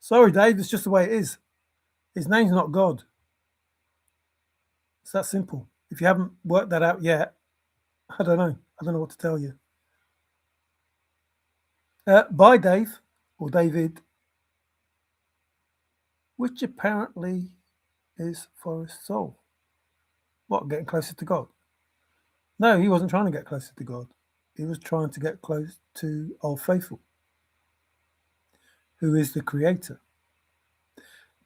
Sorry, Dave, it's just the way it is. His name's not God. It's that simple. If you haven't worked that out yet, I don't know. I don't know what to tell you. Bye, Dave, or David, which apparently is Forrest's soul. What, getting closer to God? No, he wasn't trying to get closer to God. He was trying to get close to All Faithful, who is the creator.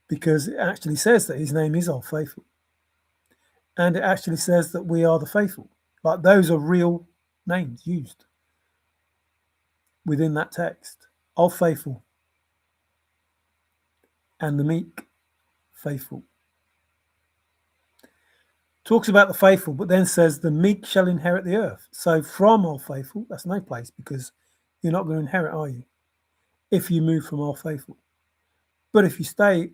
Because it actually says that his name is All Faithful. And it actually says that we are the faithful. Like those are real names used within that text. All Faithful and the meek faithful. Talks about the faithful, but then says the meek shall inherit the earth. So from All Faithful, that's no place because you're not going to inherit, are you? If you move from All Faithful. But if you stay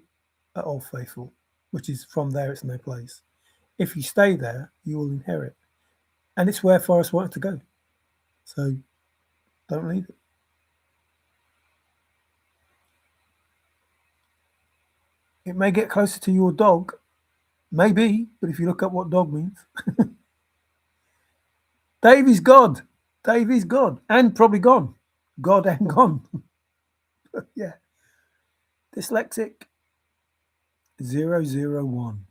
at All Faithful, which is from there, it's no place. If you stay there, you will inherit. And it's where Forrest wanted to go. So don't leave it. It may get closer to your dog, maybe, but if you look up what dog means. Dave is God. Dave is God. And probably gone. God and gone. Yeah. Dyslexic 001.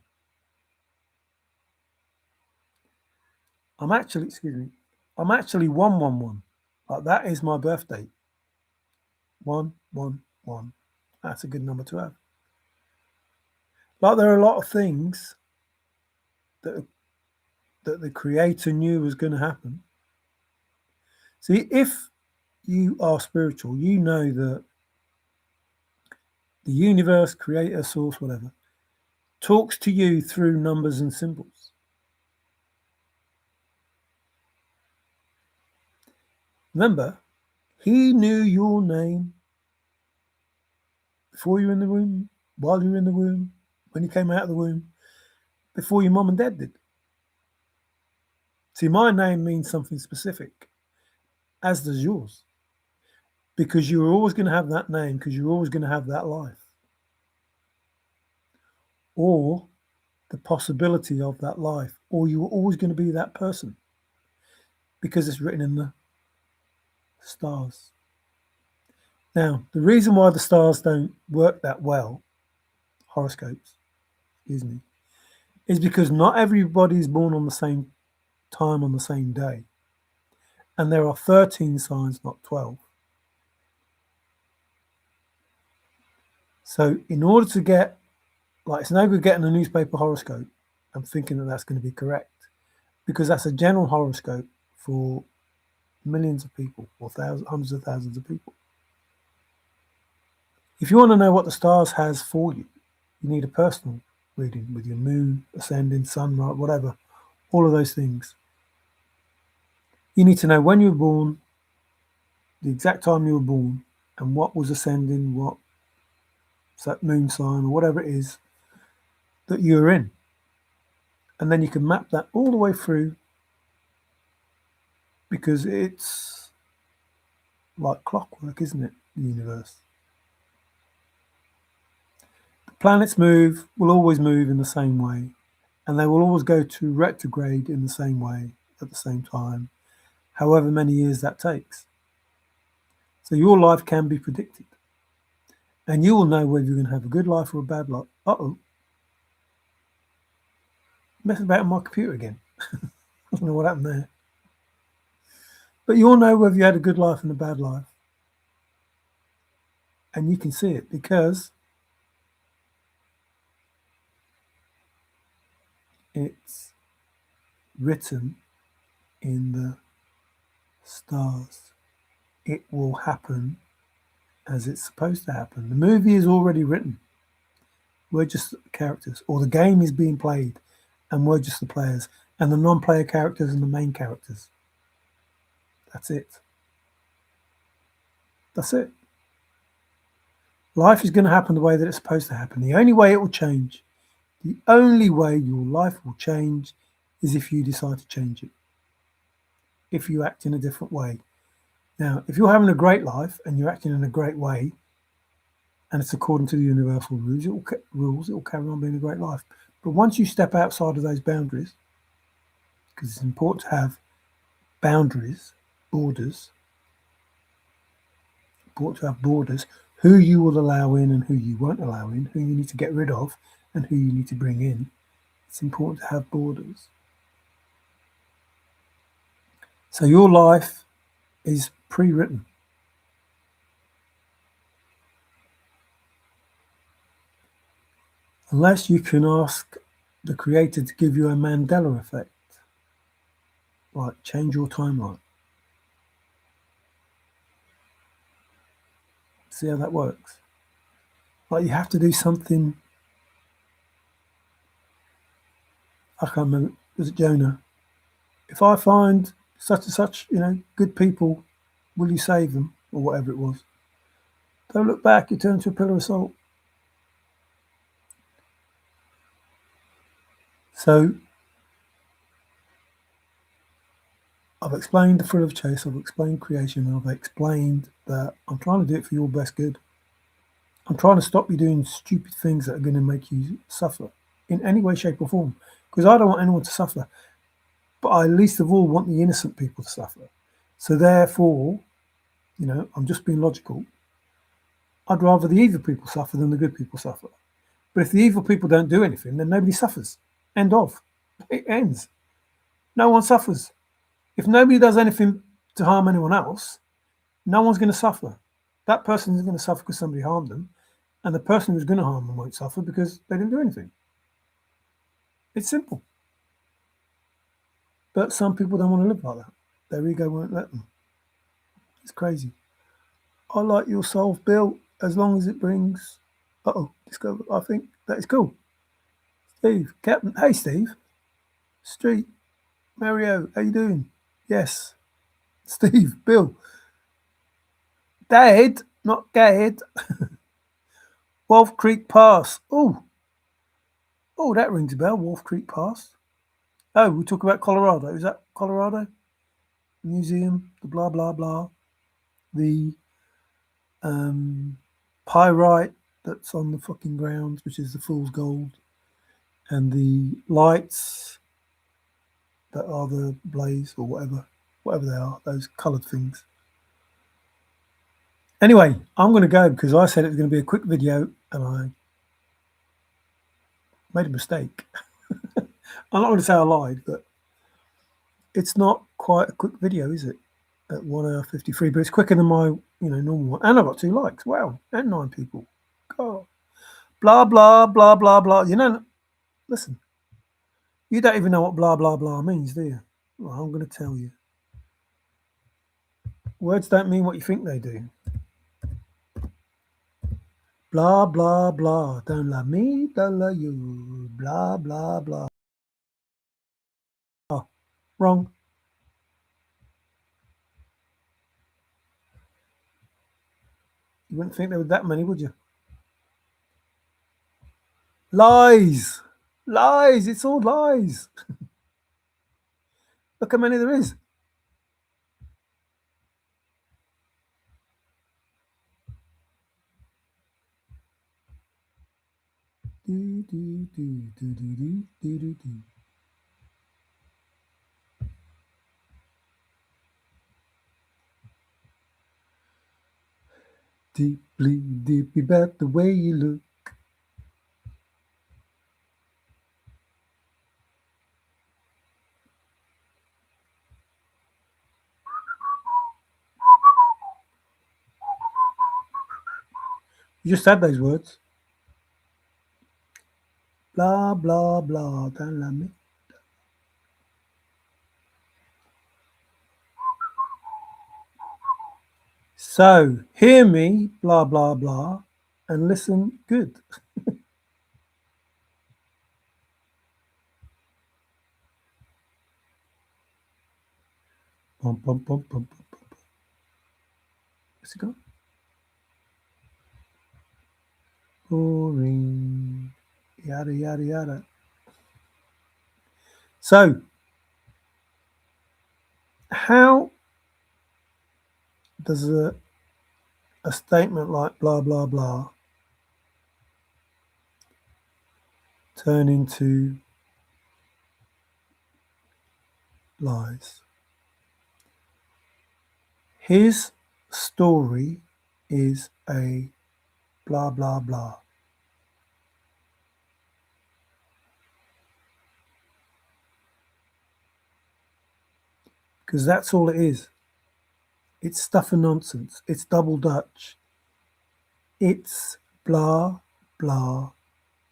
I'm actually 111. Like that is my birthday. 111. That's a good number to have. Like there are a lot of things that the creator knew was going to happen. See, if you are spiritual, you know that the universe, creator, source, whatever, talks to you through numbers and symbols. Remember, he knew your name before you were in the womb, while you were in the womb, when you came out of the womb, before your mum and dad did. See, my name means something specific, as does yours, because you're always going to have that name, because you're always going to have that life, or the possibility of that life, or you were always going to be that person, because it's written in the stars. Now, the reason why the stars don't work that well, horoscopes, excuse me, is because not everybody is born on the same time on the same day. And there are 13 signs, not 12. So in order to get, like, it's no good getting a newspaper horoscope and thinking that that's going to be correct, because that's a general horoscope for millions of people or thousands, hundreds of thousands of people. If you want to know what the stars has for you, you need a personal reading with your moon, ascending, sun, right, whatever, all of those things. You need to know when you were born, the exact time you were born, and what was ascending, what moon sign or whatever it is that you're in. And then you can map that all the way through, because it's like clockwork, isn't it? The universe. The planets will always move in the same way, and they will always go to retrograde in the same way at the same time, however many years that takes. So your life can be predicted, and you will know whether you're going to have a good life or a bad life. Messing about on my computer again. I don't know what happened there. But you'll know whether you had a good life and a bad life. And you can see it because it's written in the stars. It will happen as it's supposed to happen. The movie is already written. We're just characters, or the game is being played and we're just the players, and the non-player characters and the main characters. That's it. That's it. Life is going to happen the way that it's supposed to happen. The only way it will change, The only way your life will change is if you decide to change it, if you act in a different way. Now, if you're having a great life and you're acting in a great way, and it's according to the universal rules, it will carry on being a great life. But once you step outside of those boundaries, because it's important to have boundaries, borders, important to have borders, who you will allow in and who you won't allow in, who you need to get rid of and who you need to bring in. It's important to have borders. So your life is pre-written. Unless you can ask the creator to give you a Mandela effect, like change your timeline. See how that works? Like you have to do something. I can't remember. Was it Jonah? If I find such and such, good people, will you save them? Or whatever it was. Don't look back, you turn to a pillar of salt. So I've explained the thrill of chase, I've explained creation, I've explained that I'm trying to do it for your best good. I'm trying to stop you doing stupid things that are going to make you suffer in any way, shape, or form. Because I don't want anyone to suffer. But I least of all want the innocent people to suffer. So therefore, I'm just being logical. I'd rather the evil people suffer than the good people suffer. But if the evil people don't do anything, then nobody suffers. End of. It ends. No one suffers. If nobody does anything to harm anyone else, no one's going to suffer. That person is going to suffer because somebody harmed them, and the person who's going to harm them won't suffer because they didn't do anything. It's simple. But some people don't want to live like that. Their ego won't let them. It's crazy. I like your solve, Bill, as long as it brings. Discover. I think that is cool. Steve, Captain. Hey, Steve. Street. Mario, how you doing? Yes. Steve, Bill. Dad, not Dad. Wolf Creek Pass. Oh, that rings a bell. Wolf Creek Pass. Oh, we talk about Colorado. Is that Colorado? Museum, the blah blah blah. The pyrite that's on the fucking ground, which is the fool's gold, and the lights that are the blaze or whatever they are, those coloured things. Anyway, I'm going to go because I said it was going to be a quick video and I made a mistake. I'm not going to say I lied, but it's not quite a quick video, is it? At 1 hour 53, but it's quicker than my normal one. And I got 2 likes. Wow, and 9 people. God. Blah blah blah blah blah. Listen. You don't even know what blah blah blah means, do you? Well, I'm going to tell you. Words don't mean what you think they do. Blah blah blah. Don't love me, don't love you. Blah blah blah. Oh, wrong. You wouldn't think there were that many, would you? Lies. Lies. It's all lies. Look how many there is. Do, do, do, do, do, do, do, do, do. Deeply, deeply about the way you look. You just said those words. Blah, blah, blah. Don't love me. So, hear me, blah, blah, blah, and listen good. Bum, bum, bum, bum, bum, bum. What's it got? Boring yada, yada, yada. So, how does a statement like blah, blah, blah turn into lies? His story is a blah, blah, blah. Because that's all it is. It's stuff and nonsense. It's double Dutch. It's blah, blah,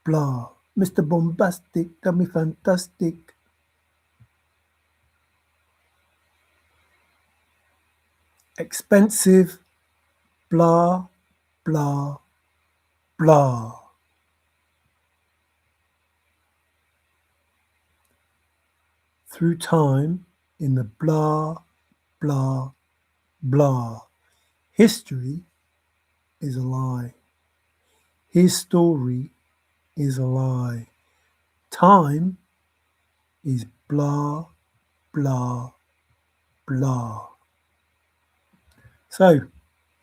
blah. Mr. Bombastic, dummy fantastic. Expensive, blah, blah, blah. Through time, in the blah, blah, blah. History is a lie. His story is a lie. Time is blah, blah, blah. So,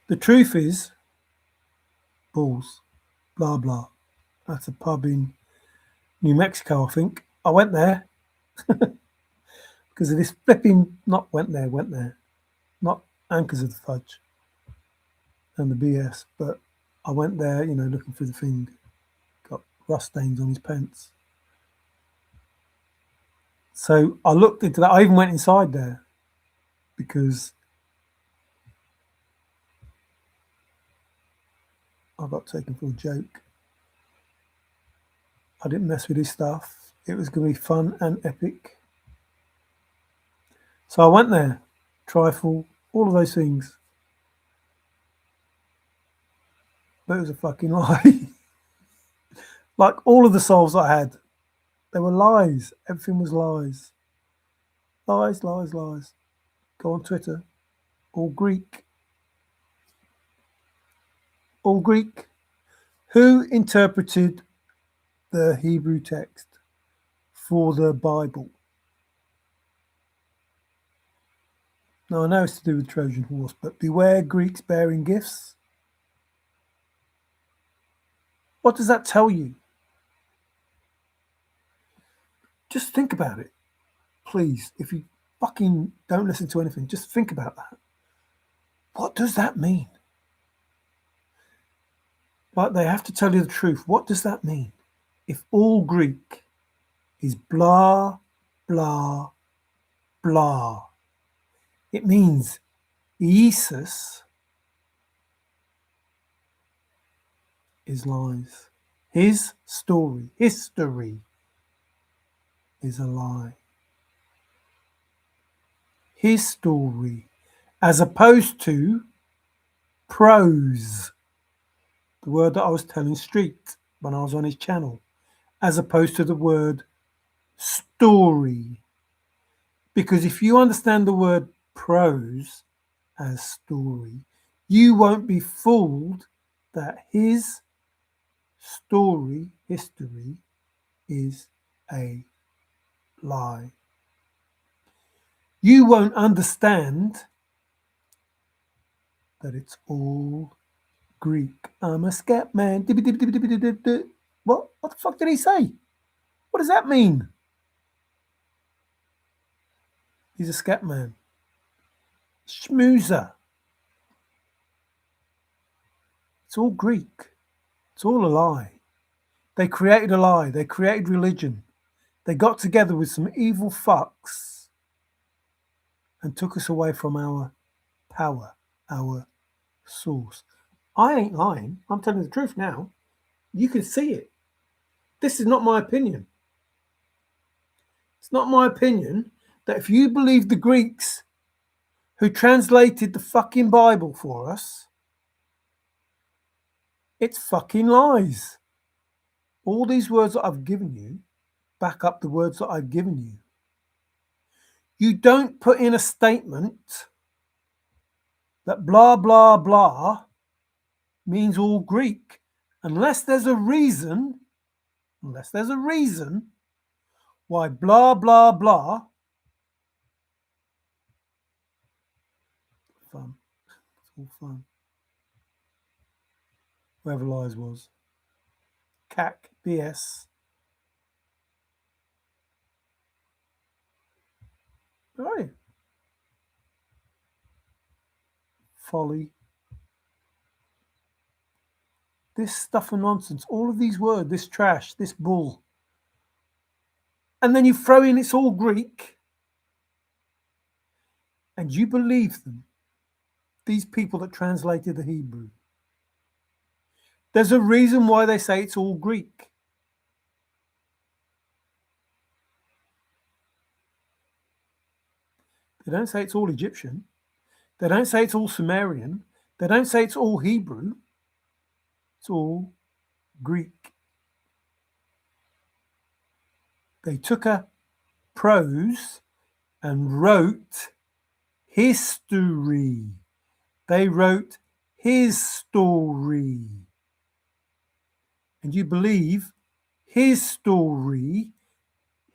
the truth is, balls, blah, blah. That's a pub in New Mexico, I think. I went there because of this flipping, went there. Not Anchors of the Fudge and the BS, but I went there, looking for the thing. Got rust stains on his pants. So I looked into that. I even went inside there because I got taken for a joke. I didn't mess with his stuff. It was going to be fun and epic. So I went there, trifle, all of those things. But it was a fucking lie. Like all of the souls I had, they were lies. Everything was lies. Lies, lies, lies. Go on Twitter. All Greek. All Greek. Who interpreted the Hebrew text for the Bible? Now, I know it's to do with Trojan horse, but beware Greeks bearing gifts. What does that tell you? Just think about it. Please, if you fucking don't listen to anything, just think about that. What does that mean? Like, they have to tell you the truth. What does that mean? If all Greek is blah, blah, blah, it means Jesus is lies. His story, history, is a lie. His story, as opposed to prose, the word that I was telling Street when I was on his channel, as opposed to the word story. Because if you understand the word prose as story, you won't be fooled that his story, history, is a lie. You won't understand that it's all Greek. I'm a scat man. What the fuck did he say? What does that mean? He's a scat man. Schmoozer. It's all Greek. It's all a lie. They created a lie. They created religion. They got together with some evil fucks and took us away from our power, our source. I ain't lying. I'm telling the truth now. You can see it. This is not my opinion. It's not my opinion that if you believe the Greeks who translated the fucking Bible for us, it's fucking lies. All these words that I've given you back up the words that I've given you. You don't put in a statement that blah, blah, blah means all Greek unless there's a reason unless there's a reason why blah, blah, blah. Fun. It's all fun. Whoever lies was. CAC, BS. Right. Folly. This stuff and nonsense, all of these words, this trash, this bull. And then you throw in it's all Greek and you believe them. These people that translated the Hebrew. There's a reason why they say it's all Greek. They don't say it's all Egyptian. They don't say it's all Sumerian. They don't say it's all Hebrew. It's all Greek. They took a prose and wrote history. They wrote his story. And you believe his story,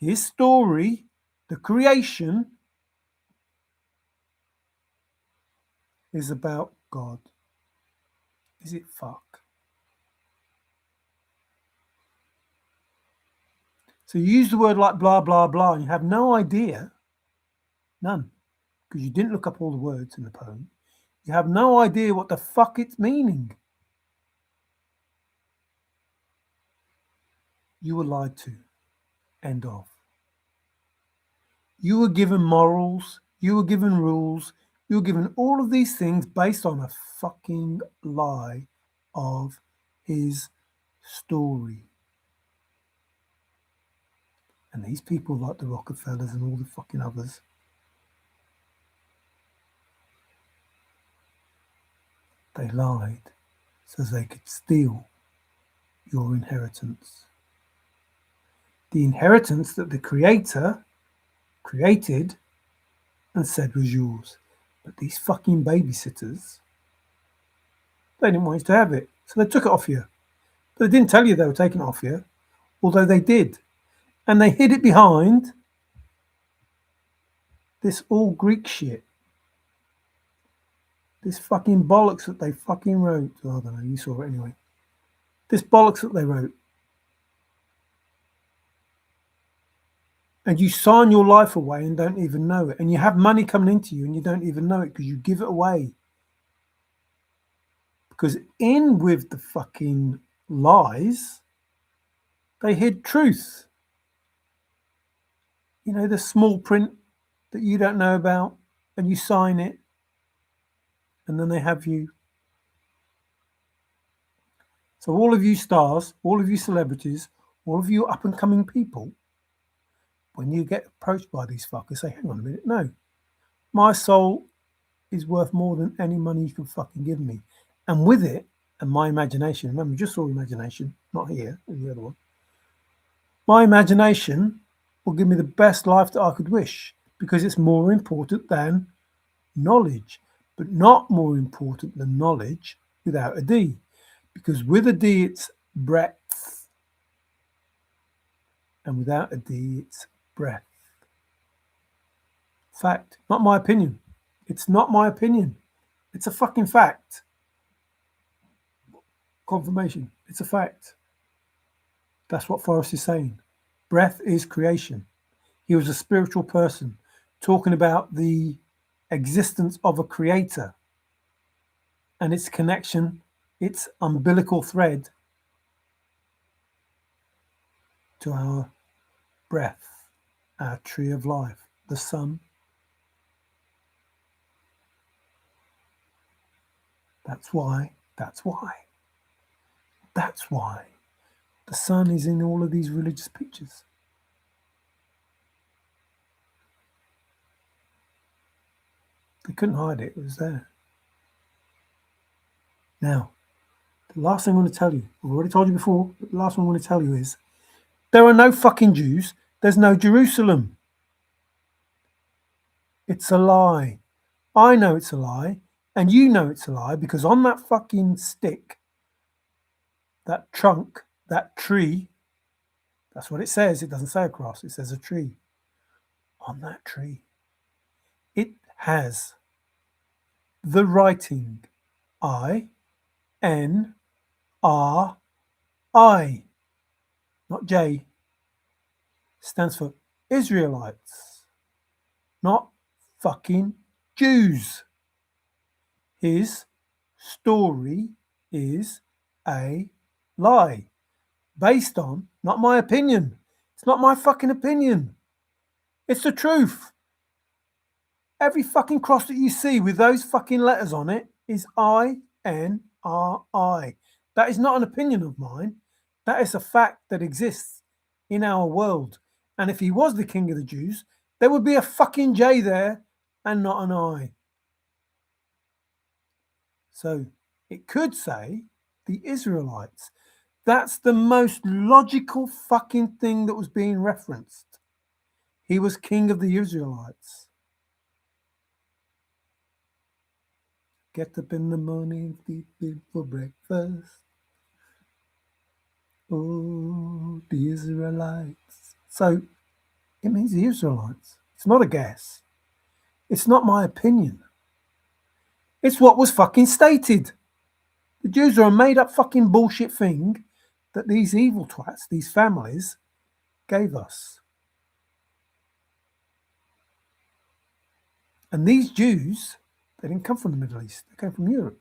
the creation, is about God. Is it fuck? So you use the word like blah, blah, blah, and you have no idea, none, because you didn't look up all the words in the poem. You have no idea what the fuck it's meaning. You were lied to. End of. You were given morals. You were given rules. You were given all of these things based on a fucking lie of his story. And these people like the Rockefellers and all the fucking others, they lied so they could steal your inheritance. The inheritance that the Creator created and said was yours. But these fucking babysitters, they didn't want you to have it. So they took it off you. But they didn't tell you they were taking it off you, although they did. And they hid it behind this all Greek shit. This fucking bollocks that they fucking wrote. Oh, I don't know, you saw it anyway. This bollocks that they wrote. And you sign your life away and don't even know it. And you have money coming into you and you don't even know it because you give it away. Because in with the fucking lies, they hid truth. You know, the small print that you don't know about, and you sign it, and then they have you. So all of you stars, all of you celebrities, all of you up and coming people, when you get approached by these fuckers, say, hang on a minute, no, my soul is worth more than any money you can fucking give me. And with it, and my imagination, remember, we just saw imagination, not here, in the other one. My imagination will give me the best life that I could wish because it's more important than knowledge, but not more important than knowledge without a D. Because with a D, it's breadth. And without a D, it's breath. Fact, not my opinion. It's not my opinion. It's a fucking fact. Confirmation. It's a fact. That's what Forrest is saying. Breath is creation. He was a spiritual person talking about the existence of a creator and its connection, its umbilical thread to our breath, our tree of life, the sun. That's why the sun is in all of these religious pictures. They couldn't hide it, it was there. Now, the last thing I want to tell you, I've already told you before, but the last one I want to tell you is there are no fucking Jews, there's no Jerusalem. It's a lie. I know it's a lie, and you know it's a lie because on that fucking stick, that trunk, that tree, That's what it says. It doesn't say a cross. It says a tree. On that tree, it has the writing I-N-R-I, not J. Stands for Israelites, not fucking Jews. His story is a lie based on not my opinion. It's not my fucking opinion. It's the truth. Every fucking cross that you see with those fucking letters on it is I-N-R-I. That is not an opinion of mine. That is a fact that exists in our world. And if he was the king of the Jews, there would be a fucking J there and not an I. So it could say the Israelites. That's the most logical fucking thing that was being referenced. He was king of the Israelites. Get up in the morning, eat for breakfast. Oh, the Israelites. So it means the Israelites. It's not a guess. It's not my opinion. It's what was fucking stated. The Jews are a made up fucking bullshit thing that these evil twats, these families, gave us. And these Jews, they didn't come from the Middle East. They came from Europe.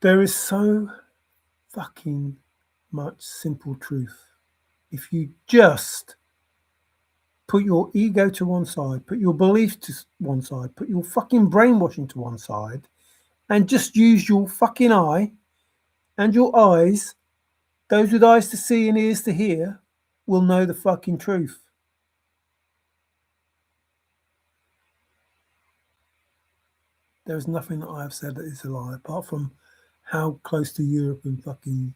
There is so fucking much simple truth. If you just put your ego to one side, put your beliefs to one side, put your fucking brainwashing to one side, and just use your fucking eye and your eyes, those with eyes to see and ears to hear, will know the fucking truth. There is nothing that I have said that is a lie, apart from how close to Europe and fucking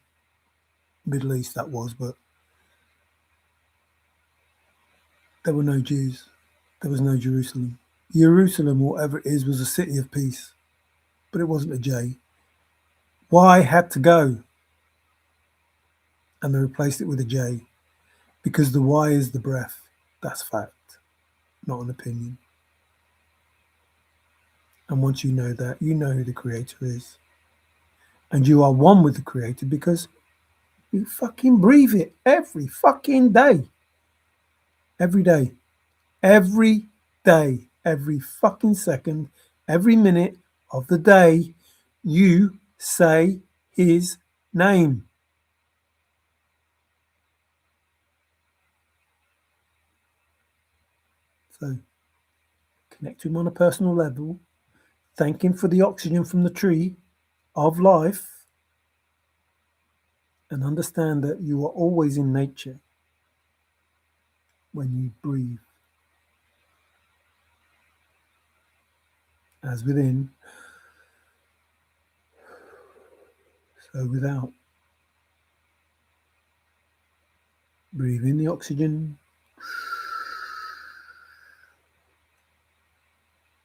Middle East that was, but there were no Jews. There was no Jerusalem. Jerusalem, whatever it is, was a city of peace, but it wasn't a J. Y had to go, and they replaced it with a J, because the Y is the breath. That's fact, not an opinion. And once you know that, you know who the creator is. And you are one with the creator because you fucking breathe it every fucking day. Every day. Every day. Every fucking second. Every minute of the day, you say his name. So connect to him on a personal level. Thank him for the oxygen from the tree of life. And understand that you are always in nature when you breathe. As within, so without. Breathe in the oxygen,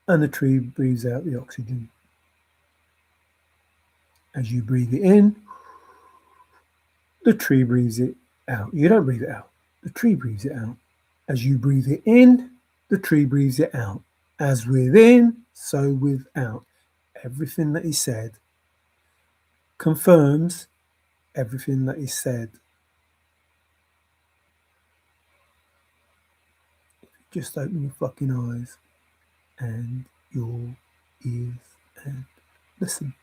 and the tree breathes out the oxygen. As you breathe it in, the tree breathes it out. You don't breathe it out. The tree breathes it out. As you breathe it in, the tree breathes it out. As within, so without. Everything that is said confirms everything that is said. Just open your fucking eyes and your ears and listen.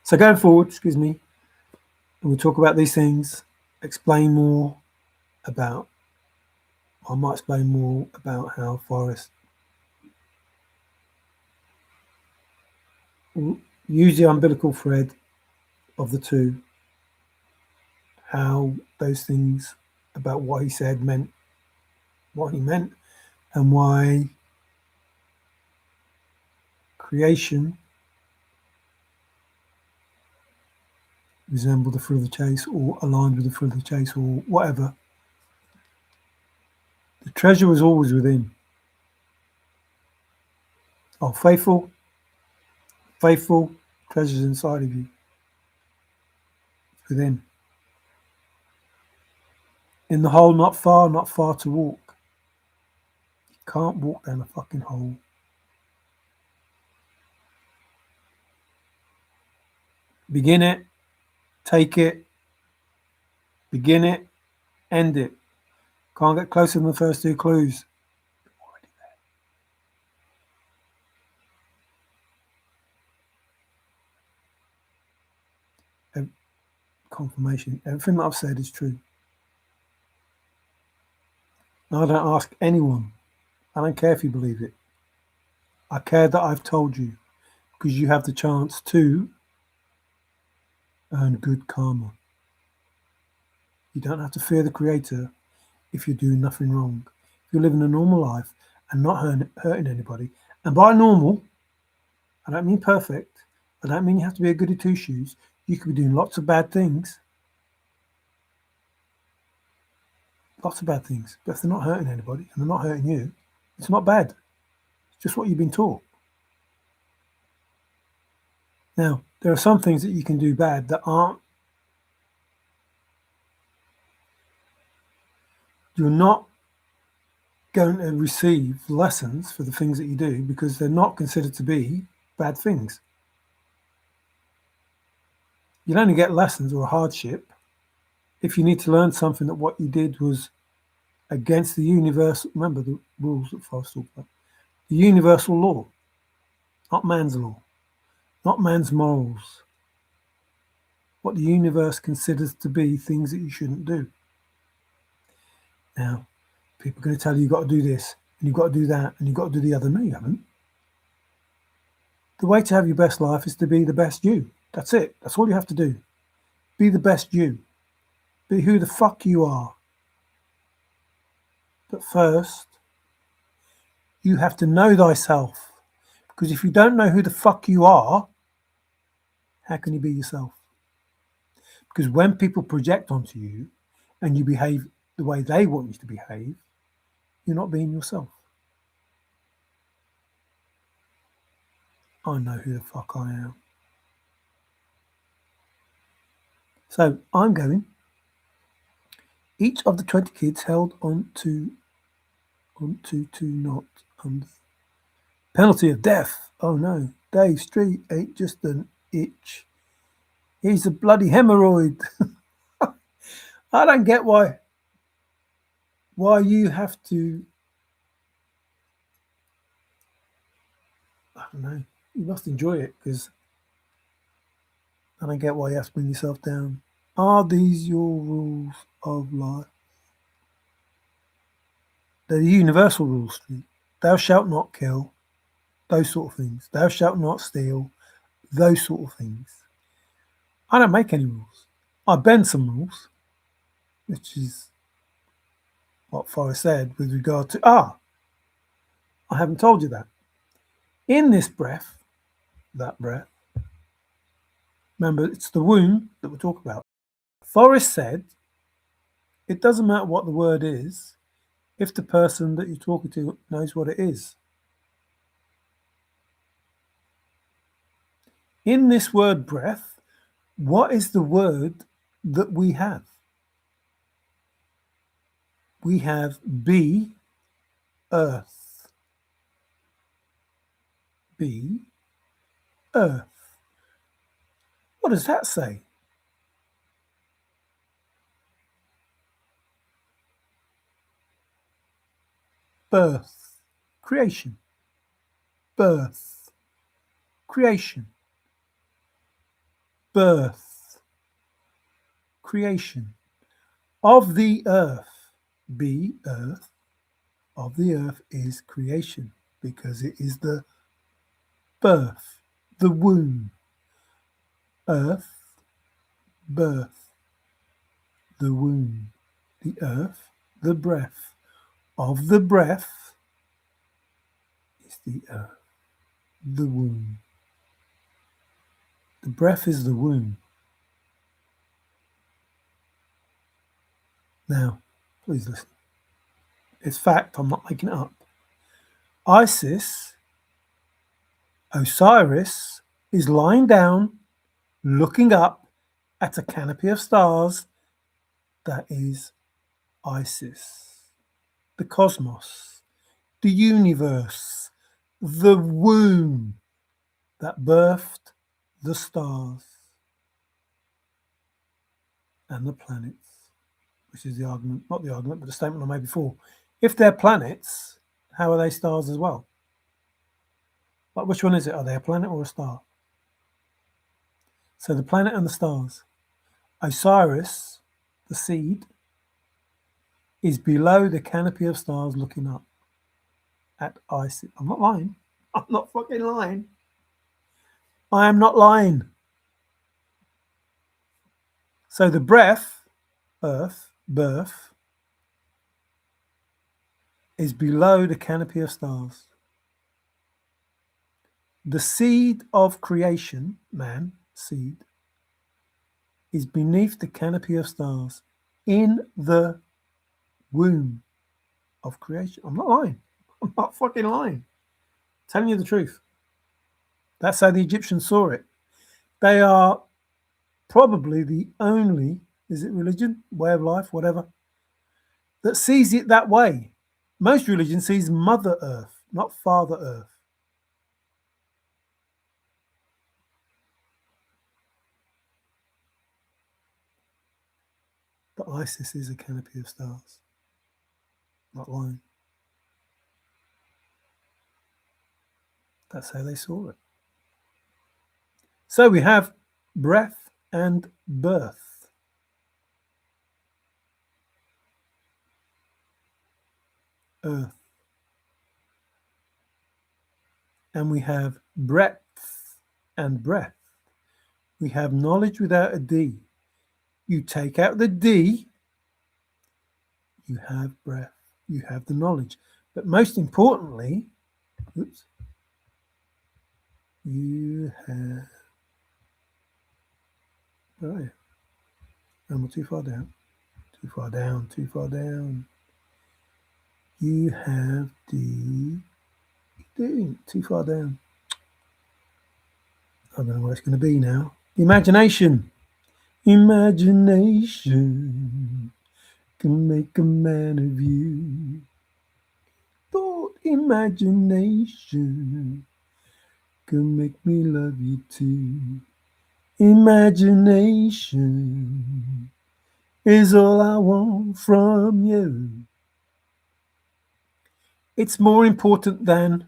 So going forward, and we'll talk about these things, explain more about, I might explain more about how Forrest use the umbilical thread of the two, how those things about what he said meant what he meant, and why creation resembled the thrill of the chase or aligned with the thrill of the chase or whatever. The treasure was always within. Oh, faithful, faithful treasures inside of you, within. In the hole, not far to walk. You can't walk down a fucking hole. Begin it, take it, begin it, end it. Can't get closer than the first two clues. Confirmation. Everything that I've said is true. I don't ask anyone. I don't care if you believe it. I care that I've told you because you have the chance to earn good karma. You don't have to fear the Creator if you're doing nothing wrong. If you're living a normal life and not hurting anybody, and by normal, I don't mean perfect. I don't mean you have to be a goody two shoes. You could be doing lots of bad things. Lots of bad things. But if they're not hurting anybody and they're not hurting you, it's not bad. It's just what you've been taught. Now, there are some things that you can do bad that aren't, you're not going to receive lessons for the things that you do because they're not considered to be bad things. You'll only get lessons or a hardship if you need to learn something that what you did was against the universal, remember the rules that Forrest talked about, the universal law, not man's law, not man's morals, what the universe considers to be things that you shouldn't do. Now, people are going to tell you you've got to do this, and you've got to do that, and you've got to do the other. No, you haven't. The way to have your best life is to be the best you. That's it. That's all you have to do. Be the best you. Be who the fuck you are. But first, you have to know thyself. Because if you don't know who the fuck you are, how can you be yourself? Because when people project onto you and you behave the way they want you to behave, you're not being yourself. I know who the fuck I am. So I'm going. Each of the 20 kids held on to not under penalty of death. Oh no, Dave Street ain't just an itch. He's a bloody hemorrhoid. I don't get why you have to. I don't know. You must enjoy it because I don't get why you have to bring yourself down. Are these your rules of life? They're the universal rules, Street. Thou shalt not kill. Those sort of things. Thou shalt not steal. Those sort of things. I don't make any rules. I bend some rules, which is what Forrest said with regard to, I haven't told you that. In this breath, that breath, remember, it's the womb that we're talking about. Forrest said, it doesn't matter what the word is if the person that you're talking to knows what it is. In this word breath, what is the word that we have? We have be, earth. Be, earth. What does that say? Birth, creation. Birth, creation. Birth, creation. Of the earth, be earth. Of the earth is creation because it is the birth, the womb. Earth, birth, the womb. The earth, the breath. Of the breath is the earth, the womb. The breath is the womb. Now, please listen. It's fact, I'm not making it up. ISIS Osiris is lying down, looking up at a canopy of stars that is Isis, the cosmos, the universe, the womb that birthed the stars and the planets, which is the argument, not the argument, but the statement I made before. If they're planets, how are they stars as well? Like, which one is it? Are they a planet or a star? So the planet and the stars. Osiris, the seed, is below the canopy of stars looking up at Isis. I'm not lying. I'm not fucking lying. I am not lying. So the breath, earth, birth, is below the canopy of stars. The seed of creation, man, seed, is beneath the canopy of stars in the womb of creation. I'm not lying. I'm not fucking lying. I'm telling you the truth. That's how the Egyptians saw it. They are probably the only, is it religion, way of life, whatever, that sees it that way. Most religion sees Mother Earth, not Father Earth. But Isis is a canopy of stars. Not lying. That's how they saw it. So we have breath and birth. Earth. And we have breadth and breath. We have knowledge without a D. You take out the D, you have breath, you have the knowledge. But most importantly, oops, you have, where are you? I'm too far down, too far down, too far down. You have the, too far down. I don't know what it's going to be now. Imagination. Imagination can make a man of you. Thought imagination can make me love you too. Imagination is all I want from you. It's more important than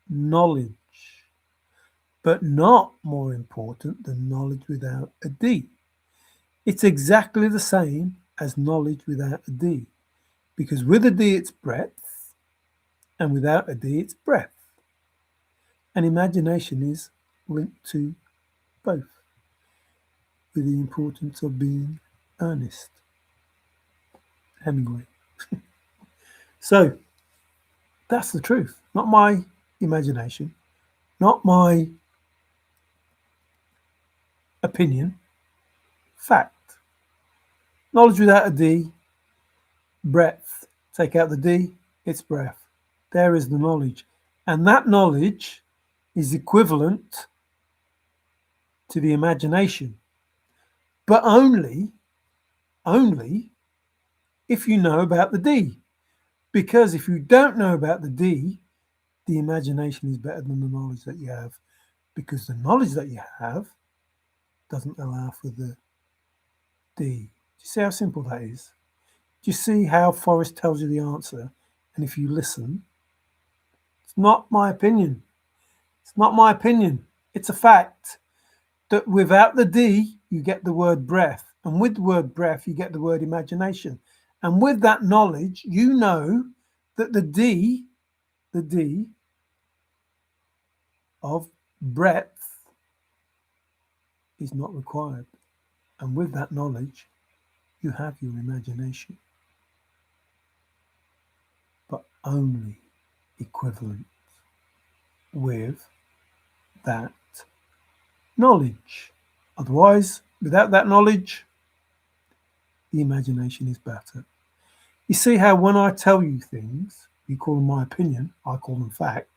knowledge, but not more important than knowledge without a D. It's exactly the same as knowledge without a D, because with a D it's breadth, and without a D it's breath. And imagination is linked to both, with the importance of being earnest. Hemingway. So that's the truth, not my imagination, not my opinion, fact. Knowledge without a D, breadth. Take out the D, it's breath. There is the knowledge. And that knowledge is equivalent to the imagination, but only if you know about the D. Because if you don't know about the D, the imagination is better than the knowledge that you have, because the knowledge that you have doesn't allow for the D. Do you see how simple that is? Do you see how Forrest tells you the answer? And if you listen, it's not my opinion. It's not my opinion. It's a fact that without the D, you get the word breath. And with the word breath, you get the word imagination. And with that knowledge, you know that the D of breadth is not required. And with that knowledge, you have your imagination, but only equivalent with that knowledge. Otherwise, without that knowledge, the imagination is better. You see how when I tell you things, you call them my opinion, I call them fact,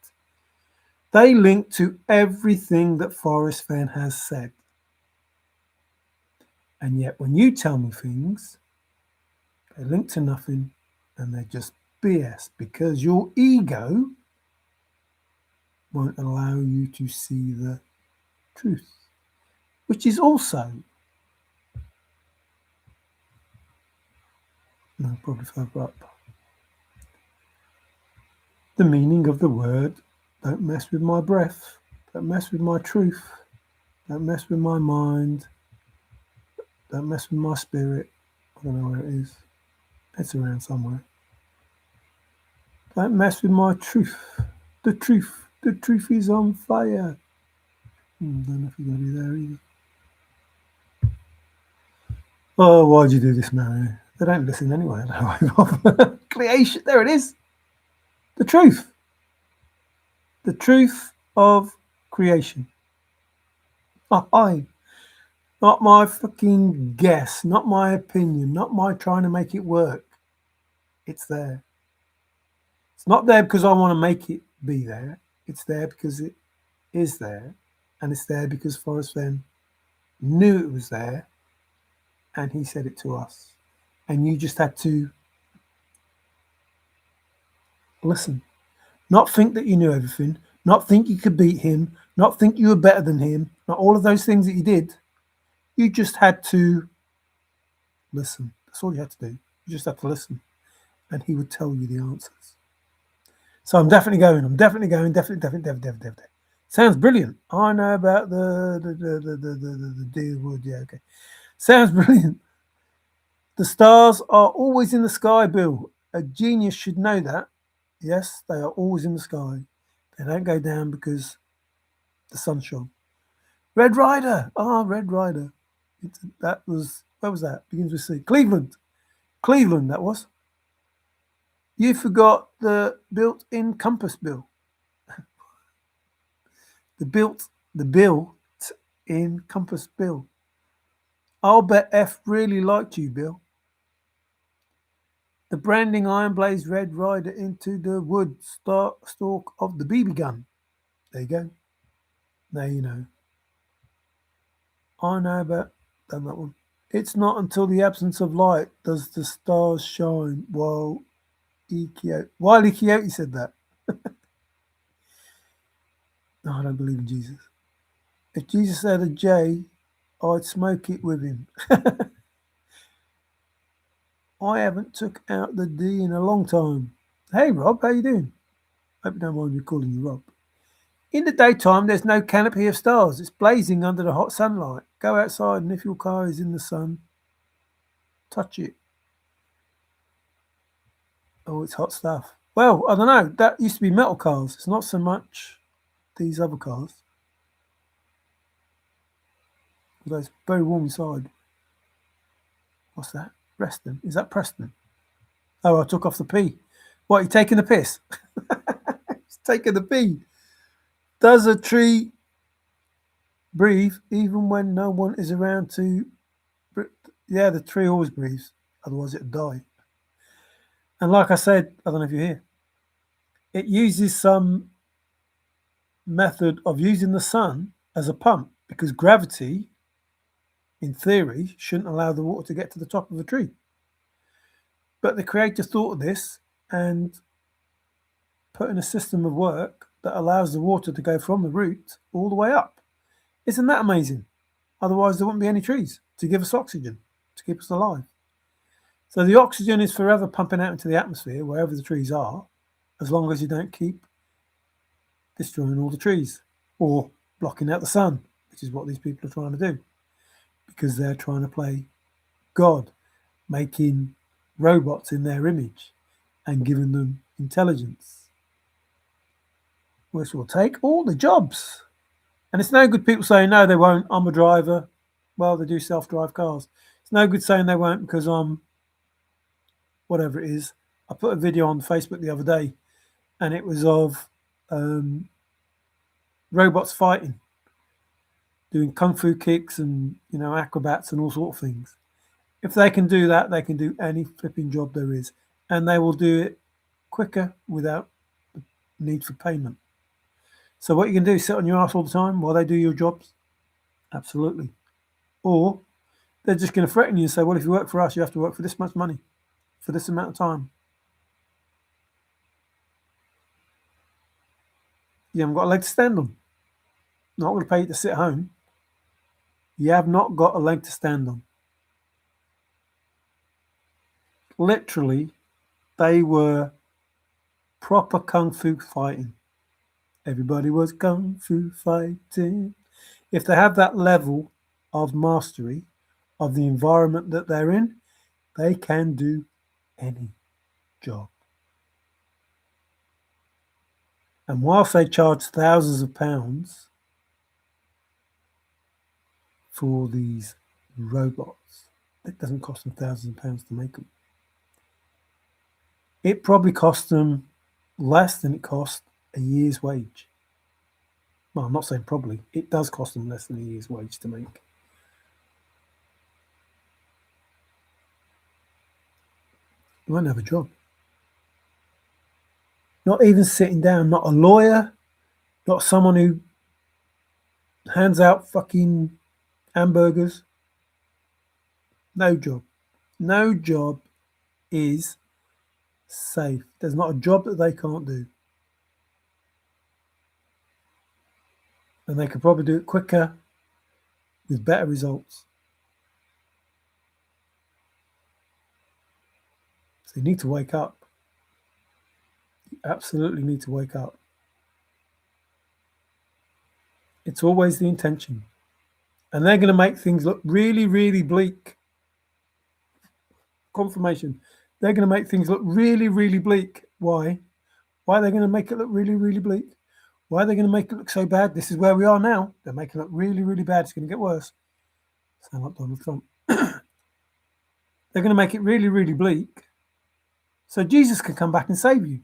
They link to everything that Forrest Fenn has said. And yet when you tell me things, they link to nothing and they're just BS because your ego won't allow you to see the truth, which is also, no, probably further up, the meaning of the word, don't mess with my breath, don't mess with my truth, don't mess with my mind, don't mess with my spirit. I don't know where it is. It's around somewhere. Don't mess with my truth. The truth is on fire. Don't know if you're going to be there either. Oh, why'd you do this, Mary? They don't listen anyway. Creation, there it is. The truth. The truth of creation. Not my fucking guess, not my opinion, not my trying to make it work. It's there. It's not there because I want to make it be there. It's there because it is there. And it's there because Forrest Fenn knew it was there and he said it to us. And you just had to listen. Not think that you knew everything, not think you could beat him, not think you were better than him, not all of those things that you did. You just had to listen. That's all you had to do. You just had to listen. And he would tell you the answers. So I'm definitely going, definitely. Sounds brilliant. I know about the deer wood, yeah, okay. Sounds brilliant. The stars are always in the sky, Bill. A genius should know that. Yes, they are always in the sky. They don't go down because the sun shone. Red Rider. Red Rider. That was, where was that? Begins with C. Cleveland, that was. You forgot the built-in compass, Bill. The built-in compass, Bill. I'll bet F really liked you, Bill. The branding iron blazed Red Rider into the wood stalk of the BB gun. There you go. Now you know. I know about done that one. It's not until the absence of light does the stars shine. While E. Coyote said that. No, I don't believe in Jesus. If Jesus had a J, I'd smoke it with him. I haven't took out the D in a long time. Hey Rob, how you doing? Hope you don't mind me calling you Rob. In the daytime, there's no canopy of stars. It's blazing under the hot sunlight. Go outside, and if your car is in the sun, touch it. Oh, it's hot stuff. Well, I don't know. That used to be metal cars. It's not so much these other cars. Although it's very warm inside. What's that? Preston. Is that Preston? Oh, I took off the P. What, you taking the piss? It's taking the P. Does a tree breathe even when no one is around to... Yeah, the tree always breathes. Otherwise it'd die. And like I said, I don't know if you're here, it uses some method of using the sun as a pump because gravity, in theory, shouldn't allow the water to get to the top of a tree. But the creator thought of this and put in a system of work that allows the water to go from the root all the way up. Isn't that amazing? Otherwise, there wouldn't be any trees to give us oxygen, to keep us alive. So the oxygen is forever pumping out into the atmosphere, wherever the trees are, as long as you don't keep destroying all the trees or blocking out the sun, which is what these people are trying to do, because they're trying to play God, making robots in their image and giving them intelligence, which will take all the jobs. And it's no good people saying, no, they won't, I'm a driver. Well, they do self-drive cars. It's no good saying they won't because I'm whatever it is. I put a video on Facebook the other day and it was of robots fighting, doing kung fu kicks and, acrobats and all sorts of things. If they can do that, they can do any flipping job there is. And they will do it quicker without the need for payment. So what you can do, sit on your ass all the time while they do your jobs? Absolutely. Or they're just going to threaten you and say, well, if you work for us, you have to work for this much money for this amount of time. You haven't got a leg to stand on. Not going to pay you to sit home. You have not got a leg to stand on. Literally, they were proper kung fu fighting. Everybody was kung fu fighting. If they have that level of mastery of the environment that they're in, they can do any job. And whilst they charge thousands of pounds for these robots, it doesn't cost them thousands of pounds to make them. It probably cost them less than it cost a year's wage. Well, I'm not saying probably. It does cost them less than a year's wage to make. You won't have a job. Not even sitting down, not a lawyer, not someone who hands out fucking hamburgers. No job. No job is safe. There's not a job that they can't do. And they could probably do it quicker with better results. So you need to wake up. You absolutely need to wake up. It's always the intention. And they're going to make things look really, really bleak. Confirmation. They're going to make things look really, really bleak. Why? Why are they going to make it look really, really bleak? Why are they going to make it look so bad? This is where we are now. They're making it look really, really bad. It's going to get worse. Sound like Donald Trump. They're going to make it really, really bleak so Jesus can come back and save you.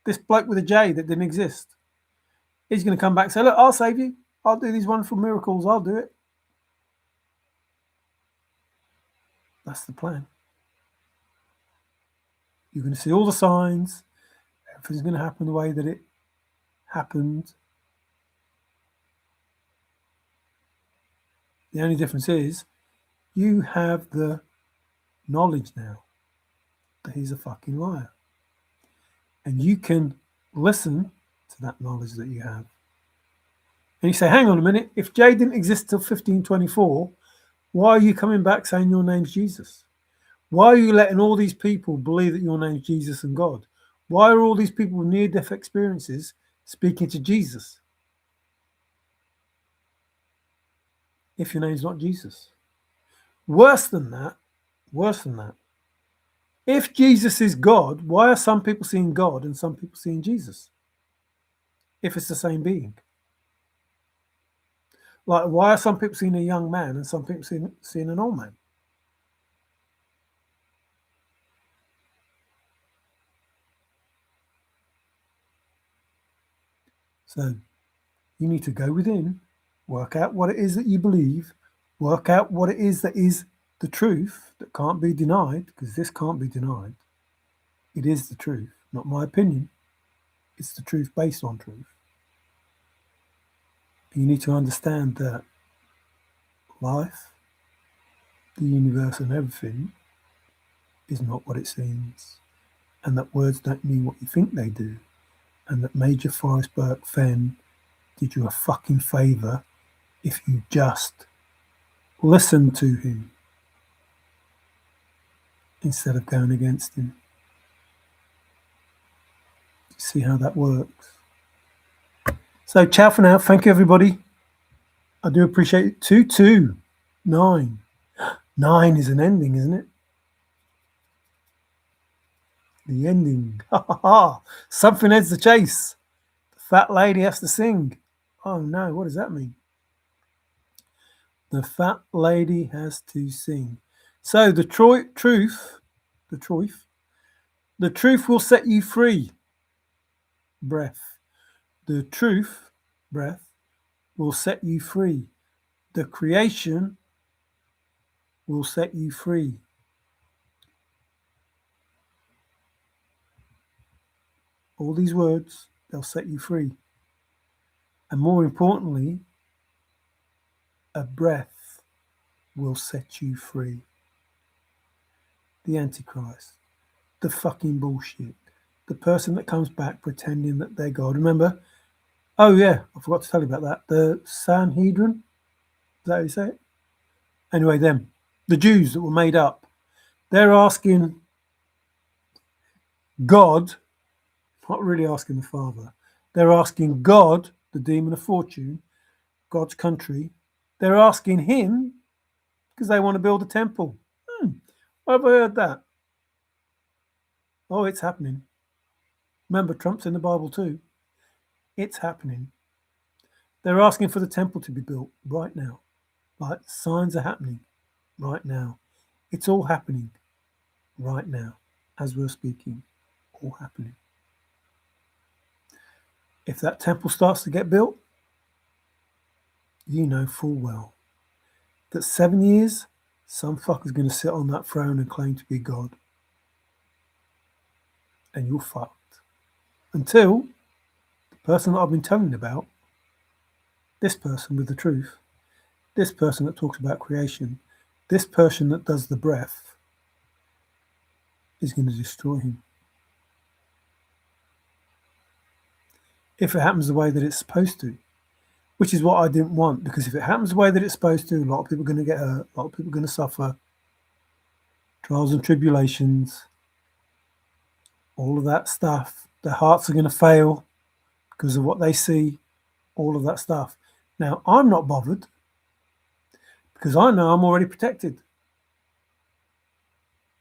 This bloke with a J that didn't exist. He's going to come back and say, look, I'll save you. I'll do these wonderful miracles. I'll do it. That's the plan. You're going to see all the signs. Everything's going to happen the way that it happened. The only difference is you have the knowledge now that he's a fucking liar. And you can listen to that knowledge that you have. And you say, hang on a minute, if Jay didn't exist till 1524, why are you coming back saying your name's Jesus? Why are you letting all these people believe that your name's Jesus and God? Why are all these people with near-death experiences speaking to Jesus if your name's not Jesus? Worse than that, if Jesus is God, why are some people seeing God and some people seeing Jesus? If it's the same being. Like, why are some people seeing a young man and some people seeing an old man? So you need to go within, work out what it is that you believe, work out what it is that is the truth that can't be denied, because this can't be denied. It is the truth, not my opinion. It's the truth based on truth. You need to understand that life, the universe, and everything is not what it seems, and that words don't mean what you think they do, and that Major Forrest Fenn did you a fucking favour if you just listened to him instead of going against him. See how that works. So ciao for now. Thank you, everybody. I do appreciate it. 229. 9 is an ending, isn't it? The ending. Ha ha ha. Something heads the chase. The fat lady has to sing. Oh no, what does that mean? The fat lady has to sing. So the truth will set you free. Breath. The truth, breath, will set you free. The creation will set you free. All these words, they'll set you free. And more importantly, a breath will set you free. The Antichrist, the fucking bullshit, the person that comes back pretending that they're God. Remember? Oh yeah, I forgot to tell you about that. The Sanhedrin, is that how you say it? Anyway, them, the Jews that were made up, they're asking God, not really asking the Father, they're asking God, the demon of fortune, God's country, they're asking him because they want to build a temple. Where have I heard that? Oh, it's happening. Remember, Trump's in the Bible too. It's happening. They're asking for the temple to be built right now. Like, signs are happening right now. It's all happening right now as we're speaking. All happening. If that temple starts to get built, you know full well that 7 years, some fucker's going to sit on that throne and claim to be God. And you're fucked. Until the person that I've been telling you about, this person with the truth, this person that talks about creation, this person that does the breath, is going to destroy him. If it happens the way that it's supposed to, which is what I didn't want, because if it happens the way that it's supposed to, a lot of people are going to get hurt, a lot of people are going to suffer, trials and tribulations, all of that stuff. Their hearts are going to fail because of what they see, all of that stuff. Now, I'm not bothered because I know I'm already protected.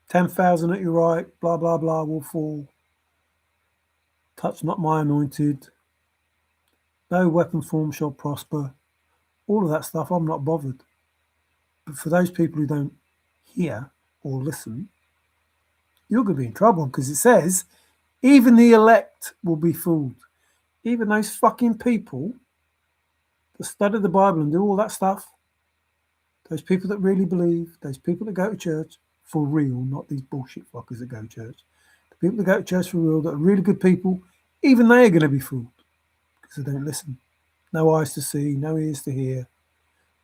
10,000 at your right, blah, blah, blah, will fall. Touch not my anointed. No weapon form shall prosper. All of that stuff, I'm not bothered. But for those people who don't hear or listen, you're going to be in trouble because it says, even the elect will be fooled. Even those fucking people that study the Bible and do all that stuff, those people that really believe, those people that go to church for real, not these bullshit fuckers that go to church. The people that go to church for real, that are really good people, even they are going to be fooled because they don't listen. No eyes to see, no ears to hear.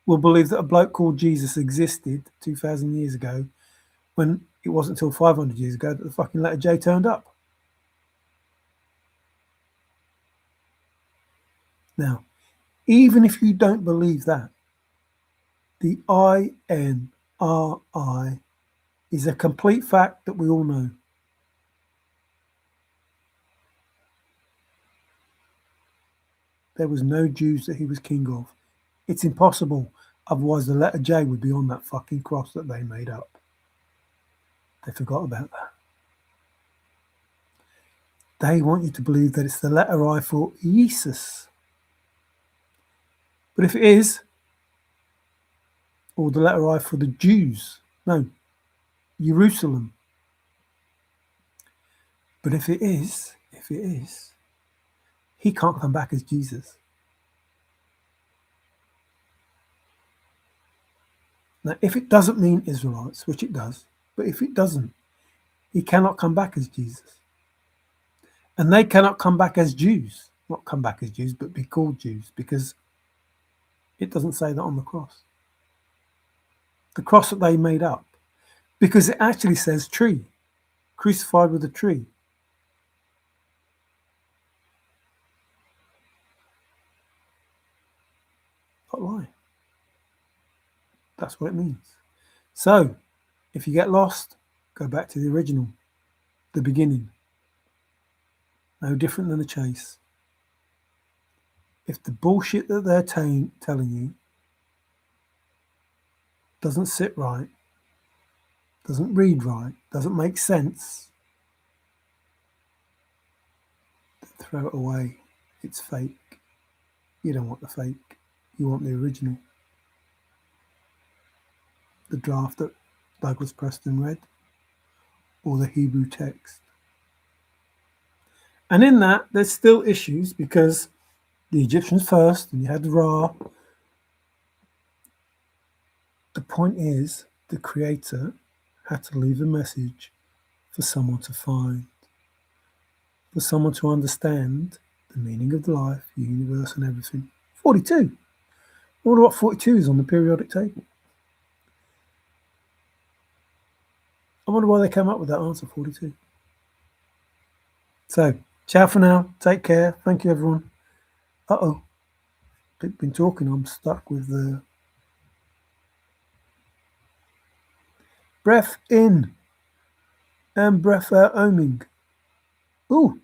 Will believe that a bloke called Jesus existed 2,000 years ago when it wasn't until 500 years ago that the fucking letter J turned up. Now, even if you don't believe that, the INRI is a complete fact that we all know. There was no Jews that he was king of. It's impossible. Otherwise, the letter J would be on that fucking cross that they made up. They forgot about that. They want you to believe that it's the letter I for Jesus. But if it is, or the letter I for the Jews, no, Jerusalem. But if it is, he can't come back as Jesus. Now, if it doesn't mean Israelites, which it does, but if it doesn't, he cannot come back as Jesus. And they cannot come back as Jews. Not come back as Jews, but be called Jews, because it doesn't say that on the cross. The cross that they made up. Because it actually says tree, crucified with a tree. Not lying. That's what it means. So, if you get lost, go back to the original, the beginning. No different than a chase. If the bullshit that they're telling you doesn't sit right, doesn't read right, doesn't make sense, throw it away. It's fake. You don't want the fake. You want the original. The draft that Douglas Preston read, or the Hebrew text. And in that, there's still issues because the Egyptians first, and you had the Ra. The point is, the Creator had to leave a message for someone to find, for someone to understand the meaning of life, the universe, and everything. 42. I wonder what 42 is on the periodic table. I wonder why they came up with that answer, 42. So, ciao for now. Take care. Thank you, everyone. Uh-oh. Been talking. I'm stuck with the breath in and breath out, oming. Ooh.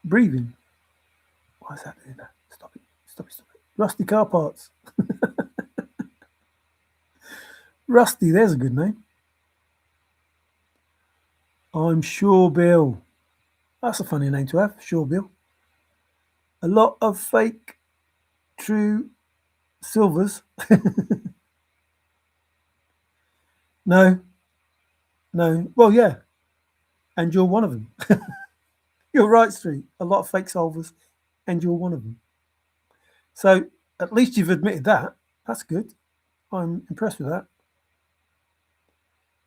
Breathing. Why is that doing that? Stop it. Stop it. Stop it. Rusty car parts. Rusty, there's a good name. I'm sure Bill. That's a funny name to have, sure Bill. A lot of fake, true silvers. No. Well, yeah. And you're one of them. You're right, Street. A lot of fake solvers, and you're one of them. So at least you've admitted that. That's good. I'm impressed with that.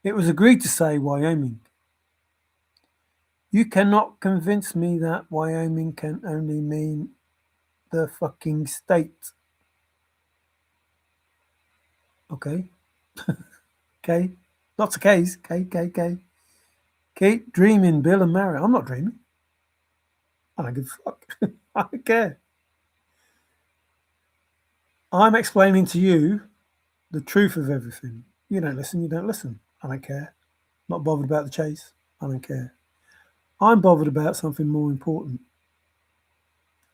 It was agreed to say Wyoming. You cannot convince me that Wyoming can only mean the fucking state. Okay. Okay. Lots of K's. K. Keep dreaming, Bill and Mary. I'm not dreaming. I don't give a fuck. I don't care. I'm explaining to you the truth of everything. You don't listen, you don't listen. I don't care. Not bothered about the chase. I don't care. I'm bothered about something more important.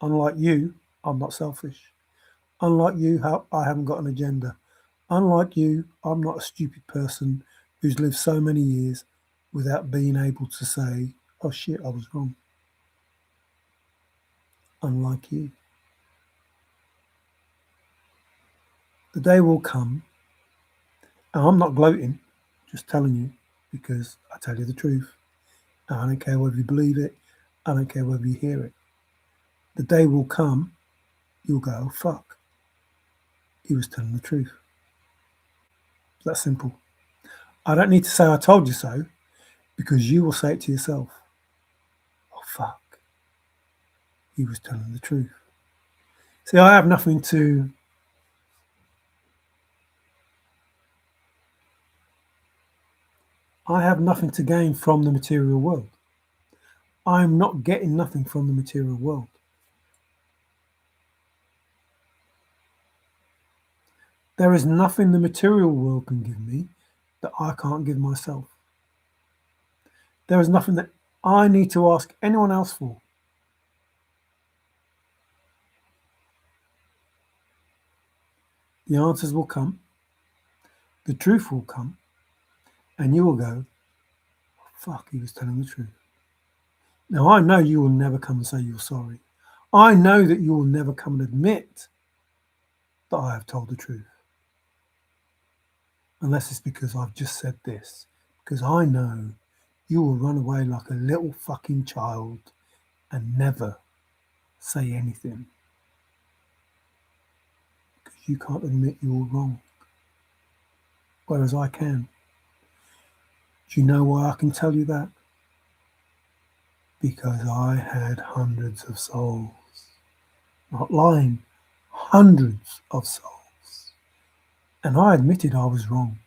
Unlike you, I'm not selfish. Unlike you, I haven't got an agenda. Unlike you, I'm not a stupid person who's lived so many years without being able to say, oh shit, I was wrong. Unlike you. The day will come, and I'm not gloating, just telling you, because I tell you the truth. And I don't care whether you believe it, I don't care whether you hear it. The day will come, you'll go, oh, fuck. He was telling the truth. It's that simple. I don't need to say I told you so, because you will say it to yourself. Oh, fuck. He was telling the truth. See, I have nothing to gain from the material world. I'm not getting nothing from the material world. There is nothing the material world can give me that I can't give myself. There is nothing that I need to ask anyone else for. The answers will come, the truth will come, and you will go, oh, fuck, he was telling the truth. Now, I know you will never come and say you're sorry. I know that you will never come and admit that I have told the truth. Unless it's because I've just said this. Because I know you will run away like a little fucking child and never say anything. Because you can't admit you're wrong. Whereas I can. Do you know why I can tell you that? Because I had hundreds of souls. Not lying. Hundreds of souls. And I admitted I was wrong.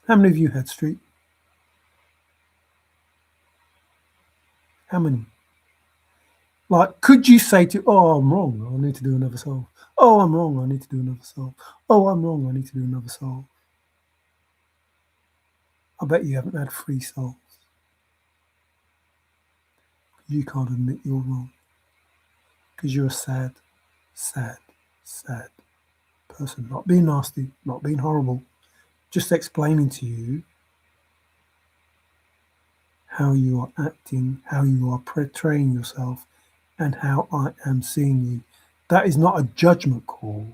How many of you had Street? How many? Like, could you say to, oh, I'm wrong, I need to do another soul. Oh, I'm wrong, I need to do another soul. Oh, I'm wrong, I need to do another soul. I bet you haven't had 3 souls. You can't admit you're wrong. Because you're a sad person. Not being nasty, not being horrible. Just explaining to you how you are acting, how you are portraying yourself, and how I am seeing you. That is not a judgment call.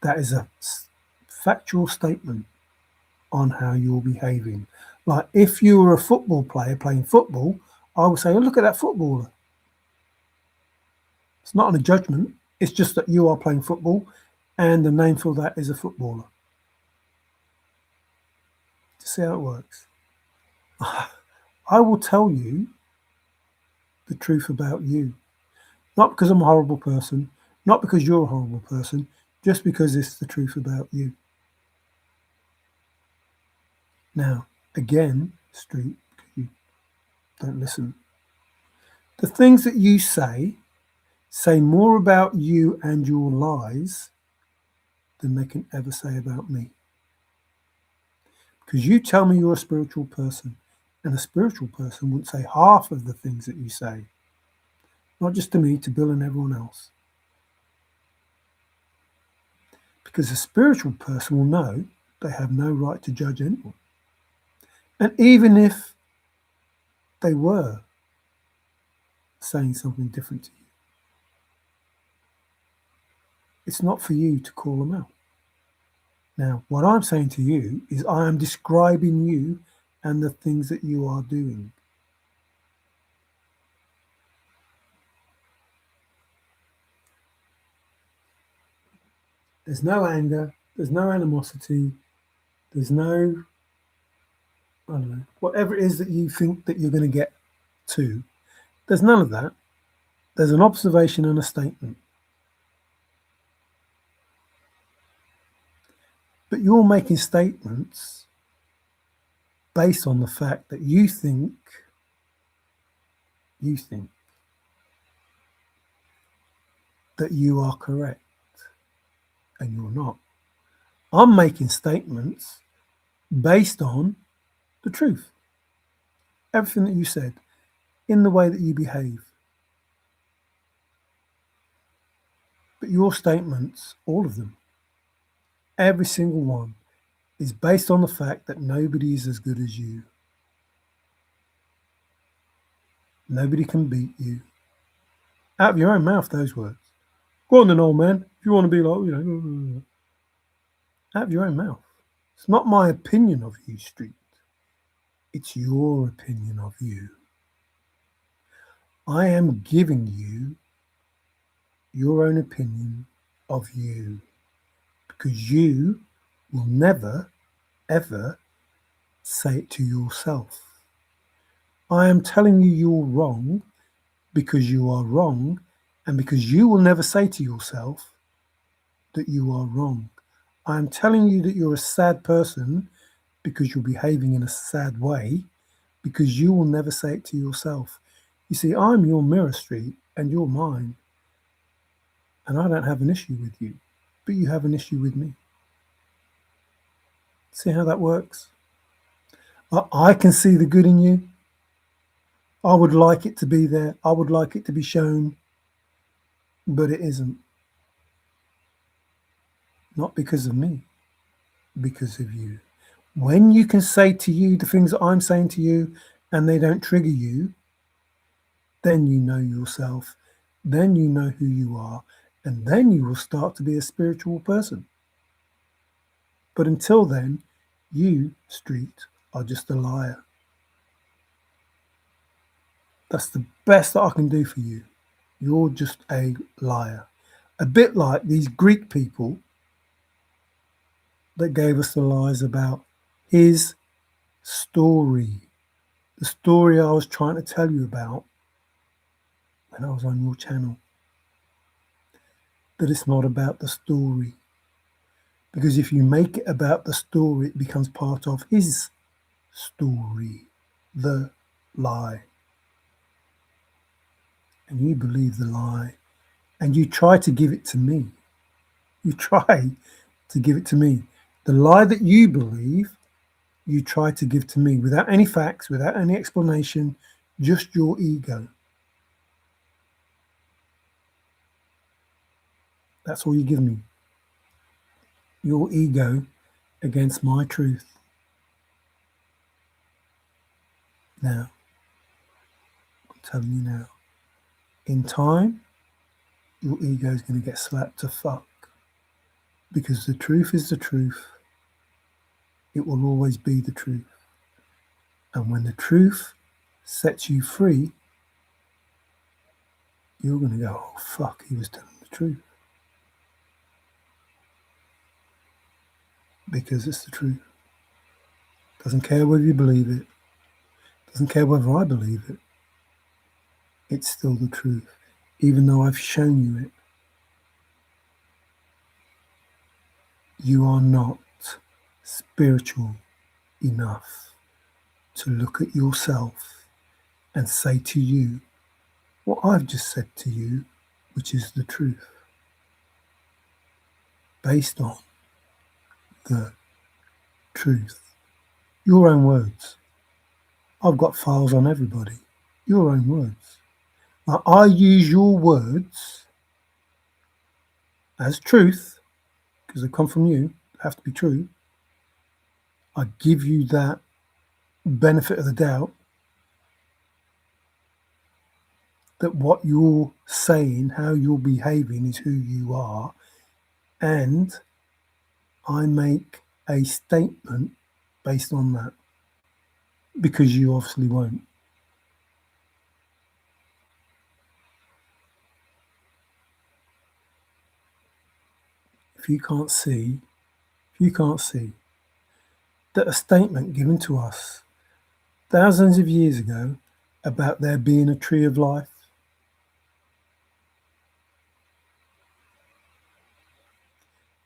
That is a factual statement on how you're behaving. Like if you were a football player playing football, I would say, oh, look at that footballer. It's not a judgment. It's just that you are playing football and the name for that is a footballer. To see how it works. I will tell you the truth about you. Not because I'm a horrible person, not because you're a horrible person, just because it's the truth about you. Now, again, Street, you don't listen. The things that you say more about you and your lies than they can ever say about me. Because you tell me you're a spiritual person, and a spiritual person wouldn't say half of the things that you say. Not just to me, to Bill and everyone else. Because a spiritual person will know they have no right to judge anyone. And even if they were saying something different to you, it's not for you to call them out. Now, what I'm saying to you is I am describing you and the things that you are doing. There's no anger, there's no animosity, there's no, I don't know, whatever it is that you think that you're going to get to, there's none of that. There's an observation and a statement. But you're making statements based on the fact that you think that you are correct, and you're not. I'm making statements based on the truth. Everything that you said, in the way that you behave. But your statements, all of them, every single one, is based on the fact that nobody is as good as you. Nobody can beat you. Out of your own mouth, those words. Go on then, old man. If you want to be like, out of your own mouth. It's not my opinion of you, Street. It's your opinion of you. I am giving you your own opinion of you, because you will never, ever say it to yourself. I am telling you you're wrong because you are wrong, and because you will never say to yourself that you are wrong. I am telling you that you're a sad person because you're behaving in a sad way, because you will never say it to yourself. You see, I'm your mirror, Street, and you're mine. And I don't have an issue with you, but you have an issue with me. See how that works? I can see the good in you. I would like it to be there. I would like it to be shown, but it isn't. Not because of me, because of you. When you can say to you the things that I'm saying to you and they don't trigger you, then you know yourself, then you know who you are, and then you will start to be a spiritual person. But until then, you, Street, are just a liar. That's the best that I can do for you. You're just a liar. A bit like these Greek people that gave us the lies about his story. The story I was trying to tell you about when I was on your channel. That it's not about the story. Because if you make it about the story, it becomes part of his story. The lie. And you believe the lie. And you try to give it to me. You try to give it to me. The lie that you believe, you try to give to me without any facts, without any explanation, just your ego. That's all you give me. Your ego against my truth. Now, I'm telling you now, in time, your ego is going to get slapped to fuck. Because the truth is the truth. It will always be the truth. And when the truth sets you free, you're going to go, oh fuck, he was telling the truth. Because it's the truth. Doesn't care whether you believe it. Doesn't care whether I believe it. It's still the truth. even though I've shown you it. You are not spiritual enough to look at yourself and say to you what I've just said to you, which is the truth, based on the truth. Your own words. I've got files on everybody. Your own words. Now, I use your words as truth, because they come from you, they have to be true. I give you that benefit of the doubt that what you're saying, how you're behaving is who you are, and I make a statement based on that, because you obviously won't. If you can't see that a statement given to us thousands of years ago about there being a tree of life,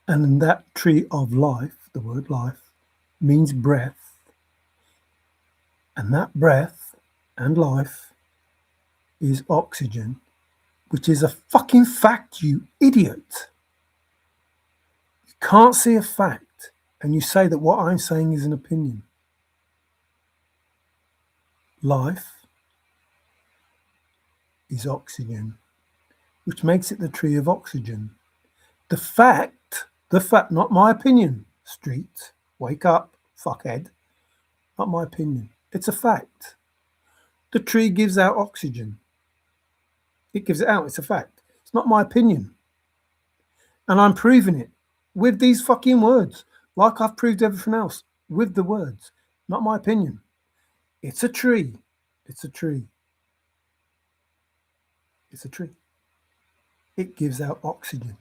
and in that tree of life, the word life means breath, and that breath and life is oxygen, which is a fucking fact, you idiot. You can't see a fact and you say that what I'm saying is an opinion. Life is oxygen, which makes it the tree of oxygen. The fact, not my opinion, street, wake up, fuckhead, not my opinion. It's a fact. The tree gives out oxygen. It gives it out, it's a fact. It's not my opinion. And I'm proving it with these fucking words, like I've proved everything else, with the words, not my opinion. It's a tree. It's a tree. It's a tree. It gives out oxygen.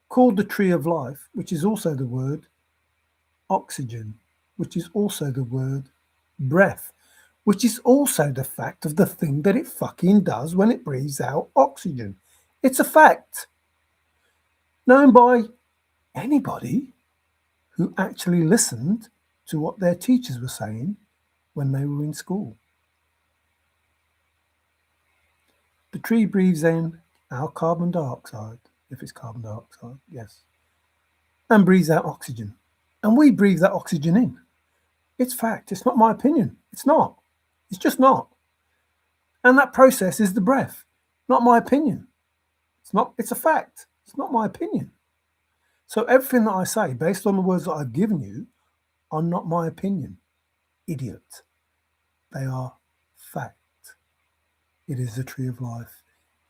Called the tree of life, which is also the word oxygen, which is also the word breath, which is also the fact of the thing that it fucking does when it breathes out oxygen. It's a fact known by anybody who actually listened to what their teachers were saying when they were in school. The tree breathes in our carbon dioxide, if it's carbon dioxide, yes, and breathes out oxygen. And we breathe that oxygen in. It's fact. It's not my opinion. It's not. It's just not. And that process is the breath, not my opinion. It's not. It's a fact. It's not my opinion. So everything that I say, based on the words that I've given you, are not my opinion. Idiot. They are fact. It is the tree of life.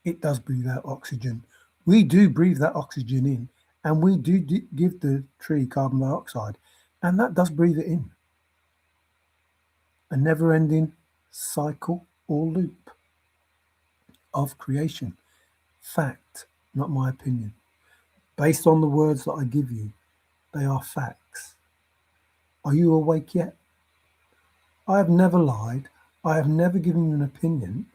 It does breathe out oxygen. We do breathe that oxygen in, and we do give the tree carbon dioxide, and that does breathe it in. A never-ending cycle or loop of creation. Fact, not my opinion. Based on the words that I give you, they are facts. Are you awake yet? I have never lied. I have never given you an opinion.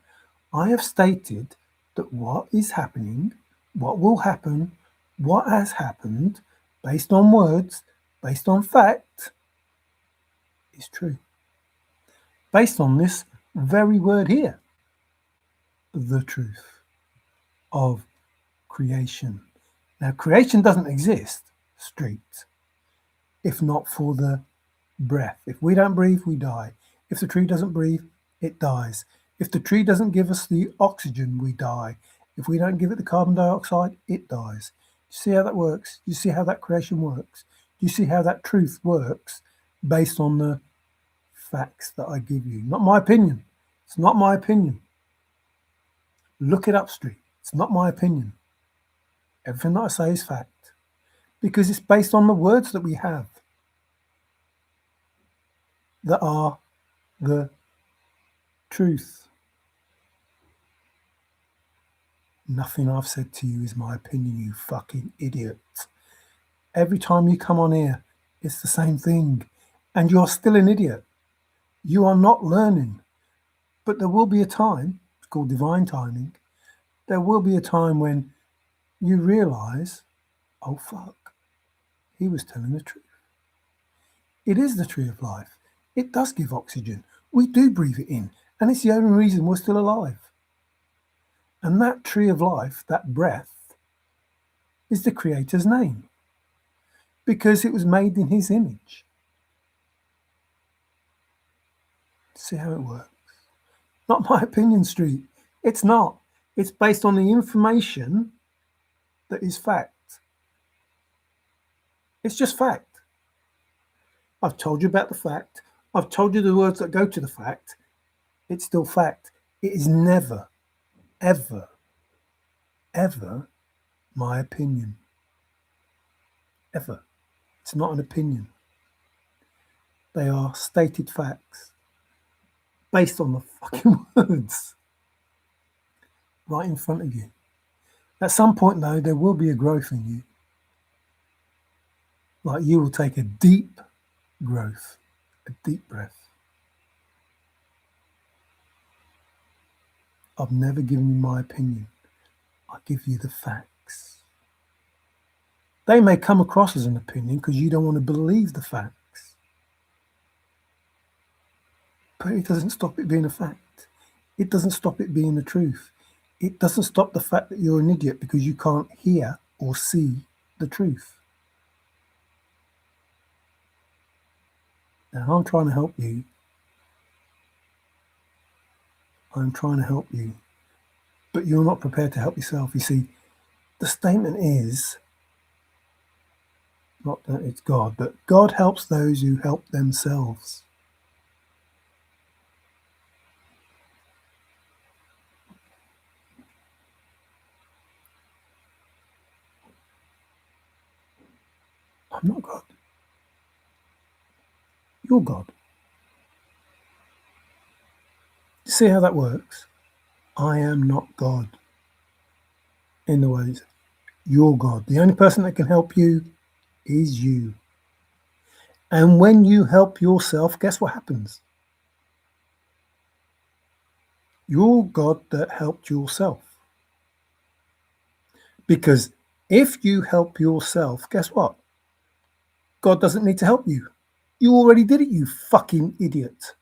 I have stated that what is happening, what will happen, what has happened, based on words, based on fact, is true. Based on this very word here, the truth of creation. Now, creation doesn't exist, street, if not for the breath. If we don't breathe, we die. If the tree doesn't breathe, it dies. If the tree doesn't give us the oxygen, we die. If we don't give it the carbon dioxide, it dies. You see how that works? You see how that creation works? You see how that truth works based on the facts that I give you? Not my opinion. It's not my opinion. Look it up, street. It's not my opinion. Everything that I say is fact, because it's based on the words that we have that are the truth. Nothing I've said to you is my opinion, you fucking idiot. Every time you come on here, it's the same thing, and you're still an idiot. You are not learning. But there will be a time, it's called divine timing, There will be a time when you realise, oh fuck, he was telling the truth. It is the tree of life. It does give oxygen. We do breathe it in, and it's the only reason we're still alive. And that tree of life, that breath, is the Creator's name because it was made in His image. See how it works? Not my opinion, Street. It's not. It's based on the information that is fact. It's just fact. I've told you about the fact. I've told you the words that go to the fact. It's still fact. It is never, ever, ever my opinion. Ever. It's not an opinion. They are stated facts based on the fucking words right in front of you. At some point, though, there will be a growth in you. Like you will take a deep growth, a deep breath. I've never given you my opinion. I give you the facts. They may come across as an opinion because you don't want to believe the facts. But it doesn't stop it being a fact. It doesn't stop it being the truth. It doesn't stop the fact that you're an idiot because you can't hear or see the truth. Now, I'm trying to help you. I'm trying to help you. But you're not prepared to help yourself. You see, the statement is, not that it's God, but God helps those who help themselves. I'm not God. You're God. You see how that works? I am not God. In the ways, you're God. The only person that can help you is you. And when you help yourself, guess what happens? You're God that helped yourself. Because if you help yourself, guess what? God doesn't need to help you. You already did it, you fucking idiot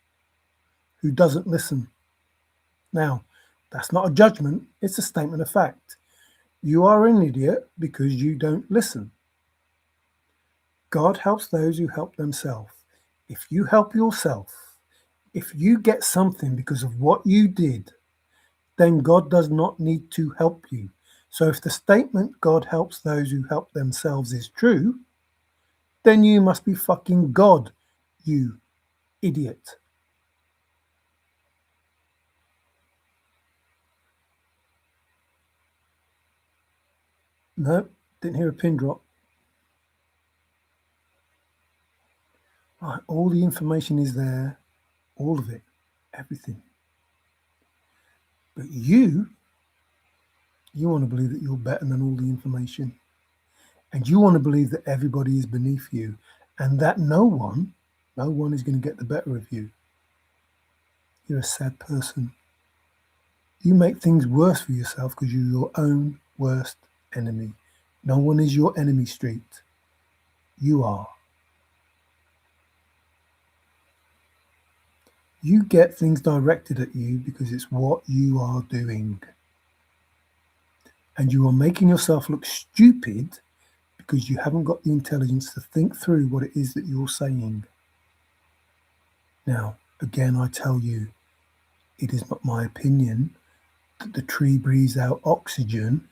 who doesn't listen. Now, that's not a judgment, it's a statement of fact. You are an idiot because you don't listen. God helps those who help themselves. If you help yourself, if you get something because of what you did, then God does not need to help you. So if the statement God helps those who help themselves is true, then you must be fucking God, you idiot. No, didn't hear a pin drop. Right, all the information is there, all of it, everything. But you want to believe that you're better than all the information. And you want to believe that everybody is beneath you and that no one is going to get the better of you. You're a sad person. You make things worse for yourself because you're your own worst enemy. No one is your enemy, Street. You are. You get things directed at you because it's what you are doing. And you are making yourself look stupid because you haven't got the intelligence to think through what it is that you're saying. Now, again, I tell you, it is not my opinion that the tree breathes out oxygen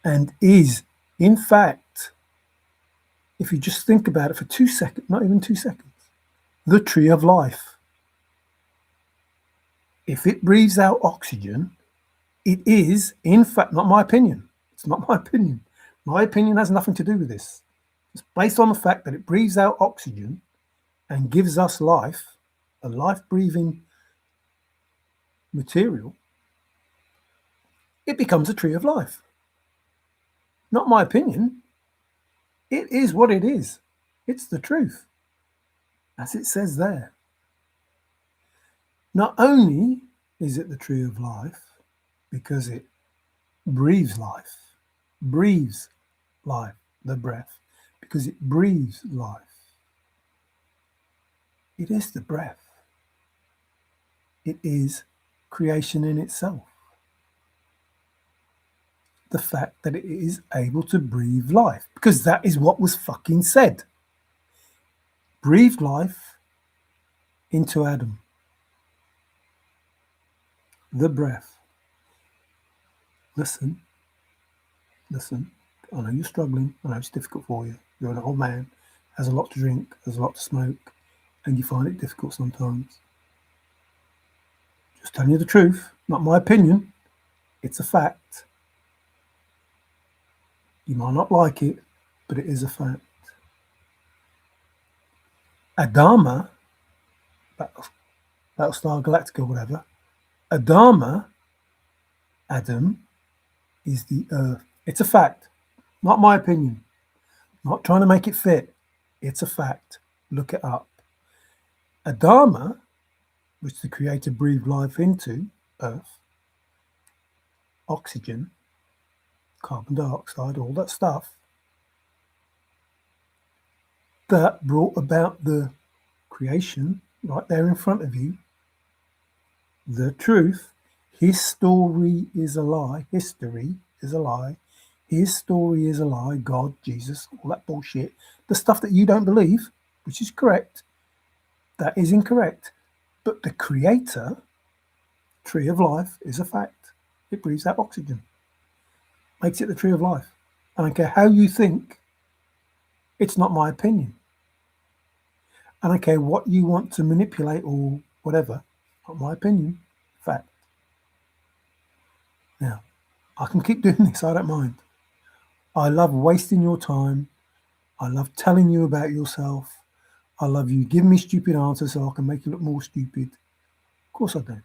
and is, in fact, if you just think about it for 2 seconds, not even 2 seconds, the tree of life. If it breathes out oxygen, it is, in fact, not my opinion. It's not my opinion. My opinion has nothing to do with this. It's based on the fact that it breathes out oxygen and gives us life, a life-breathing material. It becomes a tree of life. Not my opinion. It is what it is. It's the truth, as it says there. Not only is it the tree of life, because it breathes life, breathes life, the breath, because it breathes life. It is the breath. It is creation in itself. The fact that it is able to breathe life, because that is what was fucking said. Breathe life into Adam. The breath. Listen, listen. I know you're struggling. I know it's difficult for you. You're an old man, has a lot to drink, has a lot to smoke, and you find it difficult sometimes. Just telling you the truth, not my opinion. It's a fact. You might not like it, but it is a fact. Adama, Battlestar Galactica, whatever. Adama, Adam, is the earth. It's a fact, not my opinion. Not trying to make it fit. It's a fact. Look it up. Adama, which the Creator breathed life into, earth, oxygen, carbon dioxide, all that stuff, that brought about the creation right there in front of you. The truth. His story is a lie. History is a lie. His story is a lie. God, Jesus, all that bullshit. The stuff that you don't believe, which is correct, that is incorrect. But the Creator, tree of life, is a fact. It breathes out oxygen. Makes it the tree of life. I don't care how you think. It's not my opinion. I don't care what you want to manipulate or whatever. Not my opinion. Fact. Now, I can keep doing this. I don't mind. I love wasting your time. I love telling you about yourself. I love you giving me stupid answers so I can make you look more stupid. Of course I do.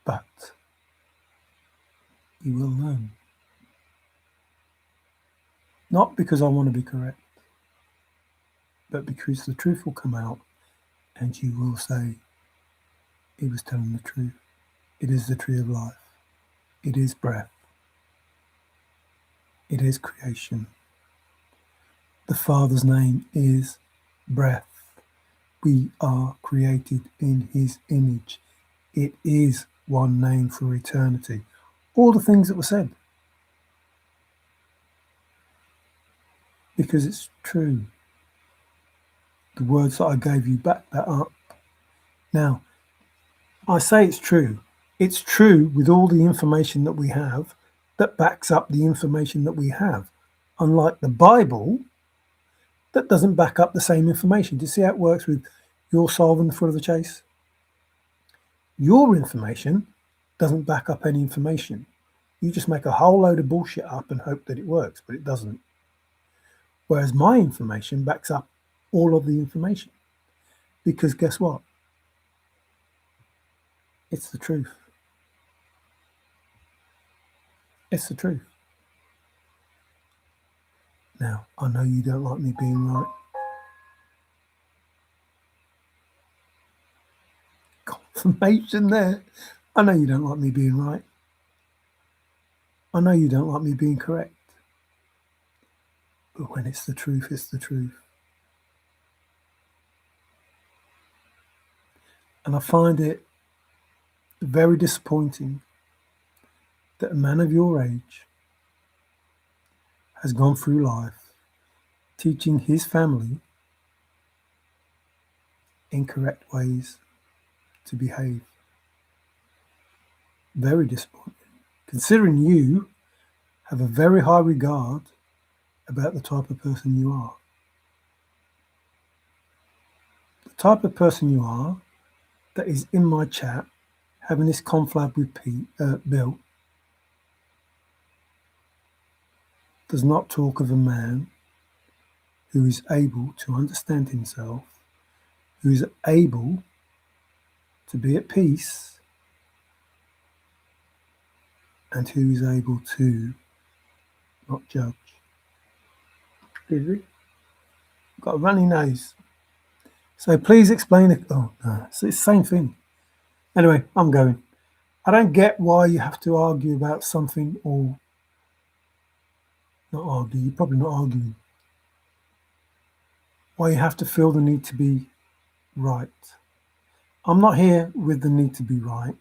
But you will learn. Not because I want to be correct, but because the truth will come out and you will say, he was telling the truth. It is the tree of life. It is breath. It is creation. The Father's name is breath. We are created in his image. It is one name for eternity. All the things that were said. Because it's true. The words that I gave you back that up. Now, I say it's true. It's true with all the information that we have that backs up the information that we have. Unlike the Bible, that doesn't back up the same information. Do you see how it works with your solving the foot of the chase? Your information doesn't back up any information. You just make a whole load of bullshit up and hope that it works, but it doesn't. Whereas my information backs up all of the information. Because guess what? It's the truth. It's the truth. Now, I know you don't like me being right. Confirmation there. I know you don't like me being right. I know you don't like me being correct. But when it's the truth, it's the truth. And I find it very disappointing that a man of your age has gone through life teaching his family incorrect ways to behave. Very disappointing, considering you have a very high regard about the type of person you are. The type of person you are that is in my chat having this conflab with Bill does not talk of a man who is able to understand himself, who is able to be at peace, and who is able to not judge. Busy? Got a runny nose. So please explain it. Oh no, it's the same thing. Anyway, I'm going. I don't get why you have to argue about something, or not argue, you're probably not arguing. Why you have to feel the need to be right. I'm not here with the need to be right.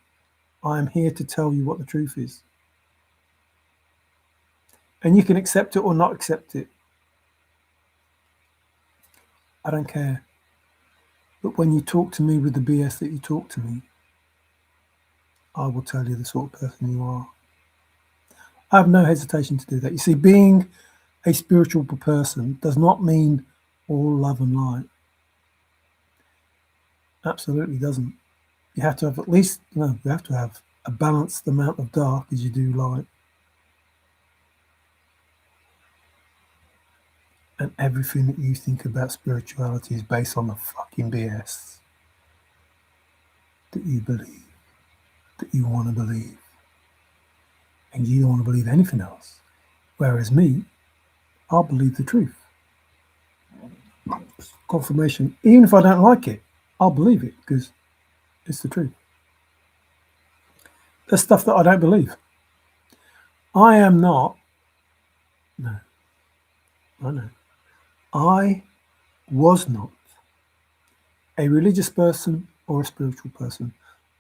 I am here to tell you what the truth is. And you can accept it or not accept it. I don't care. But when you talk to me with the BS that you talk to me, I will tell you the sort of person you are. I have no hesitation to do that. You see, being a spiritual person does not mean all love and light. Absolutely doesn't. You have to have at least, you have to have a balanced amount of dark as you do light. And everything that you think about spirituality is based on the fucking BS that you believe, that you want to believe. And you don't want to believe anything else. Whereas me, I'll believe the truth. Confirmation, even if I don't like it, I'll believe it because it's the truth. There's stuff that I don't believe. I am not, no, I know. I was not a religious person or a spiritual person.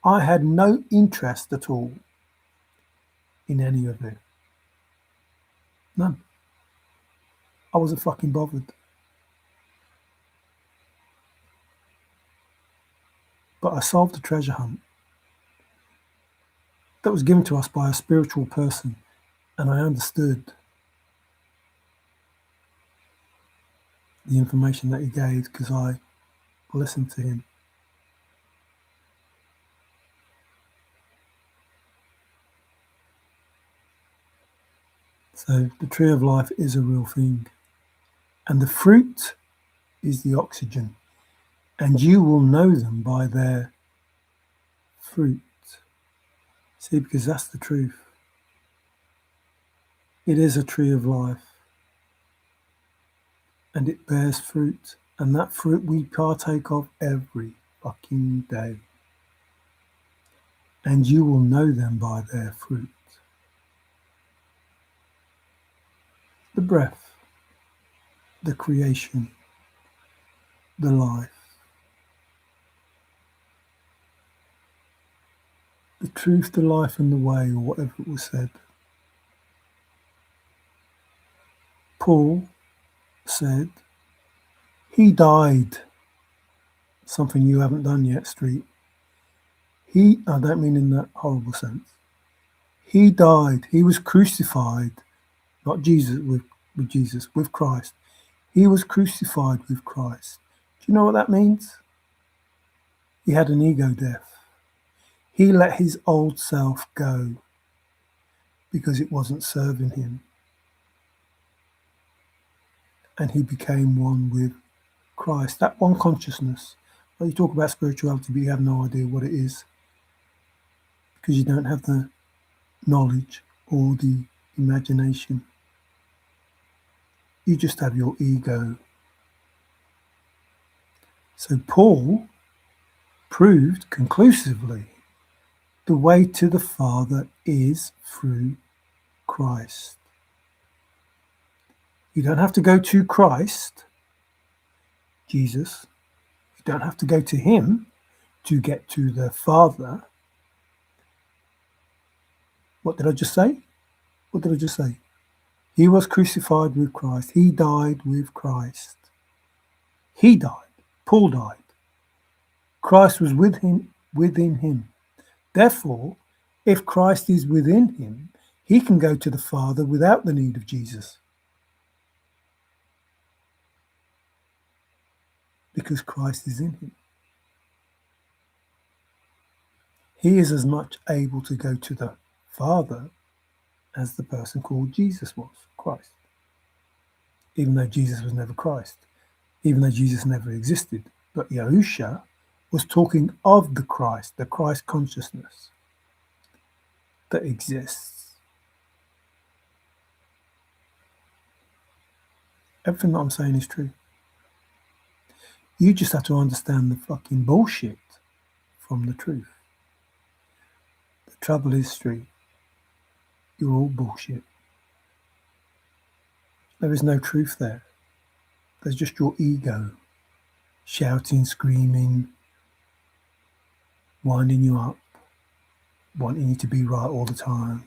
I had no interest at all in any of it. None. I wasn't fucking bothered. But I solved a treasure hunt that was given to us by a spiritual person, and I understood the information that he gave because I listened to him. So the tree of life is a real thing, and the fruit is the oxygen, and you will know them by their fruit. See, because that's the truth. It is a tree of life, and it bears fruit, and that fruit we partake of every fucking day. And you will know them by their fruit. The breath, the creation, the life, the truth, the life, and the way, or whatever it was said. Paul said, he died, something you haven't done yet, Street. I don't mean in that horrible sense. He died, he was crucified, not Jesus, with Christ. He was crucified with Christ. Do you know what that means? He had an ego death. He let his old self go because it wasn't serving him. And he became one with Christ. That one consciousness. Well, you talk about spirituality, but you have no idea what it is because you don't have the knowledge or the imagination. You just have your ego. So Paul proved conclusively the way to the Father is through Christ. You don't have to go to Christ, Jesus. You don't have to go to him to get to the Father. What did I just say? What did I just say? He was crucified with Christ. He died with Christ. He died. Paul died. Christ was within him. Therefore, if Christ is within him, he can go to the Father without the need of Jesus. Because Christ is in him. He is as much able to go to the Father as the person called Jesus was, Christ. Even though Jesus was never Christ. Even though Jesus never existed. But Yahusha was talking of the Christ consciousness that exists. Everything that I'm saying is true. You just have to understand the fucking bullshit from the truth. The Trouble is, Street, you're all bullshit. There is no truth there. There's just your ego shouting, screaming, winding you up, wanting you to be right all the time.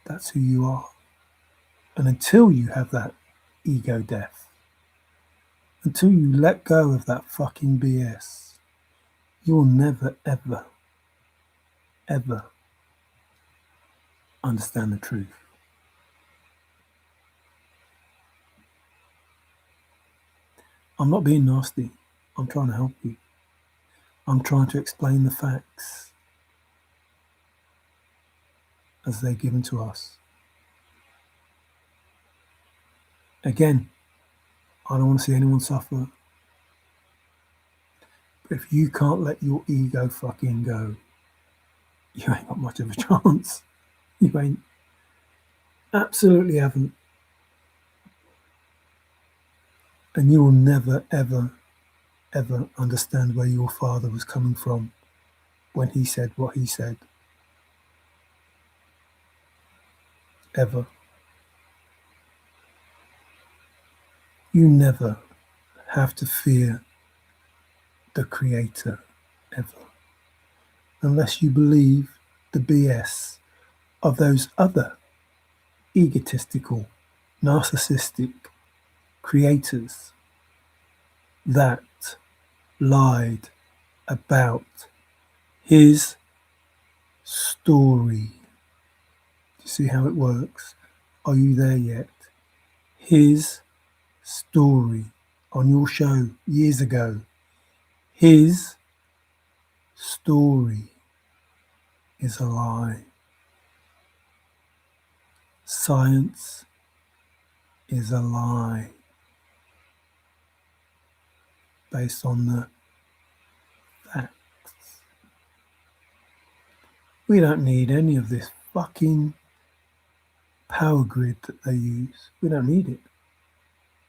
That's who you are. And until you have that ego death, until you let go of that fucking BS, you will never, ever, ever understand the truth. I'm not being nasty. I'm trying to help you. I'm trying to explain the facts as they're given to us. Again, I don't want to see anyone suffer. But if you can't let your ego fucking go, you ain't got much of a chance. You ain't. Absolutely haven't. And you will never, ever, ever understand where your father was coming from when he said what he said. Ever. You never have to fear the Creator, ever. Unless you believe the BS of those other egotistical, narcissistic creators that lied about his story. Do you see how it works? Are you there yet? His story on your show years ago. His story is a lie. Science is a lie based on the facts. We don't need any of this fucking power grid that they use. We don't need it.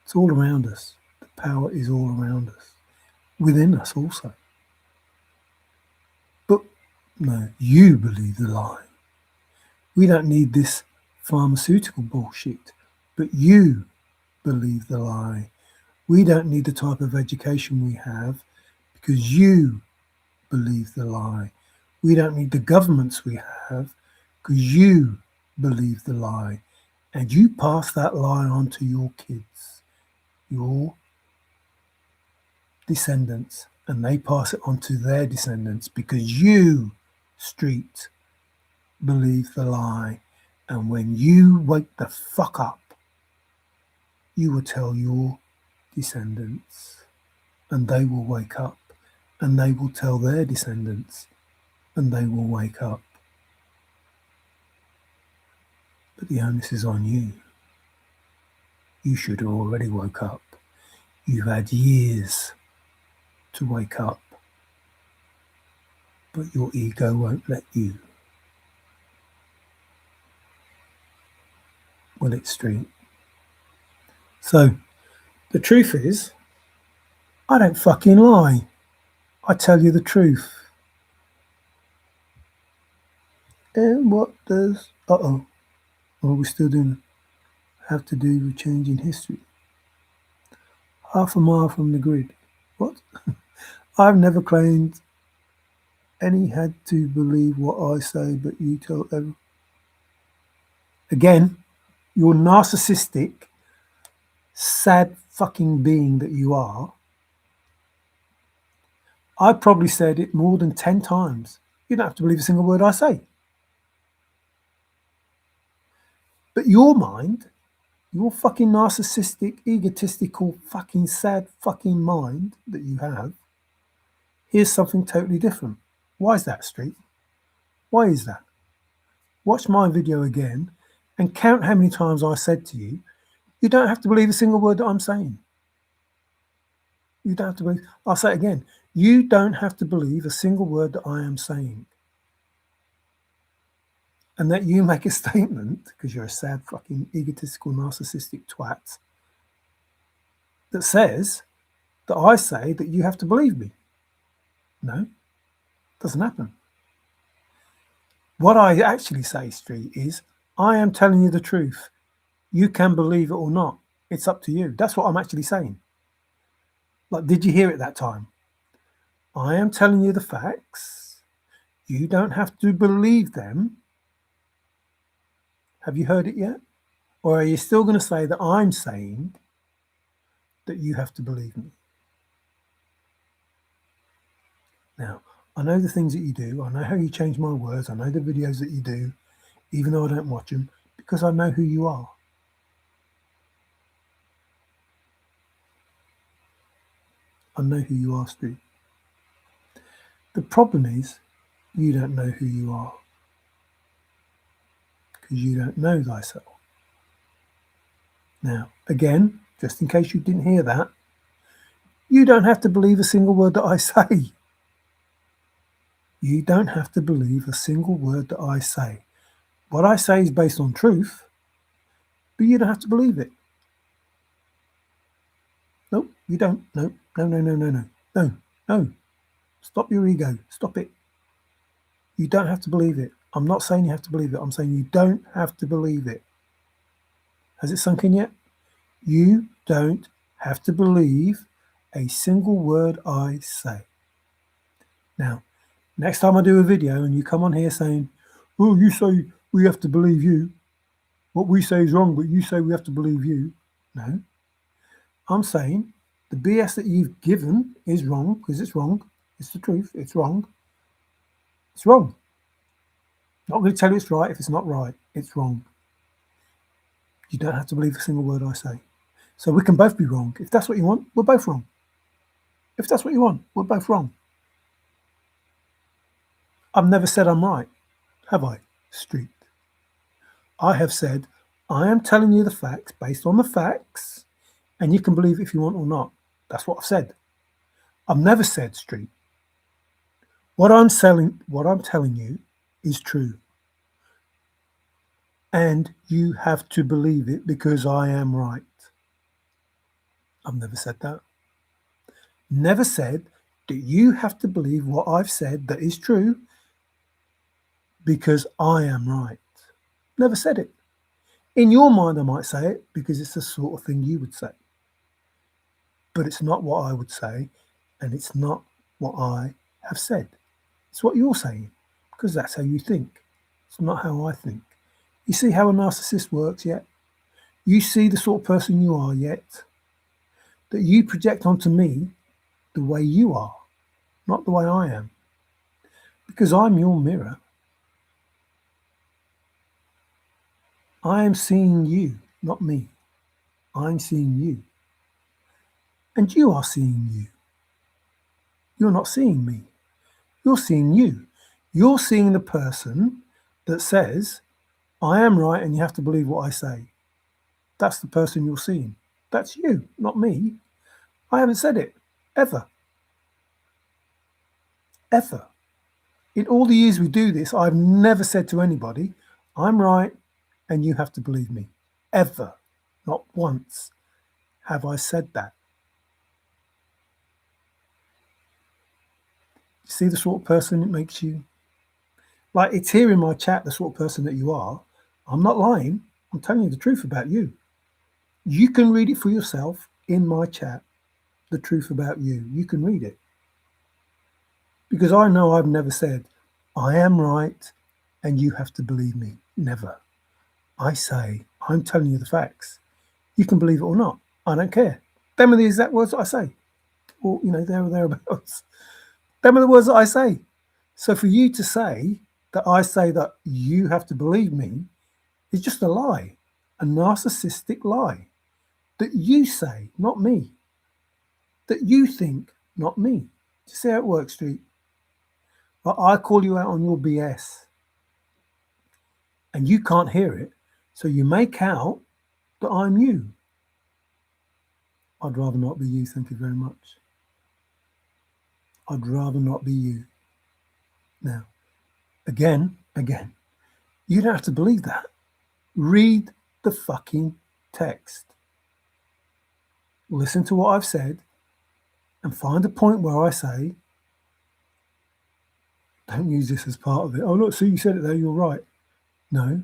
It's all around us. The power is all around us. Within us also. But no, you believe the lie. We don't need this pharmaceutical bullshit, but you believe the lie. We don't need the type of education we have because you believe the lie. We don't need the governments we have because you believe the lie. And you pass that lie on to your kids, your descendants, and they pass it on to their descendants because you, Street, believe the lie. And when you wake the fuck up, you will tell your descendants, and they will wake up, and they will tell their descendants, and they will wake up. But the onus is on you. You should have already woke up. You've had years to wake up, but your ego won't let you. Will it, Street? So, the truth is, I don't fucking lie. I tell you the truth. And what does... What are we still doing? Have to do with changing history? Half a mile from the grid. What? I've never claimed any had to believe what I say, but you tell everyone. Again, you're narcissistic, sad fucking being that you are. I probably said it more than 10 times. You don't have to believe a single word I say. But your mind, your fucking narcissistic, egotistical, fucking sad fucking mind that you have, here's something totally different. Why is that, Street? Why is that? Watch my video again and count how many times I said to you, you don't have to believe a single word that I'm saying. You don't have to believe. I'll say it again. You don't have to believe a single word that I am saying. And that you make a statement, because you're a sad fucking egotistical narcissistic twat, that says that I say that you have to believe me. No. Doesn't happen. What I actually say, Street, is I am telling you the truth. You can believe it or not. It's up to you. That's what I'm actually saying. Like, did you hear it that time? I am telling you the facts. You don't have to believe them. Have you heard it yet? Or are you still going to say that I'm saying that you have to believe me? Now, I know the things that you do. I know how you change my words. I know the videos that you do, even though I don't watch them, because I know who you are. I know who you are, Stu. The problem is you don't know who you are because you don't know thyself. Now, again, just in case you didn't hear that, you don't have to believe a single word that I say. You don't have to believe a single word that I say. What I say is based on truth, but you don't have to believe it. No, you don't. No, no, no, no, no, no, no, no. Stop your ego. Stop it. You don't have to believe it. I'm not saying you have to believe it. I'm saying you don't have to believe it. Has it sunk in yet? You don't have to believe a single word I say. Now, next time I do a video and you come on here saying, oh, you say we have to believe you. What we say is wrong, but you say we have to believe you. No. I'm saying the BS that you've given is wrong because it's wrong. It's the truth. It's wrong. It's wrong. I'm not going to tell you it's right if it's not right. It's wrong. You don't have to believe a single word I say. So we can both be wrong. If that's what you want, we're both wrong. If that's what you want, we're both wrong. I've never said I'm right, have I, Street? I have said I am telling you the facts based on the facts, and you can believe it if you want or not. That's what I've said. I've never said, Street, what I'm telling you is true. And you have to believe it because I am right. I've never said that. Never said that you have to believe what I've said that is true because I am right. Never said it. In your mind, I might say it because it's the sort of thing you would say. But it's not what I would say, and it's not what I have said. It's what you're saying because that's how you think. It's not how I think. You see how a narcissist works yet? You see the sort of person you are yet? That you project onto me the way you are, not the way I am. Because I'm your mirror. I am seeing you, not me. I'm seeing you. And you are seeing you. You're not seeing me. You're seeing you. You're seeing the person that says, I am right and you have to believe what I say. That's the person you're seeing. That's you, not me. I haven't said it. Ever. Ever. In all the years we do this, I've never said to anybody, I'm right and you have to believe me. Ever. Not once have I said that. You see the sort of person it makes you? Like, it's here in my chat, the sort of person that you are. I'm not lying. I'm telling you the truth about you. You can read it for yourself in my chat, the truth about you. You can read it. Because I know I've never said, I am right and you have to believe me. Never. I say, I'm telling you the facts. You can believe it or not. I don't care. Them are the exact words that I say. Or, there or thereabouts. Them are the words that I say. So for you to say that I say that you have to believe me is just a lie, a narcissistic lie that you say, not me, that you think, not me. Do you see how it works, Street? I call you out on your BS and you can't hear it, so you make out that I'm you. I'd rather not be you, thank you very much. I'd rather not be you. Now, again, you don't have to believe that. Read the fucking text. Listen to what I've said and find a point where I say, Don't use this as part of it. Oh, look, see, you said it there, you're right. No.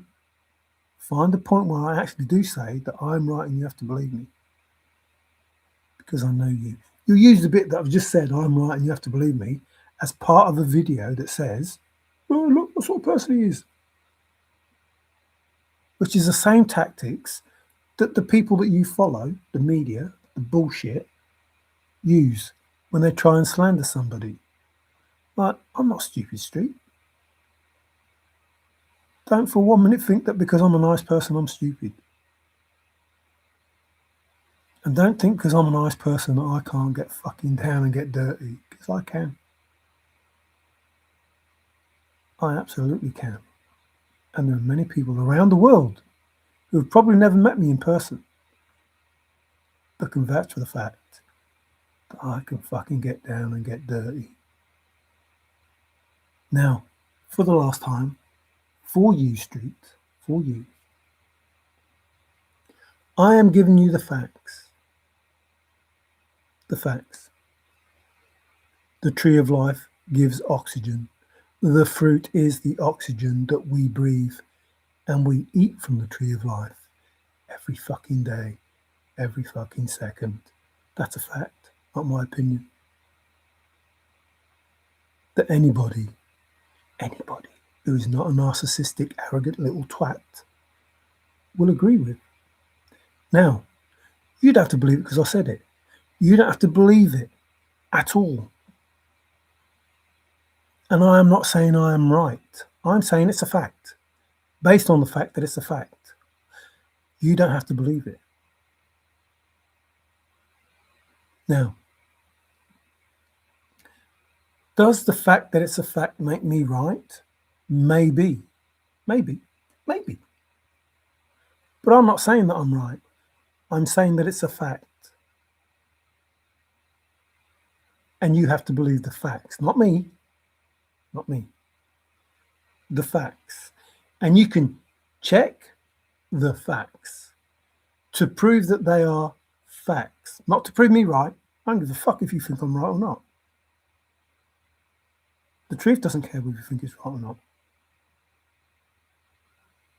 Find the point where I actually do say that I'm right and you have to believe me. Because I know you. You use the bit that I've just said, I'm right and you have to believe me, as part of a video that says, oh, look what sort of person he is. Which is the same tactics that the people that you follow, the media, the bullshit, use when they try and slander somebody. Like, I'm not stupid, Street. Don't for 1 minute think that because I'm a nice person, I'm stupid. And don't think because I'm a nice person that I can't get fucking down and get dirty, because I can. I absolutely can. And there are many people around the world who have probably never met me in person that can vouch for the fact that I can fucking get down and get dirty. Now, for the last time, for you, Street, for you, I am giving you the facts. The facts. The tree of life gives oxygen. The fruit is the oxygen that we breathe, and we eat from the tree of life every fucking day, every fucking second. That's a fact, not my opinion. That anybody who is not a narcissistic, arrogant little twat will agree with. Now, you'd have to believe it because I said it. You don't have to believe it at all. And I am not saying I am right. I'm saying it's a fact, based on the fact that it's a fact. You don't have to believe it. Now, does the fact that it's a fact make me right? Maybe. Maybe. Maybe. But I'm not saying that I'm right. I'm saying that it's a fact. And you have to believe the facts, not me. Not me. The facts. And you can check the facts to prove that they are facts, not to prove me right. I don't give a fuck if you think I'm right or not. The truth doesn't care whether you think it's right or not.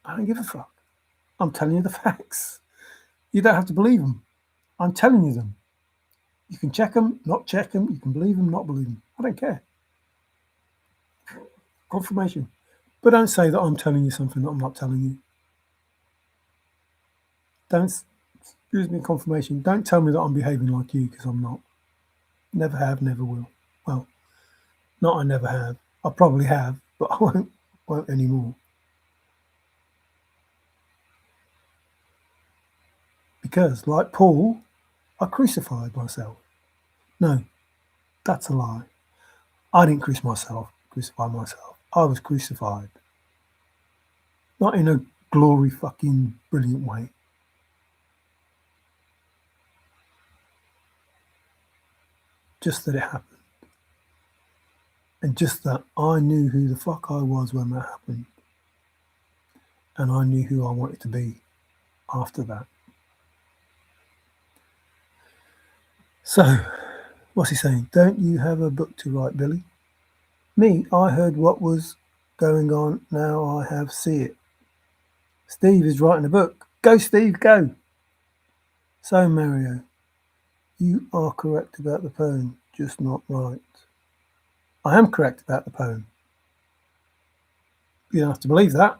I don't give a fuck. I'm telling you the facts. You don't have to believe them. I'm telling you them. You can check them, not check them. You can believe them, not believe them. I don't care. Confirmation. But don't say that I'm telling you something that I'm not telling you. Don't, excuse me, confirmation. Don't tell me that I'm behaving like you, because I'm not. Never have, never will. Well, not I never have. I probably have, but I won't anymore. Because, like Paul, I crucified myself. No, that's a lie. I didn't crucify myself. I was crucified. Not in a glory fucking brilliant way. Just that it happened. And just that I knew who the fuck I was when that happened. And I knew who I wanted to be after that. So, what's he saying? Don't you have a book to write, Billy? Me, I heard what was going on. Now I have see it. Steve is writing a book. Go, Steve, go. So, Mario, you are correct about the poem, just not right. I am correct about the poem. You don't have to believe that.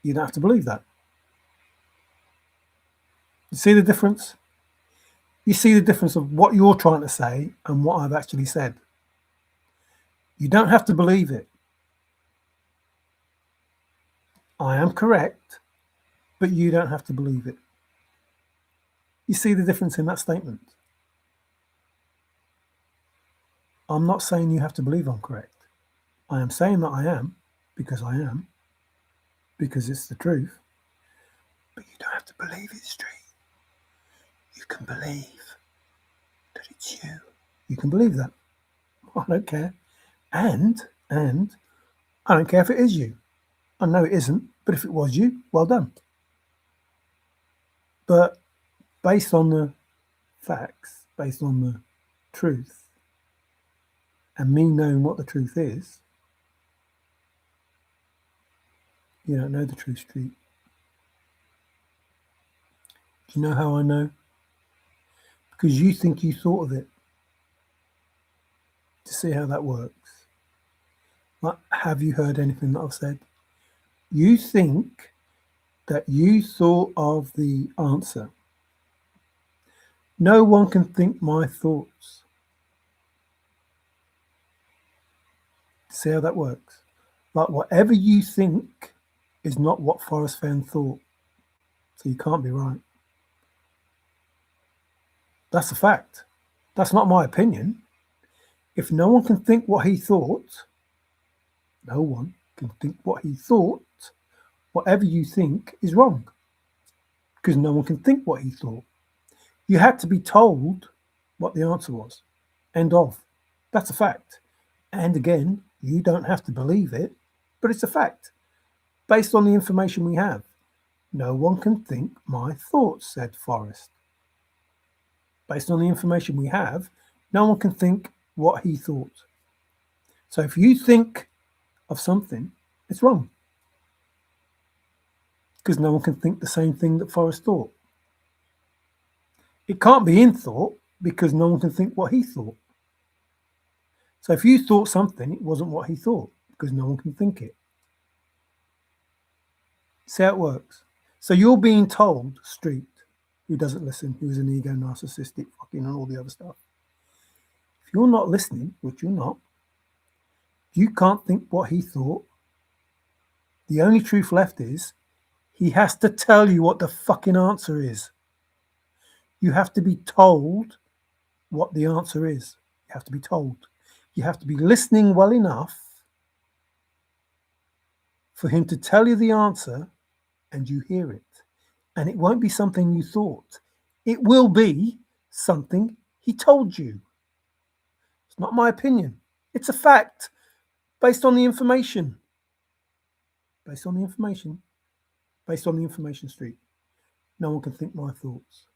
You don't have to believe that. You see the difference? You see the difference of what you're trying to say and what I've actually said. You don't have to believe it. I am correct, but you don't have to believe it. You see the difference in that statement? I'm not saying you have to believe I'm correct. I am saying that I am, because I am, because it's the truth. But you don't have to believe it's true. You can believe that it's you. You can believe that. I don't care. And I don't care if it is you. I know it isn't, but if it was you, well done. But based on the facts, based on the truth, and me knowing what the truth is, you don't know the truth, Street. Do you know how I know? Because you think you thought of it. To see how that works. Like, have you heard anything that I've said? You think that you thought of the answer. No one can think my thoughts. See how that works? Like, whatever you think is not what Forrest Fenn thought. So you can't be right. That's a fact. That's not my opinion. If no one can think what he thought, no one can think what he thought, whatever you think is wrong. Because no one can think what he thought. You had to be told what the answer was. End of. That's a fact. And again, you don't have to believe it, but it's a fact. Based on the information we have. No one can think my thoughts, said Forrest. Based on the information we have, no one can think what he thought. So if you think of something, it's wrong. Because no one can think the same thing that Forrest thought. It can't be in thought because no one can think what he thought. So if you thought something, it wasn't what he thought because no one can think it. See how it works? So you're being told, Street, who doesn't listen, who's an ego narcissistic, fucking and all the other stuff. If you're not listening, which you're not, you can't think what he thought. The only truth left is he has to tell you what the fucking answer is. You have to be told what the answer is. You have to be told. You have to be listening well enough for him to tell you the answer and you hear it. And it won't be something you thought. It will be something he told you. It's not my opinion. It's a fact based on the information. Based on the information. Based on the information, Street. No one can think my thoughts.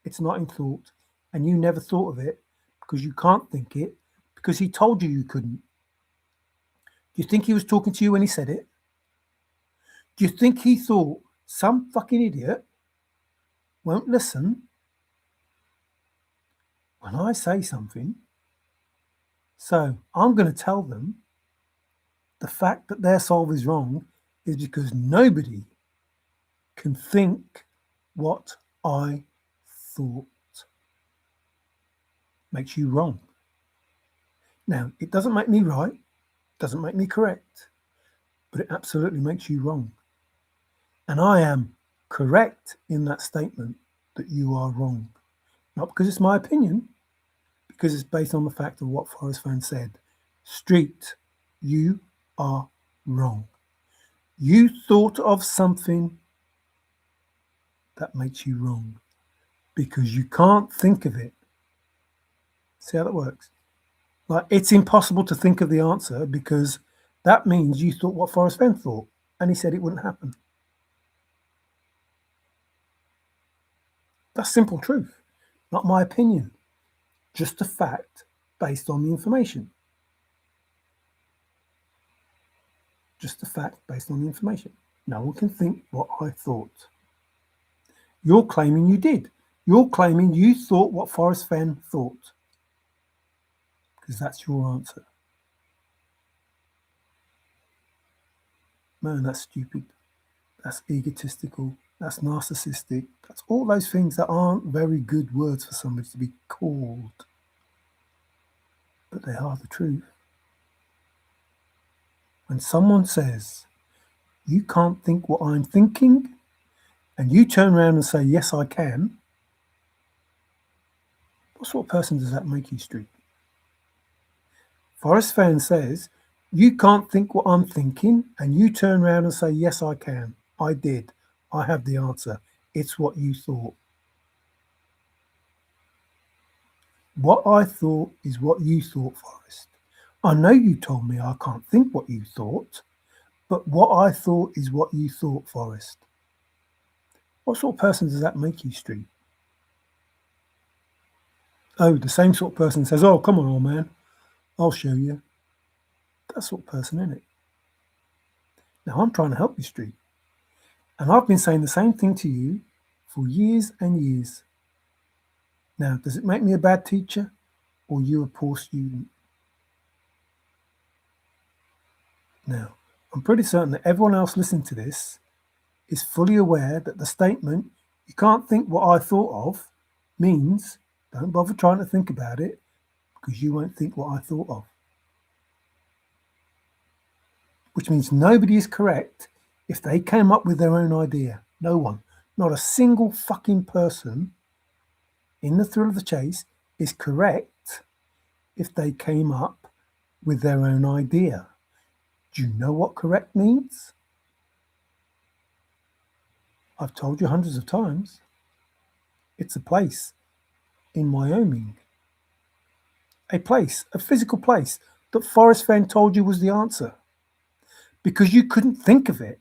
It's not in thought. And you never thought of it because you can't think it because he told you you couldn't. Do you think he was talking to you when he said it? Do you think he thought some fucking idiot won't listen when I say something? So I'm going to tell them the fact that their solve is wrong is because nobody can think what I thought. Makes you wrong. Now, it doesn't make me right, doesn't make me correct, but it absolutely makes you wrong. And I am correct in that statement that you are wrong. Not because it's my opinion, because it's based on the fact of what Forrest Fenn said. Street, you are wrong. You thought of something that makes you wrong because you can't think of it. See how that works? Like, it's impossible to think of the answer because that means you thought what Forrest Fenn thought, and he said it wouldn't happen. That's simple truth, not my opinion, just a fact based on the information. Just a fact based on the information. No one can think what I thought. You're claiming you did. You're claiming you thought what Forrest Fenn thought. Because that's your answer. Man, that's stupid. That's egotistical. That's narcissistic. That's all those things that aren't very good words for somebody to be called. But they are the truth. When someone says, you can't think what I'm thinking, and you turn around and say, yes, I can, what sort of person does that make you, Street? Forrest Fenn says, you can't think what I'm thinking, and you turn around and say, yes, I can. I did. I have the answer. It's what you thought. What I thought is what you thought, Forrest. I know you told me I can't think what you thought, but what I thought is what you thought, Forrest. What sort of person does that make you, Street? Oh, the same sort of person says, oh, come on, old man. I'll show you. That sort of person, innit? Now, I'm trying to help you, Street. And I've been saying the same thing to you for years and years. Now, does it make me a bad teacher or you a poor student? Now, I'm pretty certain that everyone else listening to this is fully aware that the statement, you can't think what I thought of, means don't bother trying to think about it because you won't think what I thought of. Which means nobody is correct if they came up with their own idea. No one. Not a single fucking person in the thrill of the chase is correct if they came up with their own idea. Do you know what correct means? I've told you hundreds of times. It's a place in Wyoming. A place, a physical place that Forrest Fenn told you was the answer. Because you couldn't think of it.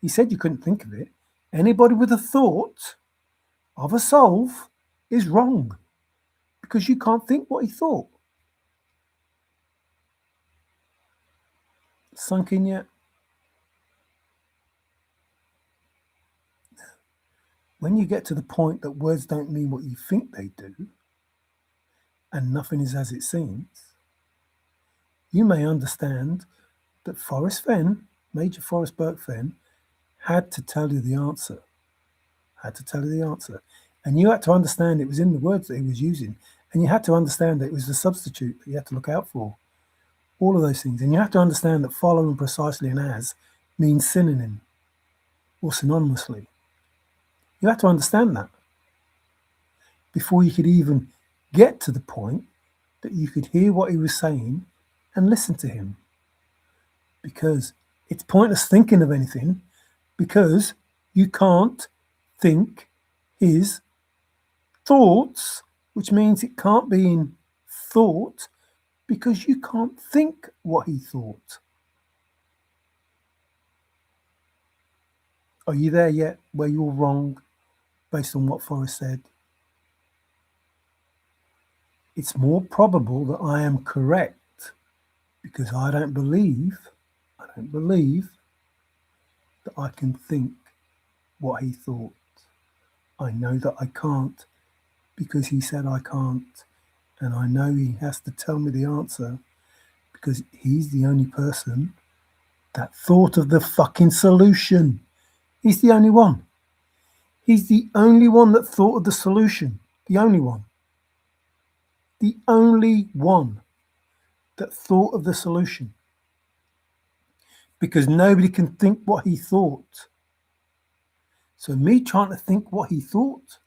He said you couldn't think of it. Anybody with a thought of a solve is wrong because you can't think what he thought. Sunk in yet? When you get to the point that words don't mean what you think they do, and nothing is as it seems, you may understand that Forrest Fenn, Major Forrest Burke Fenn, had to tell you the answer. Had to tell you the answer. And you had to understand it was in the words that he was using. And you had to understand that it was the substitute that you had to look out for. All of those things. And you have to understand that following precisely and as means synonym or synonymously. You have to understand that before you could even get to the point that you could hear what he was saying and listen to him. Because it's pointless thinking of anything because you can't think his thoughts, which means it can't be in thought because you can't think what he thought. Are you there yet where you're wrong based on what Forrest said? It's more probable that I am correct because I don't believe that I can think what he thought. I know that I can't because he said I can't. And I know he has to tell me the answer because he's the only person that thought of the fucking solution. He's the only one. He's the only one that thought of the solution. The only one. The only one that thought of the solution. Because nobody can think what he thought. So me trying to think what he thought,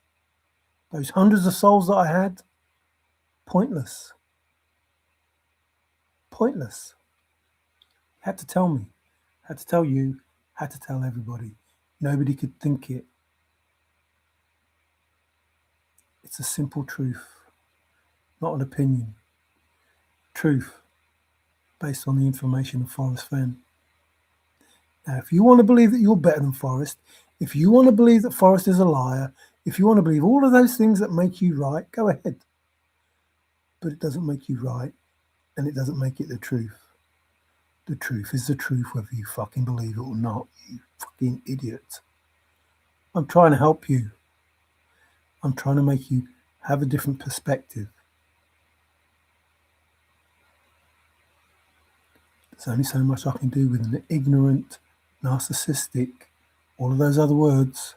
those hundreds of souls that I had, pointless. Pointless. Had to tell me. Had to tell you. Had to tell everybody. Nobody could think it. It's a simple truth, not an opinion. Truth, based on the information of Forrest Fenn. Now, if you want to believe that you're better than Forrest, if you want to believe that Forrest is a liar, if you want to believe all of those things that make you right, go ahead. But it doesn't make you right, and it doesn't make it the truth. The truth is the truth, whether you fucking believe it or not, you fucking idiot. I'm trying to help you. I'm trying to make you have a different perspective. There's only so much I can do with an ignorant, narcissistic, all of those other words,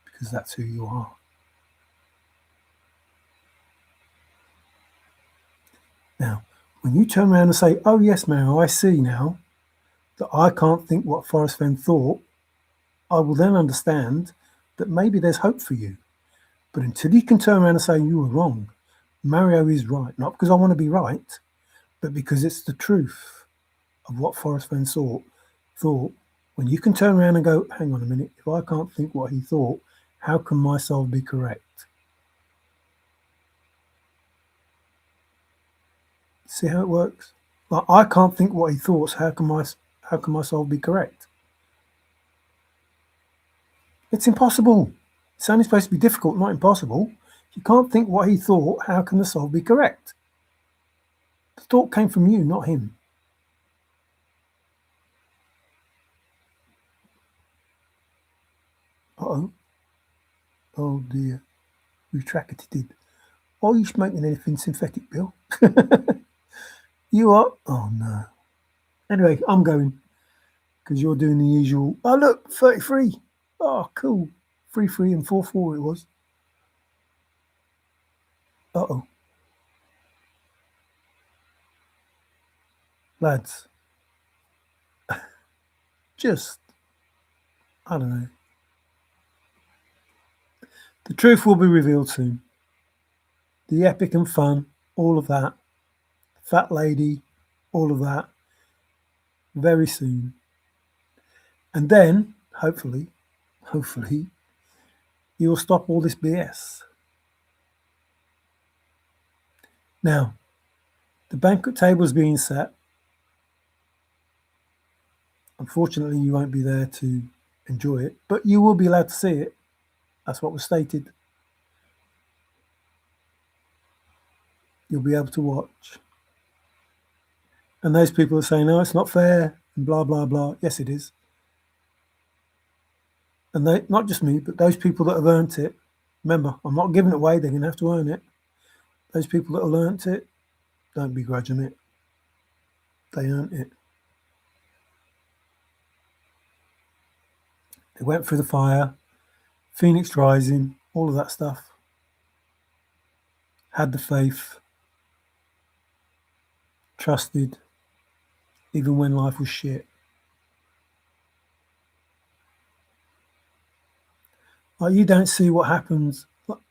because that's who you are. Now, when you turn around and say, oh yes, Mario, I see now that I can't think what Forrest Fenn thought, I will then understand that maybe there's hope for you. But until you can turn around and say you were wrong, Mario is right, not because I want to be right, but because it's the truth of what Forrest Fenn thought. When you can turn around and go, hang on a minute, if I can't think what he thought, how can my soul be correct? See how it works? Like, I can't think what he thought, so how can my soul be correct? It's impossible. It's only supposed to be difficult, not impossible. If you can't think what he thought, how can the soul be correct? The thought came from you, not him. Uh-oh. Oh dear. Retracted. Are you smoking anything synthetic, Bill? You are? Oh no. Anyway, I'm going because you're doing the usual. Oh look, 33. Oh cool. 3-3 and 4-4 it was. Uh-oh. Lads, just, I don't know. The truth will be revealed soon. The epic and fun, all of that. Fat lady, all of that. Very soon. And then, hopefully, you'll stop all this BS. Now, the banquet table is being set. Unfortunately, you won't be there to enjoy it, but you will be allowed to see it. That's what was stated. You'll be able to watch. And those people are saying, no, it's not fair, and blah, blah, blah. Yes, it is. And they, not just me, but those people that have earned it. Remember, I'm not giving it away. They're going to have to earn it. Those people that have earned it, don't begrudge them it. They earned it. They went through the fire, Phoenix rising, all of that stuff. Had the faith, trusted, even when life was shit. Like, you don't see what happens.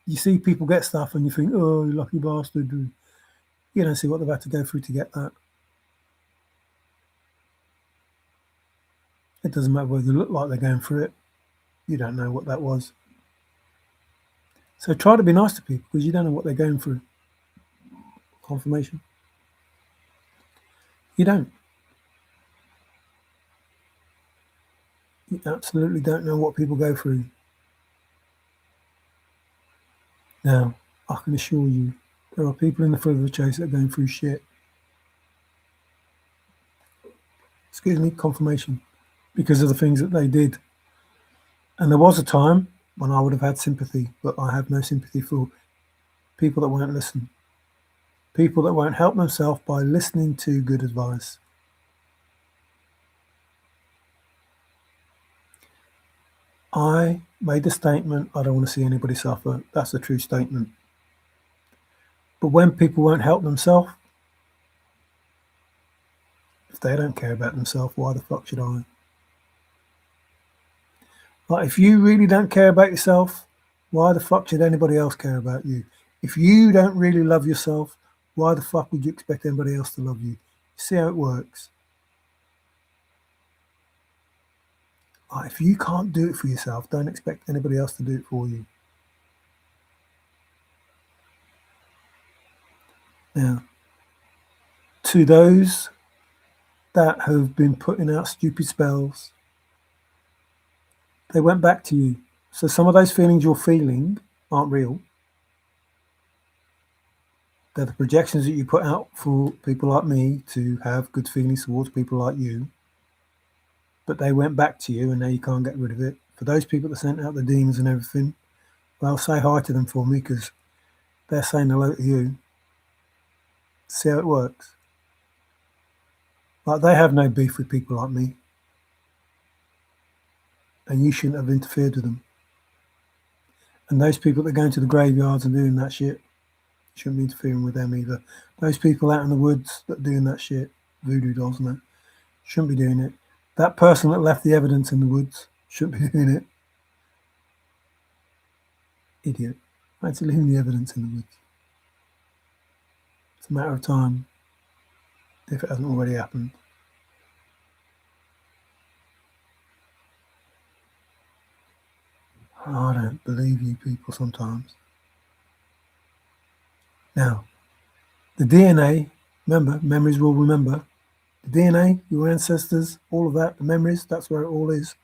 You see people get stuff and you think, oh, you lucky bastard. You don't see what they've had to go through to get that. It doesn't matter whether they look like they're going through it. You don't know what that was. So try to be nice to people because you don't know what they're going through. Confirmation. You don't. You absolutely don't know what people go through. Now, I can assure you, there are people in the thrill of the chase that are going through shit. Excuse me, confirmation. Because of the things that they did. And there was a time when I would have had sympathy, but I have no sympathy for people that won't listen. People that won't help themselves by listening to good advice. I made the statement, I don't want to see anybody suffer. That's a true statement. But when people won't help themselves, if they don't care about themselves, why the fuck should I? Like, if you really don't care about yourself, why the fuck should anybody else care about you? If you don't really love yourself, why the fuck would you expect anybody else to love you? See how it works. Like, if you can't do it for yourself, don't expect anybody else to do it for you. Now, to those that have been putting out stupid spells, they went back to you. So some of those feelings you're feeling aren't real. They're the projections that you put out for people like me to have good feelings towards people like you. But they went back to you and now you can't get rid of it. For those people that sent out the demons and everything, well, say hi to them for me because they're saying hello to you. See how it works. Like, they have no beef with people like me. And you shouldn't have interfered with them. And those people that go into the graveyards and doing that shit, shouldn't be interfering with them either. Those people out in the woods that are doing that shit, voodoo dolls and that, shouldn't be doing it. That person that left the evidence in the woods shouldn't be doing it. Idiot. Fancy leaving the evidence in the woods. It's a matter of time if it hasn't already happened. I don't believe you people sometimes. Now, the DNA, remember, memories will remember. The DNA, your ancestors, all of that, the memories, that's where it all is.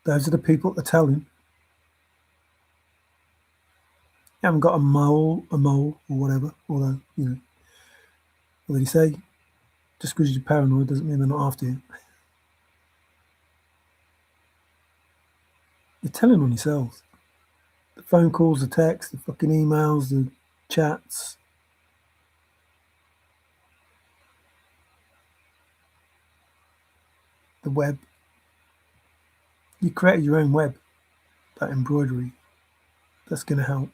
Those are the people that are telling. You haven't got a mole, or whatever. Although, what did he say? Just because you're paranoid doesn't mean they're not after you. You're telling on yourselves. The phone calls, the texts, the fucking emails, the chats, the web. You created your own web, that embroidery. That's going to help.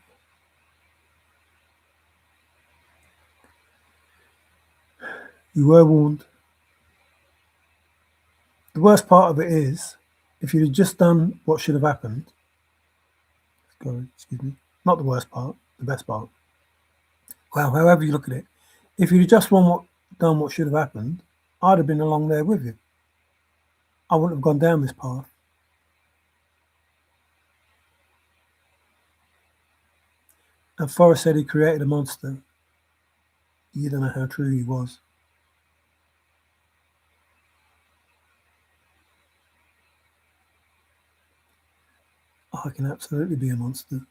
You were warned. The worst part of it is, if you'd have just done what should have happened, excuse me, not the worst part, the best part. Well, however you look at it, if you'd have just done what should have happened, I'd have been along there with you. I wouldn't have gone down this path. And Forrest said he created a monster. You don't know how true he was. I can absolutely be a monster.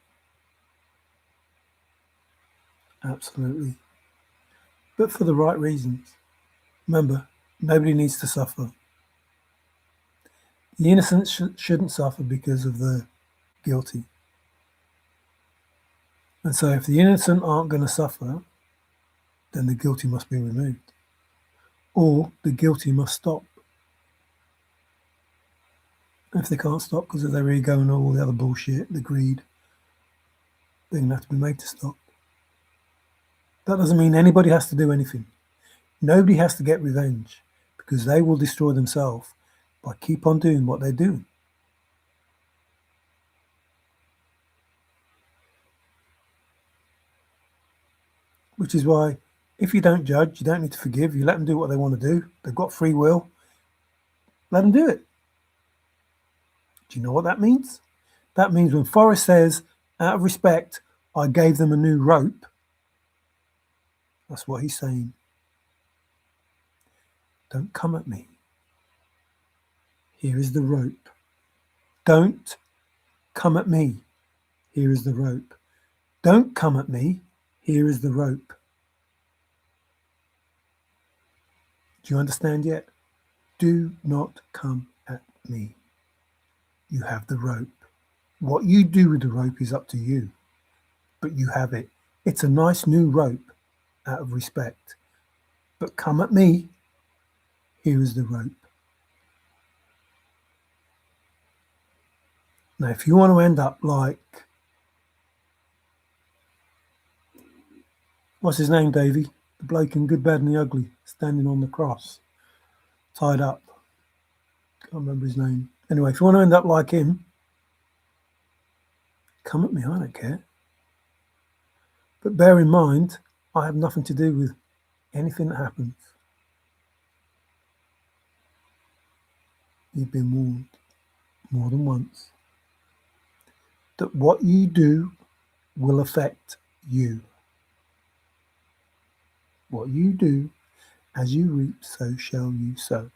Absolutely. But for the right reasons. Remember, nobody needs to suffer. The innocent shouldn't suffer because of the guilty. And so if the innocent aren't going to suffer, then the guilty must be removed. Or the guilty must stop. If they can't stop because of their ego and all the other bullshit, the greed, they're going to have to be made to stop. That doesn't mean anybody has to do anything. Nobody has to get revenge because they will destroy themselves by keep on doing what they're doing. Which is why if you don't judge, you don't need to forgive. You let them do what they want to do. They've got free will. Let them do it. Do you know what that means? That means when Forrest says, out of respect, I gave them a new rope, that's what he's saying. Don't come at me. Here is the rope. Don't come at me. Here is the rope. Don't come at me. Here is the rope. Do you understand yet? Do not come at me. You have the rope. What you do with the rope is up to you, but you have it. It's a nice new rope out of respect. But come at me. Here is the rope. Now, if you want to end up like, what's his name, Davey? The bloke in Good, Bad and the Ugly, standing on the cross, tied up. Can't remember his name. Anyway, if you want to end up like him, come at me, I don't care. But bear in mind, I have nothing to do with anything that happens. You've been warned more than once that what you do will affect you. What you do, as you reap, so shall you sow.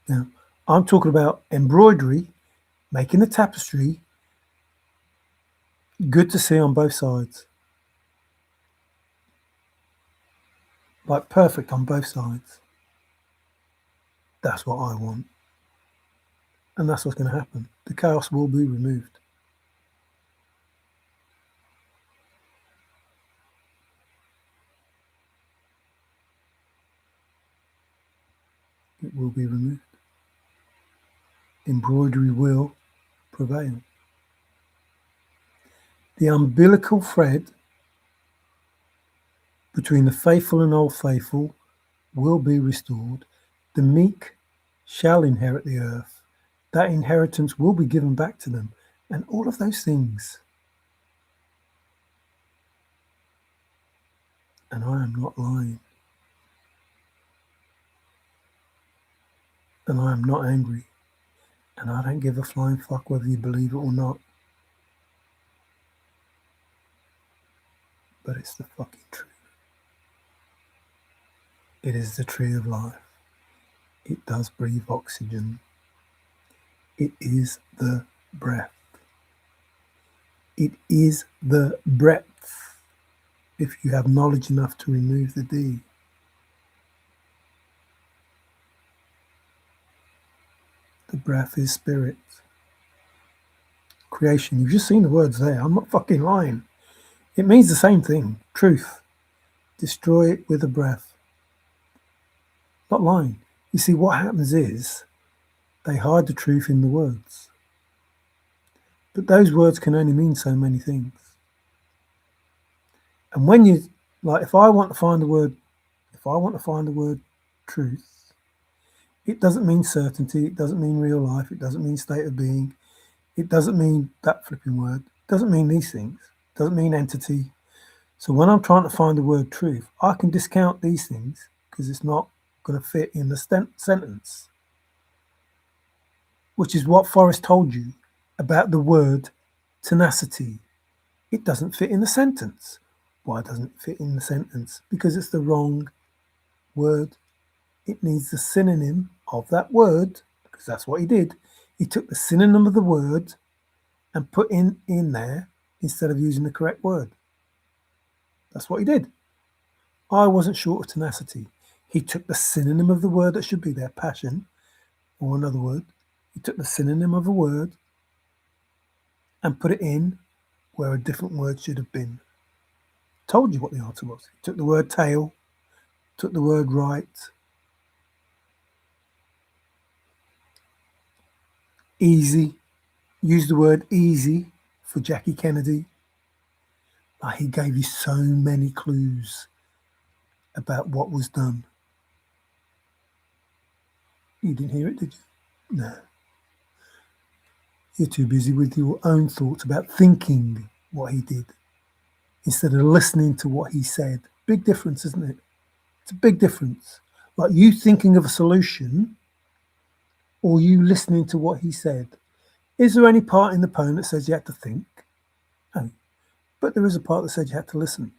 Now, I'm talking about embroidery, making a tapestry, good to see on both sides. Like perfect on both sides. That's what I want. And that's what's going to happen. The chaos will be removed. It will be removed. Embroidery will prevail. The umbilical thread between the faithful and old faithful will be restored. The meek shall inherit the earth. That inheritance will be given back to them. And all of those things. And I am not lying. And I am not angry. And I don't give a flying fuck whether you believe it or not. But it's the fucking truth. It is the tree of life. It does breathe oxygen. It is the breath. It is the breadth, if you have knowledge enough to remove the D. The breath is spirit. Creation. You've just seen the words there. I'm not fucking lying. It means the same thing. Truth. Destroy it with a breath. Not lying. You see, what happens is they hide the truth in the words. But those words can only mean so many things. And when you, like, if I want to find the word truth, it doesn't mean certainty, it doesn't mean real life, it doesn't mean state of being, it doesn't mean that flipping word, it doesn't mean these things, it doesn't mean entity. So when I'm trying to find the word truth, I can discount these things because it's not going to fit in the sentence, which is what Forrest told you about the word tenacity. It doesn't fit in the sentence. Why doesn't it fit in the sentence? Because it's the wrong word. It needs the synonym of that word, because that's what he did. He took the synonym of the word and put in there instead of using the correct word. That's what he did. I wasn't short of tenacity. He took the synonym of the word that should be there, passion, or another word. He took the synonym of a word and put it in where a different word should have been. Told you what the answer was. He took the word tail, took the word right, easy, used the word easy for Jackie Kennedy. Like, he gave you so many clues about what was done. You didn't hear it, did you? No. You're too busy with your own thoughts about thinking what he did instead of listening to what he said. Big difference, isn't it? It's a big difference. Like you thinking of a solution or you listening to what he said. Is there any part in the poem that says you had to think? No. But there is a part that said you had to listen.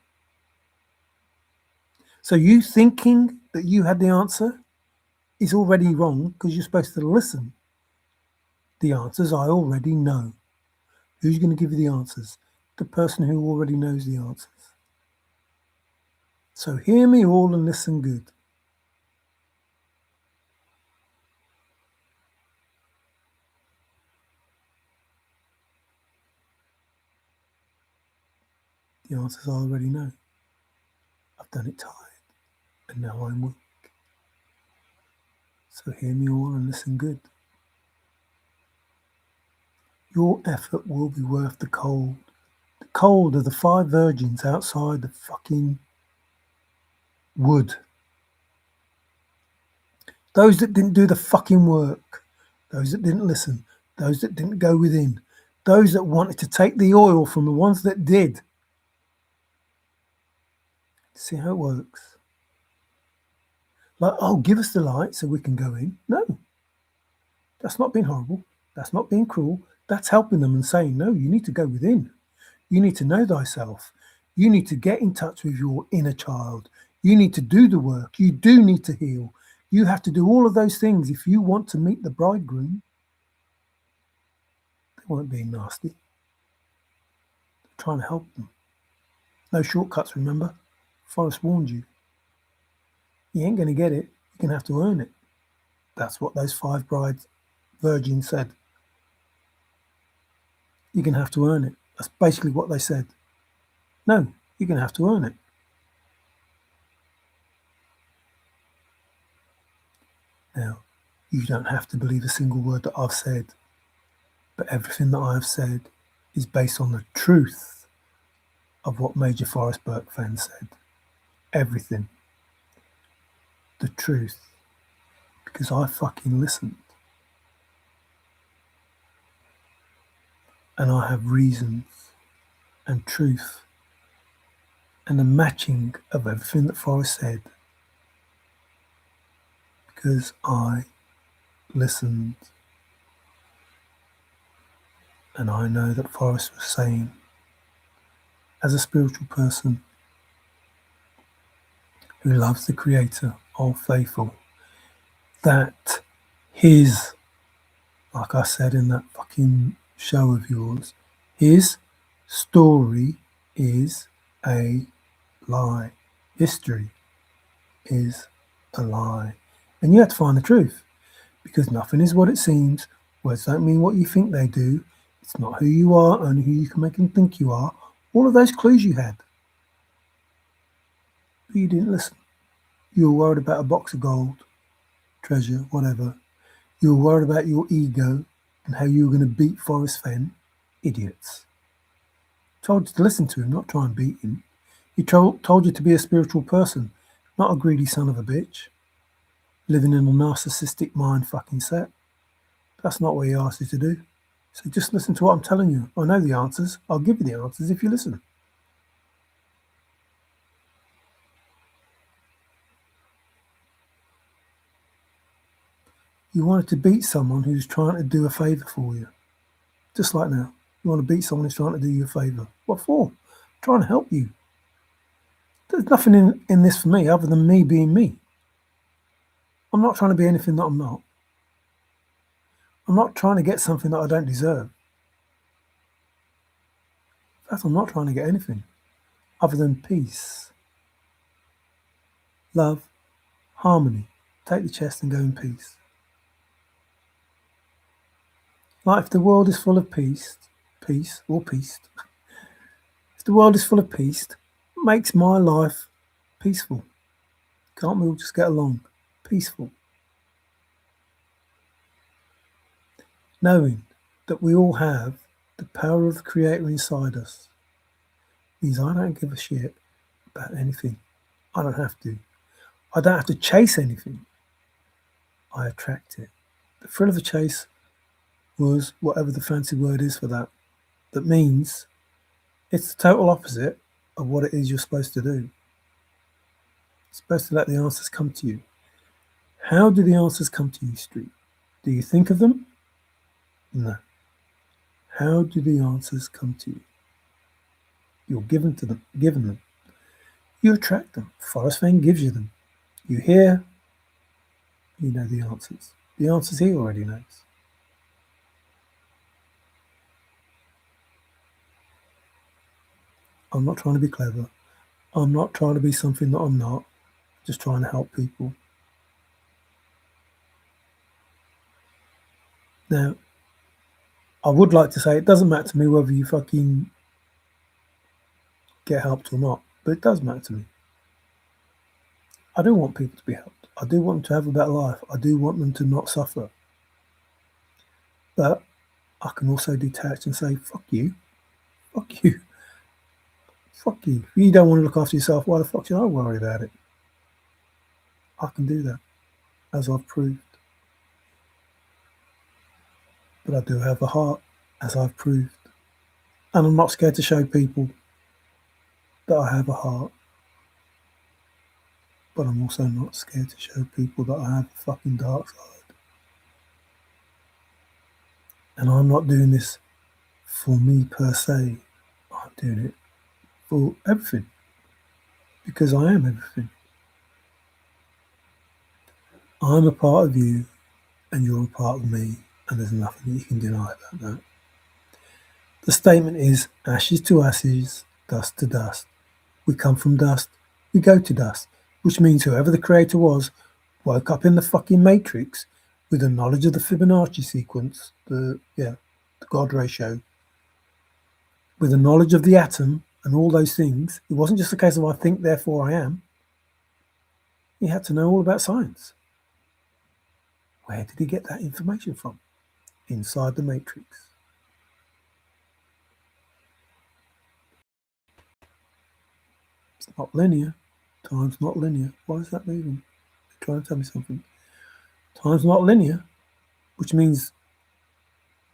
So you thinking that you had the answer is already wrong because you're supposed to listen. The answers I already know. Who's going to give you the answers? The person who already knows the answers. So hear me all and listen good. The answers I already know. I've done it tired and now I'm weak. So hear me all and listen good. Your effort will be worth the cold. The cold of the 5 virgins outside the fucking wood. Those that didn't do the fucking work. Those that didn't listen. Those that didn't go within. Those that wanted to take the oil from the ones that did. See how it works? Like, oh, give us the light so we can go in. No. That's not being horrible. That's not being cruel. That's helping them and saying, no, you need to go within. You need to know thyself. You need to get in touch with your inner child. You need to do the work. You do need to heal. You have to do all of those things if you want to meet the bridegroom. They weren't being nasty. They're trying to help them. No shortcuts, remember? Forrest warned you. You ain't going to get it. You're going to have to earn it. That's what those 5 virgins said. You're going to have to earn it. That's basically what they said. No, you're going to have to earn it. Now, you don't have to believe a single word that I've said, but everything that I've said is based on the truth of what Major Forrest Fenn said. Everything. The truth. Because I fucking listened. And I have reasons and truth and the matching of everything that Forrest said. Because I listened. And I know that Forrest was saying, as a spiritual person who loves the Creator of Faithful, that his, like I said in that fucking show of yours, his Story is a lie. History is a lie. And you have to find the truth, because nothing is what it seems. Words don't mean what you think they do. It's not who you are, only who you can make them think you are. All of those clues you had. But you didn't listen. You were worried about a box of gold, treasure, whatever. You were worried about your ego and how you were going to beat Forrest Fenn. Idiots. Told you to listen to him, not try and beat him. He told you to be a spiritual person, not a greedy son of a bitch, living in a narcissistic mind fucking set. That's not what he asked you to do. So just listen to what I'm telling you. I know the answers. I'll give you the answers if you listen. You wanted to beat someone who's trying to do a favour for you. Just like now. You want to beat someone who's trying to do you a favour. What for? Trying to help you. There's nothing in this for me other than me being me. I'm not trying to be anything that I'm not. I'm not trying to get something that I don't deserve. In fact, I'm not trying to get anything other than peace, love, harmony. Take the chest and go in peace. Like if the world is full of peace, if the world is full of peace, makes my life peaceful. Can't we all just get along? Peaceful. Knowing that we all have the power of the Creator inside us means I don't give a shit about anything. I don't have to. I don't have to chase anything. I attract it. The thrill of the chase was whatever the fancy word is for that. That means it's the total opposite of what it is you're supposed to do. You're supposed to let the answers come to you. How do the answers come to you, Street? Do you think of them? No. How do the answers come to you? You're given them. You attract them. Forrest Fenn gives you them. You hear, you know the answers. The answers he already knows. I'm not trying to be clever. I'm not trying to be something that I'm not. Just trying to help people. Now, I would like to say it doesn't matter to me whether you fucking get helped or not, but it does matter to me. I do want people to be helped. I do want them to have a better life. I do want them to not suffer. But I can also detach and say, fuck you. Fuck you. Fuck you. If you don't want to look after yourself, why the fuck should I worry about it? I can do that, as I've proved. But I do have a heart, as I've proved. And I'm not scared to show people that I have a heart. But I'm also not scared to show people that I have a fucking dark side. And I'm not doing this for me per se. I'm doing it for everything. Because I am everything. I'm a part of you and you're a part of me, and there's nothing that you can deny about that. The statement is ashes to ashes, dust to dust. We come from dust, we go to dust, which means whoever the creator was woke up in the fucking matrix with the knowledge of the Fibonacci sequence, the God ratio, with the knowledge of the atom and all those things. It wasn't just a case of I think, therefore I am. He had to know all about science. Where did he get that information from? Inside the matrix. It's not linear. Time's not linear. Why is that moving? They're trying to tell me something. Time's not linear, which means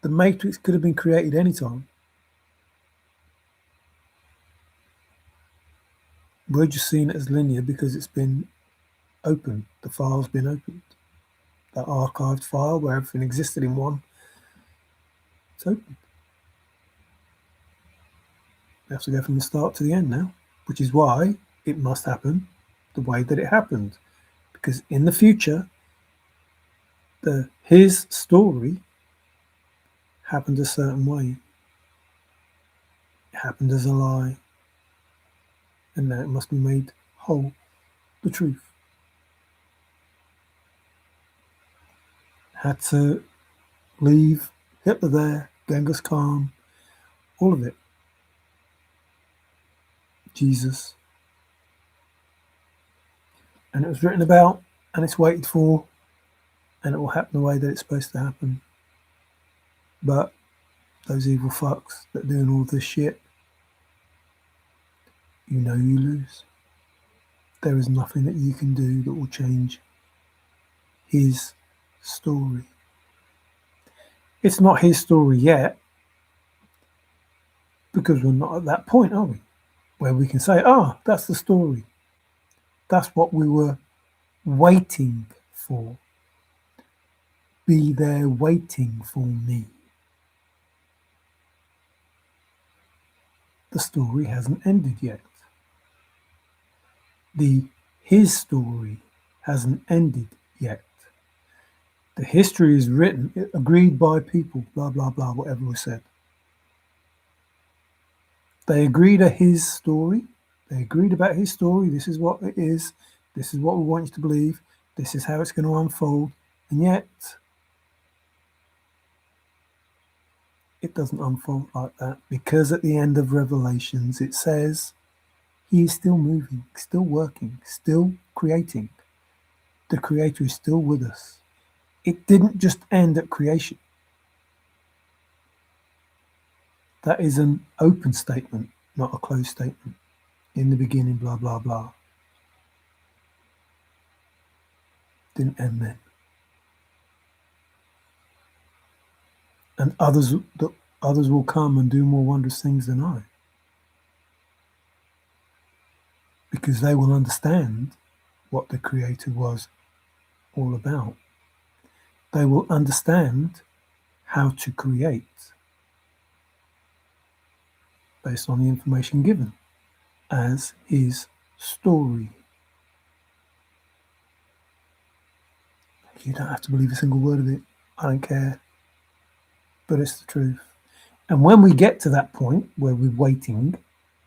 the matrix could have been created anytime. We're just seeing it as linear because it's been opened. The file's been opened. That archived file where everything existed in one, it's open. We have to go from the start to the end now, which is why it must happen the way that it happened. Because in the future, his story happened a certain way. happened as a lie, and now it must be made whole, the truth. Had to leave Hitler there, Genghis Khan, all of it. Jesus. And it was written about, and it's waited for, and it will happen the way that it's supposed to happen. But those evil fucks that are doing all this shit, you know you lose. There is nothing that you can do that will change his story. It's not his story yet, because we're not at that point, are we? Where we can say, that's the story. That's what we were waiting for. Be there waiting for me. The story hasn't ended yet. His story hasn't ended yet. The history is written, agreed by people, blah, blah, blah, whatever was said. They agreed to his story. They agreed about his story. This is what it is. This is what we want you to believe. This is how it's going to unfold. And yet, it doesn't unfold like that, because at the end of Revelations, it says he is still moving, still working, still creating. The Creator is still with us. It didn't just end at creation. That is an open statement, not a closed statement. In the beginning, blah, blah, blah. Didn't end then. And others will come and do more wondrous things than I, because they will understand what the Creator was all about. They will understand how to create based on the information given as his story. You don't have to believe a single word of it. I don't care. But it's the truth. And when we get to that point where we're waiting,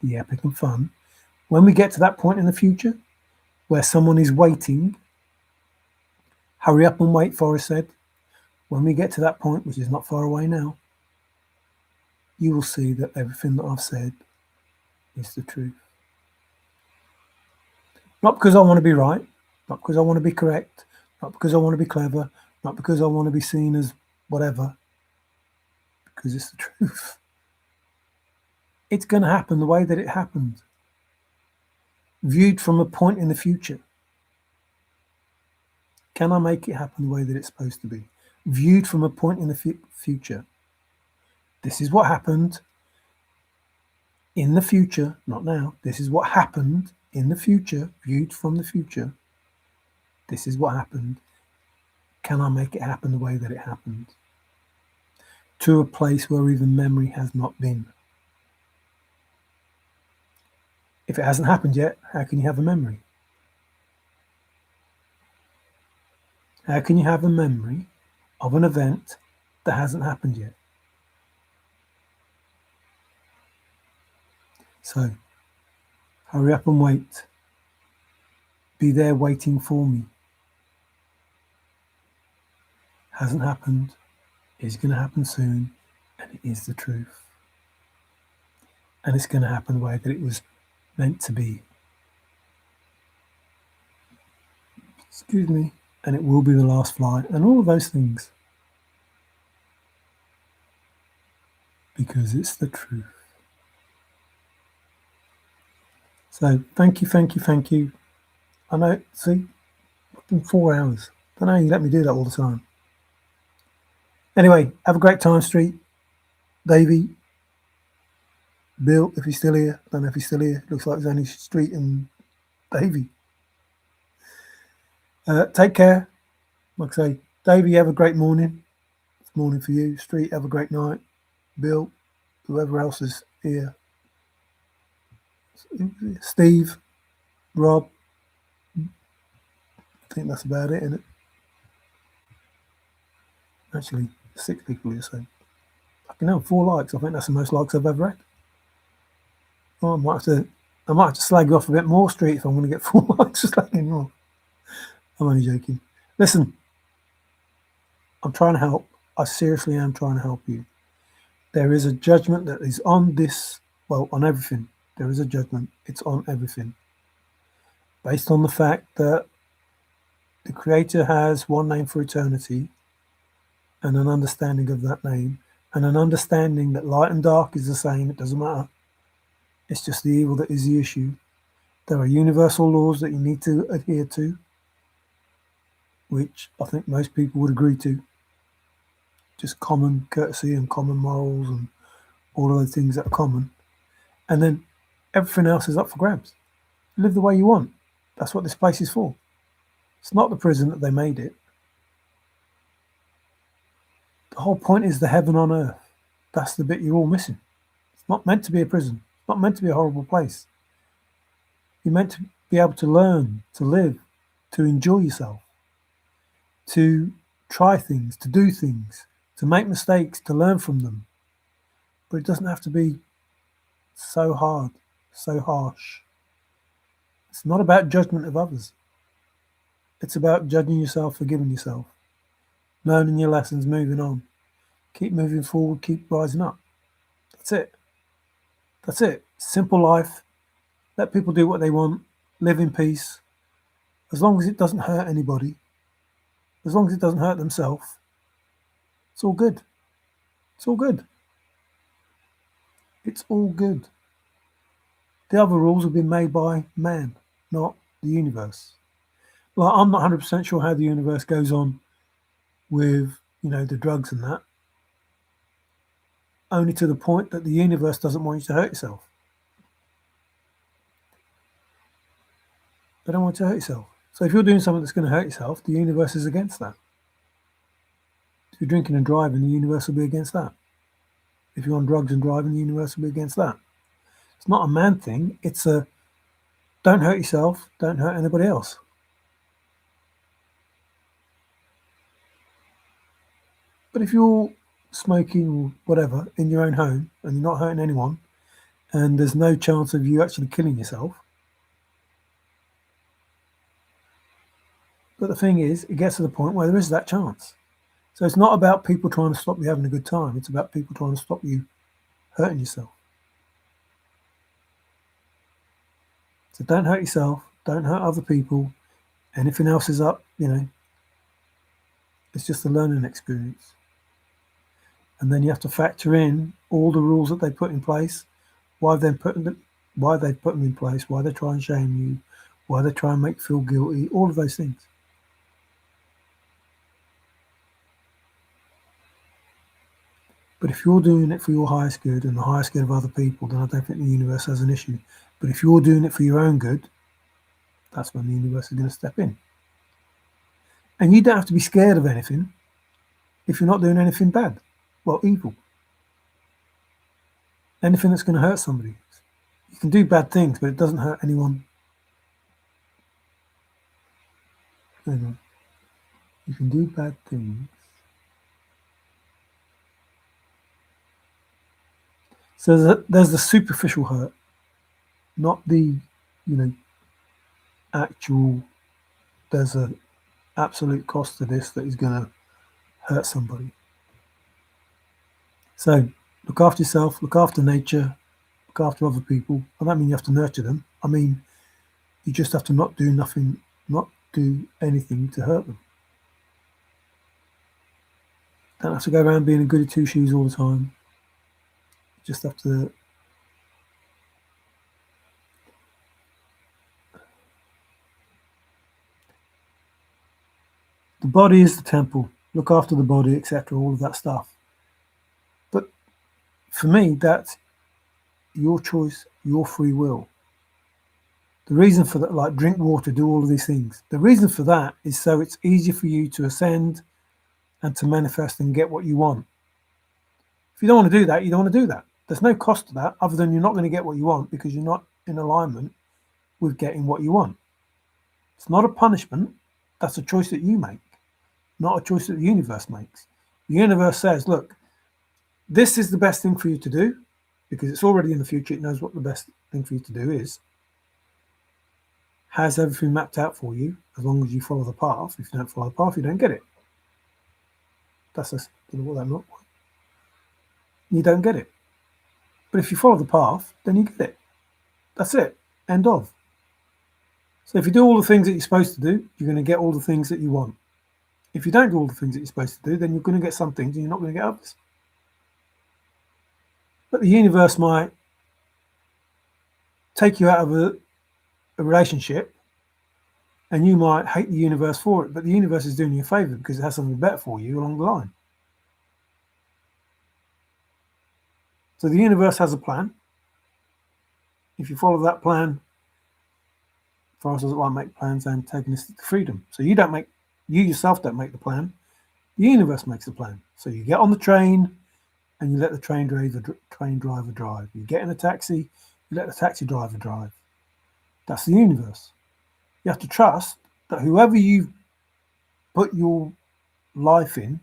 the epic and fun, when we get to that point in the future where someone is waiting, hurry up and wait, Forrest said. When we get to that point, which is not far away now, you will see that everything that I've said is the truth. Not because I want to be right, not because I want to be correct, not because I want to be clever, not because I want to be seen as whatever, because it's the truth. It's going to happen the way that it happened, viewed from a point in the future. Can I make it happen the way that it's supposed to be? Viewed from a point in the future. This is what happened in the future, not now. This is what happened in the future, viewed from the future. This is what happened. Can I make it happen the way that it happened? To a place where even memory has not been. If it hasn't happened yet, how can you have a memory? How can you have a memory of an event that hasn't happened yet? So, hurry up and wait. Be there waiting for me. Hasn't happened, is going to happen soon, and it is the truth. And it's going to happen the way that it was meant to be. Excuse me. And it will be the last flight, and all of those things. Because it's the truth. So thank you, thank you, thank you. I know, see, in 4 hours. I don't know how you let me do that all the time. Anyway, have a great time, Street. Davey, Bill, if he's still here. I don't know if he's still here. Looks like there's only Street and Davey. Take care. Like I say, Davey, have a great morning. It's morning for you. Street, have a great night. Bill, whoever else is here. Steve, Rob. I think that's about it, isn't it? Actually, 6 people here, so I can have 4 likes. I think that's the most likes I've ever had. Oh, I might have to slag you off a bit more, Street, if I'm going to get 4 likes for slagging you off. I'm only joking. Listen, I'm trying to help. I seriously am trying to help you. There is a judgment that is on this, well, on everything. There is a judgment. It's on everything. Based on the fact that the Creator has one name for eternity and an understanding of that name and an understanding that light and dark is the same. It doesn't matter. It's just the evil that is the issue. There are universal laws that you need to adhere to, which I think most people would agree to. Just common courtesy and common morals and all of those things that are common. And then everything else is up for grabs. Live the way you want. That's what this place is for. It's not the prison that they made it. The whole point is the heaven on earth. That's the bit you're all missing. It's not meant to be a prison. It's not meant to be a horrible place. You're meant to be able to learn, to live, to enjoy yourself, to try things, to do things, to make mistakes, to learn from them. But it doesn't have to be so hard, so harsh. It's not about judgment of others. It's about judging yourself, forgiving yourself, learning your lessons, moving on. Keep moving forward, keep rising up. That's it. That's it. Simple life. Let people do what they want. Live in peace. As long as it doesn't hurt anybody, as long as it doesn't hurt themselves, it's all good. It's all good. It's all good. The other rules have been made by man, not the universe. Like, I'm not 100% sure how the universe goes on with, the drugs and that. Only to the point that the universe doesn't want you to hurt yourself. They don't want you to hurt yourself. So if you're doing something that's going to hurt yourself, the universe is against that. If you're drinking and driving, the universe will be against that. If you're on drugs and driving, the universe will be against that. It's not a man thing. It's a don't hurt yourself, don't hurt anybody else. But if you're smoking or whatever in your own home and you're not hurting anyone and there's no chance of you actually killing yourself, but the thing is, it gets to the point where there is that chance. So it's not about people trying to stop you having a good time. It's about people trying to stop you hurting yourself. So don't hurt yourself. Don't hurt other people. Anything else is up, it's just a learning experience. And then you have to factor in all the rules that they put in place, why they put them in place, why they try and shame you, why they try and make you feel guilty, all of those things. But if you're doing it for your highest good and the highest good of other people, then I don't think the universe has an issue. But if you're doing it for your own good, that's when the universe is going to step in. And you don't have to be scared of anything if you're not doing anything bad. Well, evil. Anything that's going to hurt somebody. You can do bad things, but it doesn't hurt anyone. Hang on. You can do bad things. So there's the superficial hurt, not the, actual, there's an absolute cost to this that is going to hurt somebody. So look after yourself, look after nature, look after other people. I don't mean you have to nurture them. I mean, you just have to not do anything to hurt them. Don't have to go around being a goody two shoes all the time. You just have to the body is the temple. Look after the body, etc. All of that stuff. But for me, that's your choice, your free will. The reason for that, like drink water, do all of these things. The reason for that is so it's easier for you to ascend and to manifest and get what you want. If you don't want to do that, you don't want to do that. There's no cost to that other than you're not going to get what you want because you're not in alignment with getting what you want. It's not a punishment. That's a choice that you make, not a choice that the universe makes. The universe says, look, this is the best thing for you to do. because it's already in the future. It knows what the best thing for you to do is. Has everything mapped out for you as long as you follow the path. If you don't follow the path, you don't get it. That's a, what that not. You don't get it. But if you follow the path, then you get it. That's it. End of. So if you do all the things that you're supposed to do, you're going to get all the things that you want. If you don't do all the things that you're supposed to do, then you're going to get some things and you're not going to get others. But the universe might take you out of a relationship and you might hate the universe for it, but the universe is doing you a favor because it has something better for you along the line. So the universe has a plan. If you follow that plan, Forrest doesn't like to make plans antagonistic to freedom. So you yourself don't make the plan. The universe makes the plan. So you get on the train and you let the train driver drive. You get in a taxi, you let the taxi driver drive. That's the universe. You have to trust that whoever you put your life in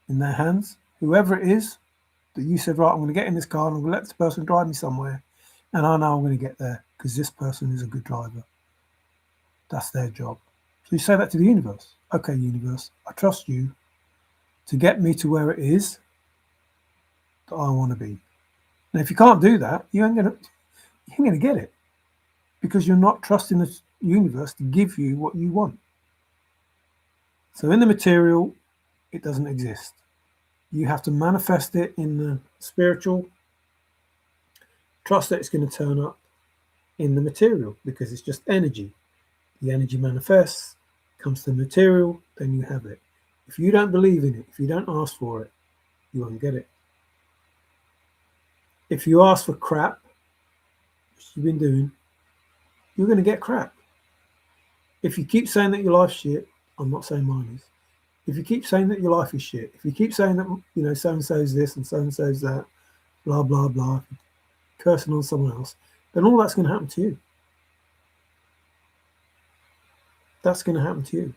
their hands, whoever it is, that you said, right, I'm going to get in this car and I'm going to let this person drive me somewhere, and I know I'm going to get there because this person is a good driver. That's their job. So you say that to the universe. Okay, universe, I trust you to get me to where it is that I want to be. And if you can't do that, you ain't going to get it, because you're not trusting the universe to give you what you want. So in the material, it doesn't exist. You have to manifest it in the spiritual. Trust that it's going to turn up in the material because it's just energy. The energy manifests, comes to the material, then you have it. If you don't believe in it, if you don't ask for it, you won't get it. If you ask for crap, which you've been doing, you're going to get crap. If you keep saying that your life's shit, I'm not saying mine is. If you keep saying that your life is shit, if you keep saying that, so-and-so's this and so-and-so's that, blah, blah, blah, cursing on someone else, then all that's going to happen to you. That's going to happen to you.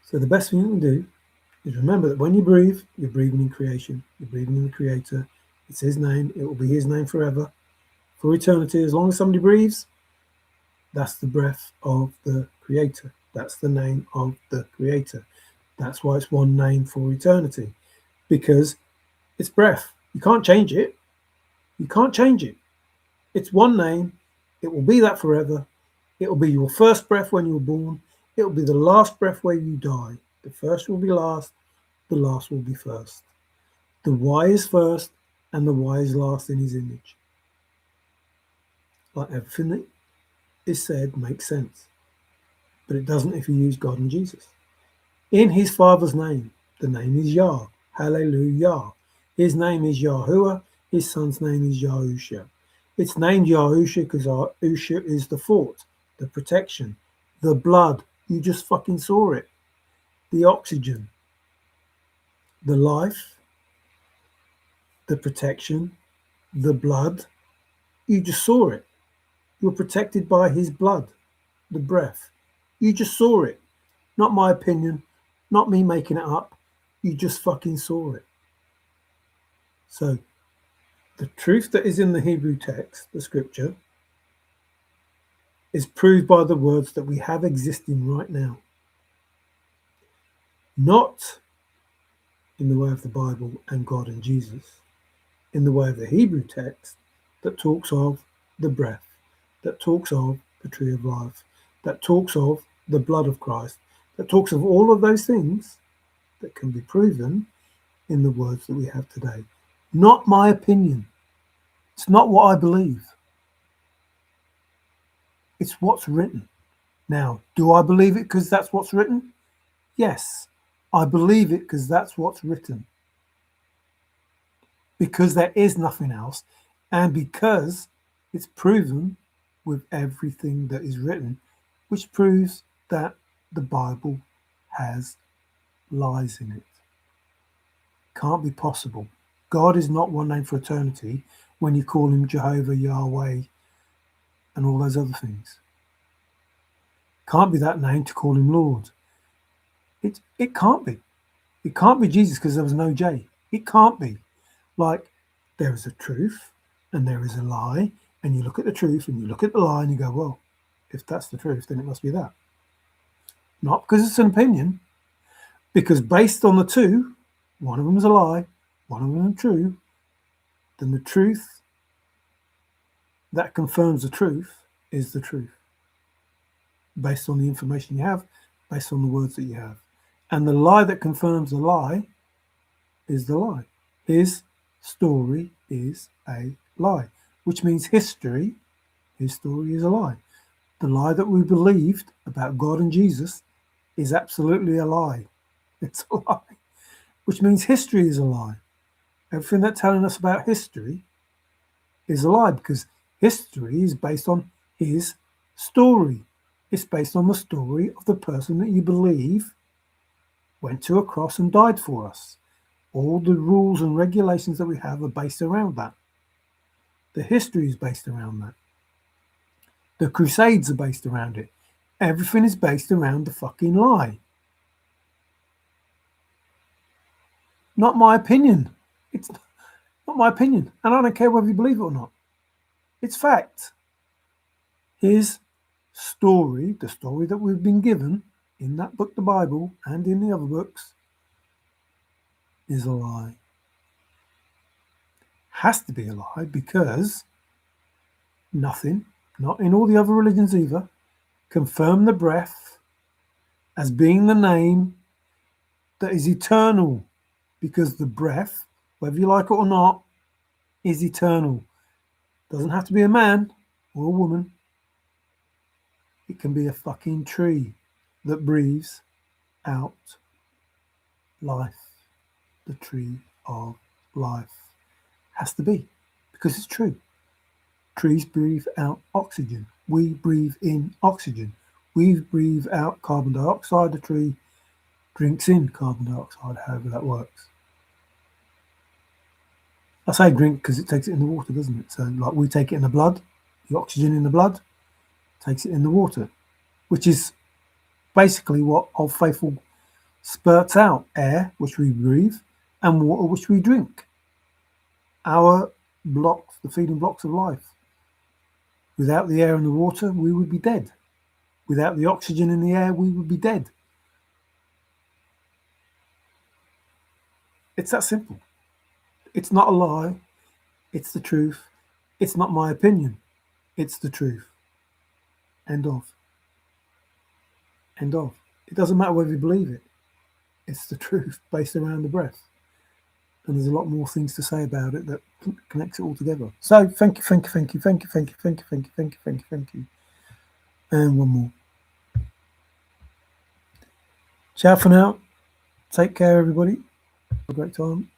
So the best thing you can do is remember that when you breathe, you're breathing in creation. You're breathing in the Creator. It's His name. It will be His name forever, for eternity. As long as somebody breathes, that's the breath of the Creator. That's the name of the Creator. That's why it's one name for eternity, because it's breath. You can't change it. You can't change it. It's one name. It will be that forever. It will be your first breath when you were born. It will be the last breath when you die. The first will be last. The last will be first. The why is first and the why is last in His image. Like everything that is said makes sense, but it doesn't if you use God and Jesus. In His Father's name, the name is Yah. Hallelujah. His name is Yahuwah. His Son's name is Yahusha. It's named Yahusha because Yahusha is the fort, the protection, the blood. You just fucking saw it. The oxygen, the life, the protection, the blood. You just saw it. You're protected by His blood, the breath. You just saw it. Not my opinion, not me making it up. You just fucking saw it. So the truth that is in the Hebrew text, the scripture, is proved by the words that we have existing right now. Not in the way of the Bible and God and Jesus, in the way of the Hebrew text that talks of the breath, that talks of the tree of life, that talks of the blood of Christ, that talks of all of those things that can be proven in the words that we have today. Not my opinion. It's not what I believe. It's what's written. Now, do I believe it because that's what's written? Yes, I believe it because that's what's written. Because there is nothing else, and because it's proven with everything that is written, which proves that the Bible has lies in it. Can't be possible. God is not one name for eternity when you call Him Jehovah, Yahweh, and all those other things. Can't be that name to call Him Lord. It can't be, It can't be Jesus because there was no J. It can't be. Like, there is a truth and there is a lie, and you look at the truth and you look at the lie and you go, well, if that's the truth, then it must be that. Not because it's an opinion, because based on the two, one of them is a lie, one of them is true, then the truth that confirms the truth is the truth. Based on the information you have, based on the words that you have. And the lie that confirms the lie is the lie. His story is a lie, which means his story is a lie. The lie that we believed about God and Jesus is absolutely a lie. It's a lie, which means history is a lie. Everything that's telling us about history is a lie, because history is based on his story. It's based on the story of the person that you believe went to a cross and died for us. All the rules and regulations that we have are based around that. The history is based around that. The Crusades are based around it. Everything is based around the fucking lie. Not my opinion. It's not my opinion. And I don't care whether you believe it or not. It's fact. His story, the story that we've been given in that book, the Bible, and in the other books, is a lie. Has to be a lie, because nothing, not in all the other religions either, confirm the breath as being the name that is eternal, because the breath, whether you like it or not, is eternal. Doesn't have to be a man or a woman. It can be a fucking tree that breathes out life. The tree of life has to be, because it's true. Trees breathe out oxygen. We breathe in oxygen. We breathe out carbon dioxide. The tree drinks in carbon dioxide, however that works. I say drink because it takes it in the water, doesn't it? So like we take it in the blood, the oxygen in the blood takes it in the water, which is basically what Old Faithful spurts out: air, which we breathe, and water, which we drink. Our blocks, the feeding blocks of life. Without the air and the water, we would be dead. Without the oxygen in the air, we would be dead. It's that simple. It's not a lie. It's the truth. It's not my opinion. It's the truth. End of. End of. It doesn't matter whether you believe it. It's the truth based around the breath. And there's a lot more things to say about it that connects it all together. So thank you, thank you, thank you, thank you, thank you, thank you, thank you, thank you, thank you, thank you. And one more. Ciao for now. Take care, everybody. Have a great time.